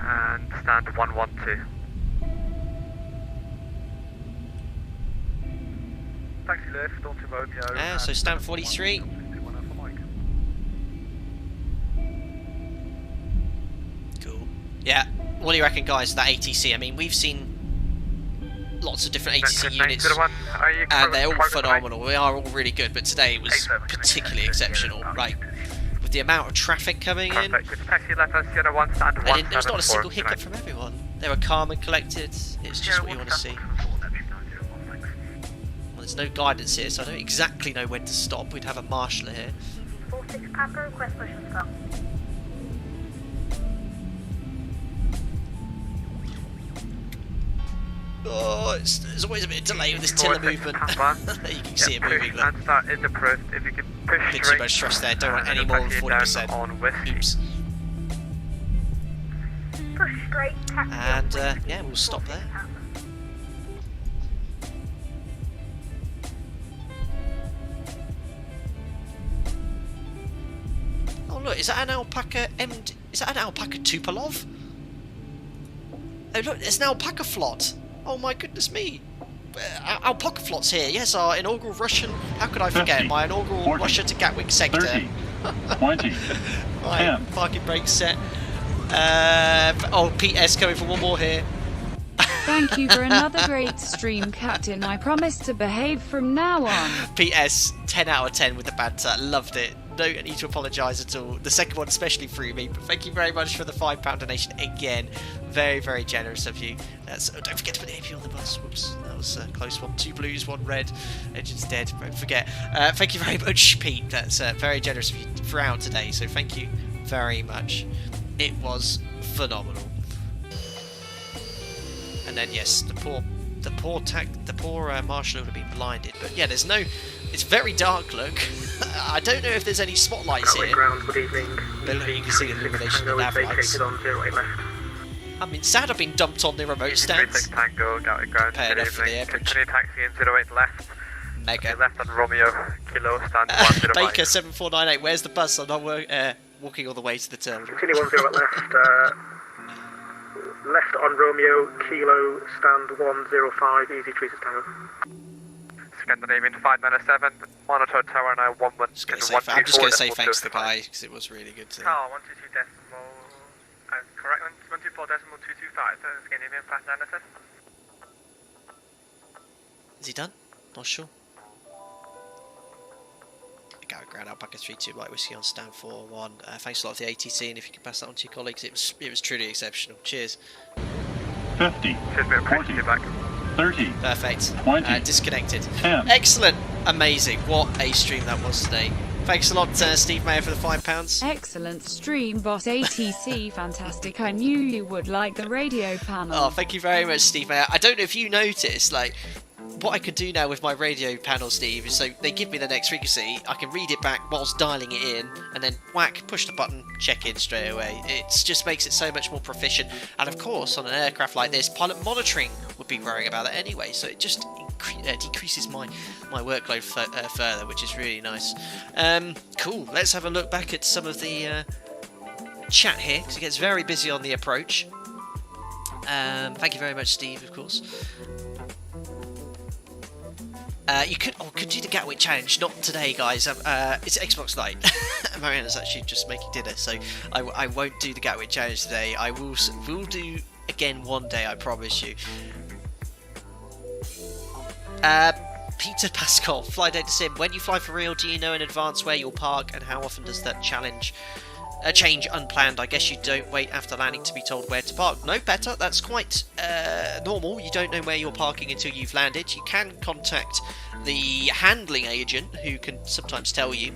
And stand 112. Taxi left onto Romeo. Yeah, so stand 43. Cool. Yeah, what do you reckon, guys, that ATC? I mean, we've seen lots of different ATC units, and they're all phenomenal. We are all really good, but today was particularly exceptional. Like, with the amount of traffic coming in, there's not a single hiccup from everyone. They were calm and collected. It's just what you want to see. Well, there's no guidance here, so I don't exactly know when to stop. We'd have a marshaller here. 46 Papa, request push and stop. Oh, there's always a bit of delay with this tiller movement. You can see it moving. Look. And start is approved. If you could push A bit too straight, much thrust there. Don't want any more than 40%. Oops. Push straight, taxi. And yeah, we'll stop there. Oh look, is that an Alpaca Is that an Alpaca Tupolev? Oh look, it's an Alpaca Flot. Oh my goodness me. Alpaca Flot's here. Yes, our inaugural Russian. How could I forget 50, my inaugural 40, Russia to Gatwick sector? 30, 20, Right, 10. parking brake set. Oh, Pete S coming for one more here. Thank you for another great stream, Captain. I promise to behave from now on. PS 10 out of 10 with the banter. Loved it. No need to apologise at all. The second one especially threw me, but thank you very much for the £5 donation again. Very, very generous of you. Don't forget to put the AP on the bus. Whoops, that was a close one. 2 blues, 1 red. Engine's dead. Don't forget. Thank you very much, Pete. That's very generous of you throughout today. So thank you very much. It was phenomenal. And then yes, the poor marshal would have been blinded. But yeah, there's no. It's very dark. Look, I don't know if there's any spotlights here. Good evening. But look, you can see the illumination of the nav lights. I mean, sad I've been dumped on the remote stands. Tango, Gatwick ground. Fair enough for the air bridge. Continue taxi in 08 left. Mega. Left on Romeo, Kilo, stand 105. Baker 7498. Where's the bus? I'm not walking all the way to the terminal. Continue 10 at left. Left on Romeo, Kilo, stand 105, easy 3 Tango. weekend and evening to 597, monitor tower now 11. I'm just going to say thanks to the guy, because it was really good to... Oh, 122 decimal, correct, 124 decimal 225, scanning in past 97. Is he done? Not sure. Gatwick Ground Alpaca 32 White Whiskey on stand 41. Thanks a lot for the ATC, and if you could pass that on to your colleagues, it was truly exceptional. Cheers. 50, 40, 30, perfect. 20, disconnected. 10. Excellent, amazing. What a stream that was today. Thanks a lot, Steve Mayer, for the £5. Excellent stream, boss. ATC, fantastic. I knew you would like the radio panel. Oh, thank you very much, Steve Mayer. I don't know if you noticed, like, what I can do now with my radio panel, Steve, is so they give me the next frequency, I can read it back whilst dialing it in, and then whack, push the button, check in straight away. It just makes it so much more proficient. And of course, on an aircraft like this, pilot monitoring would be worrying about that anyway, so it just decreases my workload further, which is really nice. Cool, let's have a look back at some of the chat here, because it gets very busy on the approach. Thank you very much, Steve, of course. You could do the Gatwick challenge, not today, guys. It's Xbox night. Mariana's actually just making dinner, so I won't do the Gatwick challenge today. I will do again one day, I promise you. Peter Pascal, fly data sim. When you fly for real, do you know in advance where you'll park, and how often does that change unplanned? I guess you don't wait after landing to be told where to park. No, better. That's quite normal. You don't know where you're parking until you've landed. You can contact the handling agent, who can sometimes tell you.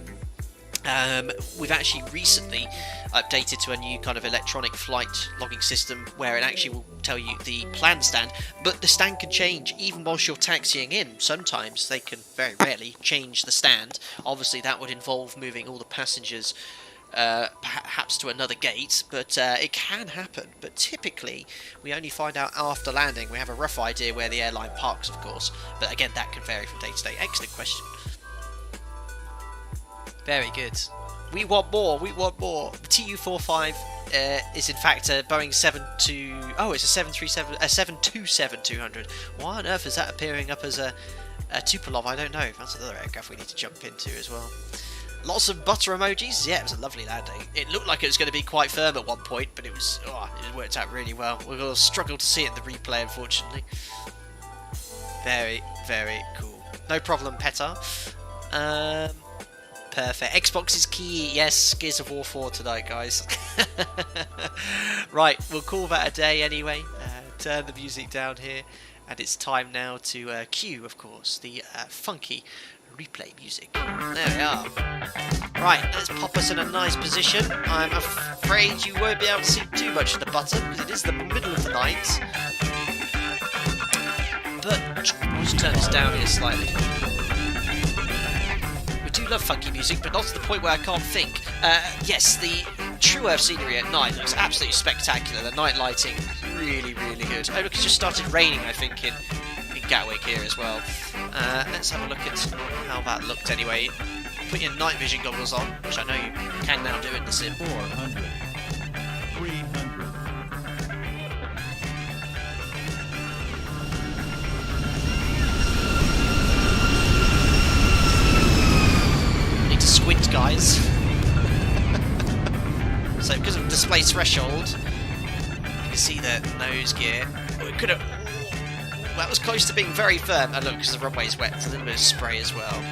We've actually recently updated to a new kind of electronic flight logging system where it actually will tell you the planned stand, but the stand can change even whilst you're taxiing in. Sometimes they can, very rarely, change the stand. Obviously that would involve moving all the passengers perhaps to another gate, but it can happen. But typically we only find out after landing. We have a rough idea where the airline parks, of course, but again, that can vary from day to day. Excellent question. Very good. We want more. The TU-45 is in fact a Boeing 727-200. Why on earth is that appearing up as a Tupolev? I don't know. That's another aircraft we need to jump into as well. Lots of butter emojis. Yeah, it was a lovely landing. It looked like it was going to be quite firm at one point, but it worked out really well. We're going to struggle to see it in the replay, unfortunately. Very, very cool. No problem, Petar. Perfect. Xbox is key. Yes, Gears of War 4 tonight, guys. Right, we'll call that a day anyway. Turn the music down here, and it's time now to cue, of course, the funky replay music. There we are. Right, let's pop us in a nice position. I'm afraid you won't be able to see too much of the button because it is the middle of the night. But we'll just turn this down here slightly. We do love funky music, but not to the point where I can't think. Yes, the True Earth scenery at night looks absolutely spectacular. The night lighting, really, really good. Oh, look, it's just started raining, I think, in Gatwick here as well. Let's have a look at how that looked anyway. Put your night vision goggles on, which I know you can now do in the sim. 400. 300. Need to squint, guys. So because of display threshold, you can see the nose gear. It could have... That was close to being very firm. And look, because the runway's wet, there's a little bit of spray as well.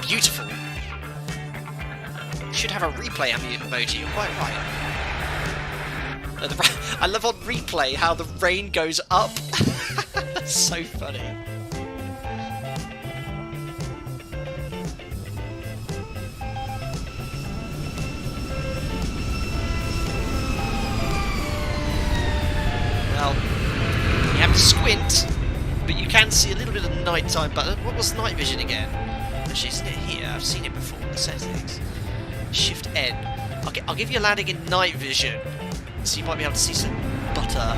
Beautiful. Should have a replay emoji, you're quite right. I love on replay how the rain goes up. So funny. Well, you have to squint, but you can see a little bit of nighttime. But what was night vision again? Actually, isn't it here? I've seen it before in the settings. Shift N. I'll give you a landing in night vision, so you might be able to see some butter.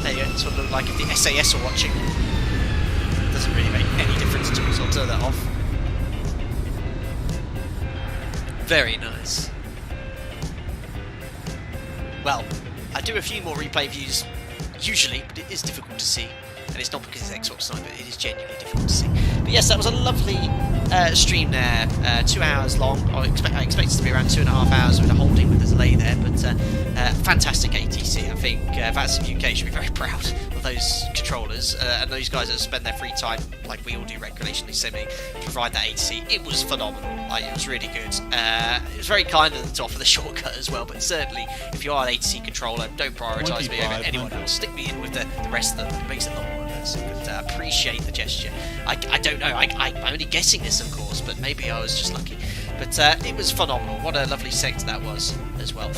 There you go. That's what it looked like if the SAS are watching. Doesn't really make any difference at all, so I'll turn that off. Very nice. Well, I do a few more replay views usually, but it is difficult to see. and it's not because it's Xbox Night, but it is genuinely difficult to see. But yes, that was a lovely stream there, 2 hours long. I expect it to be around 2.5 hours with a holding with a delay there, but fantastic ATC. I think VATSIM UK should be very proud of those controllers and those guys that spend their free time, like we all do recreationally simming, to provide that ATC. It was phenomenal. It was really good. It was very kind of them to offer the shortcut as well, but certainly if you are an ATC controller, don't prioritise me over anyone else. Stick me in with the rest of them. It makes it a lot more immersive, but appreciate the gesture. I don't know, I'm only guessing this of course, but maybe I was just lucky. But it was phenomenal. What a lovely sector that was as well.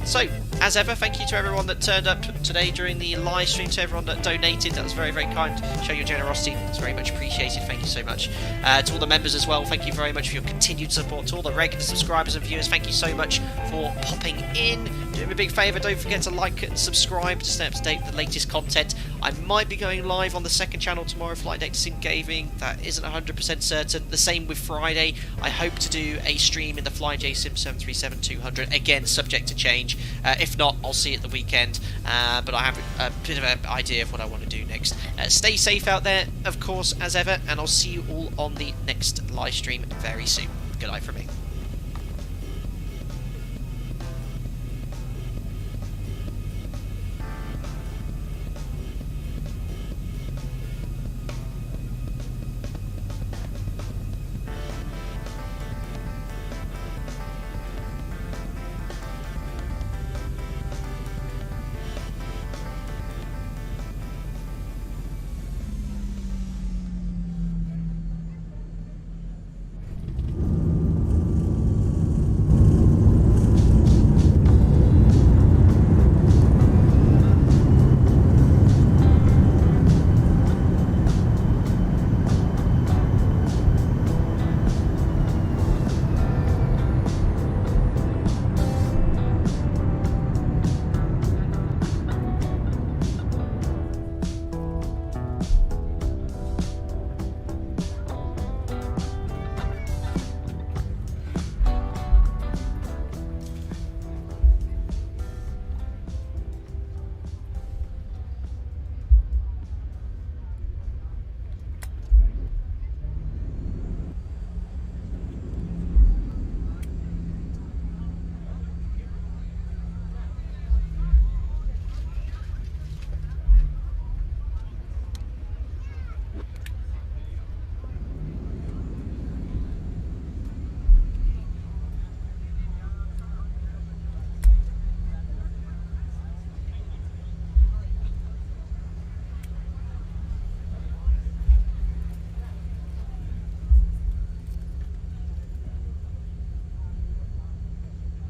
So, as ever, thank you to everyone that turned up today during the live stream, to everyone that donated. That was very, very kind. Show your generosity. It's very much appreciated. Thank you so much. To all the members as well, thank you very much for your continued support. To all the regular subscribers and viewers, thank you so much for popping in. Do me a big favour, don't forget to like and subscribe to stay up to date with the latest content. I might be going live on the second channel tomorrow, Flight Deck Sim Gaming. That isn't 100% certain. The same with Friday. I hope to do a stream in the FlyJ Sim 737-200. Again, subject to change. If not, I'll see you at the weekend. But I have a bit of an idea of what I want to do next. Stay safe out there, of course, as ever, and I'll see you all on the next live stream very soon. Good night from me.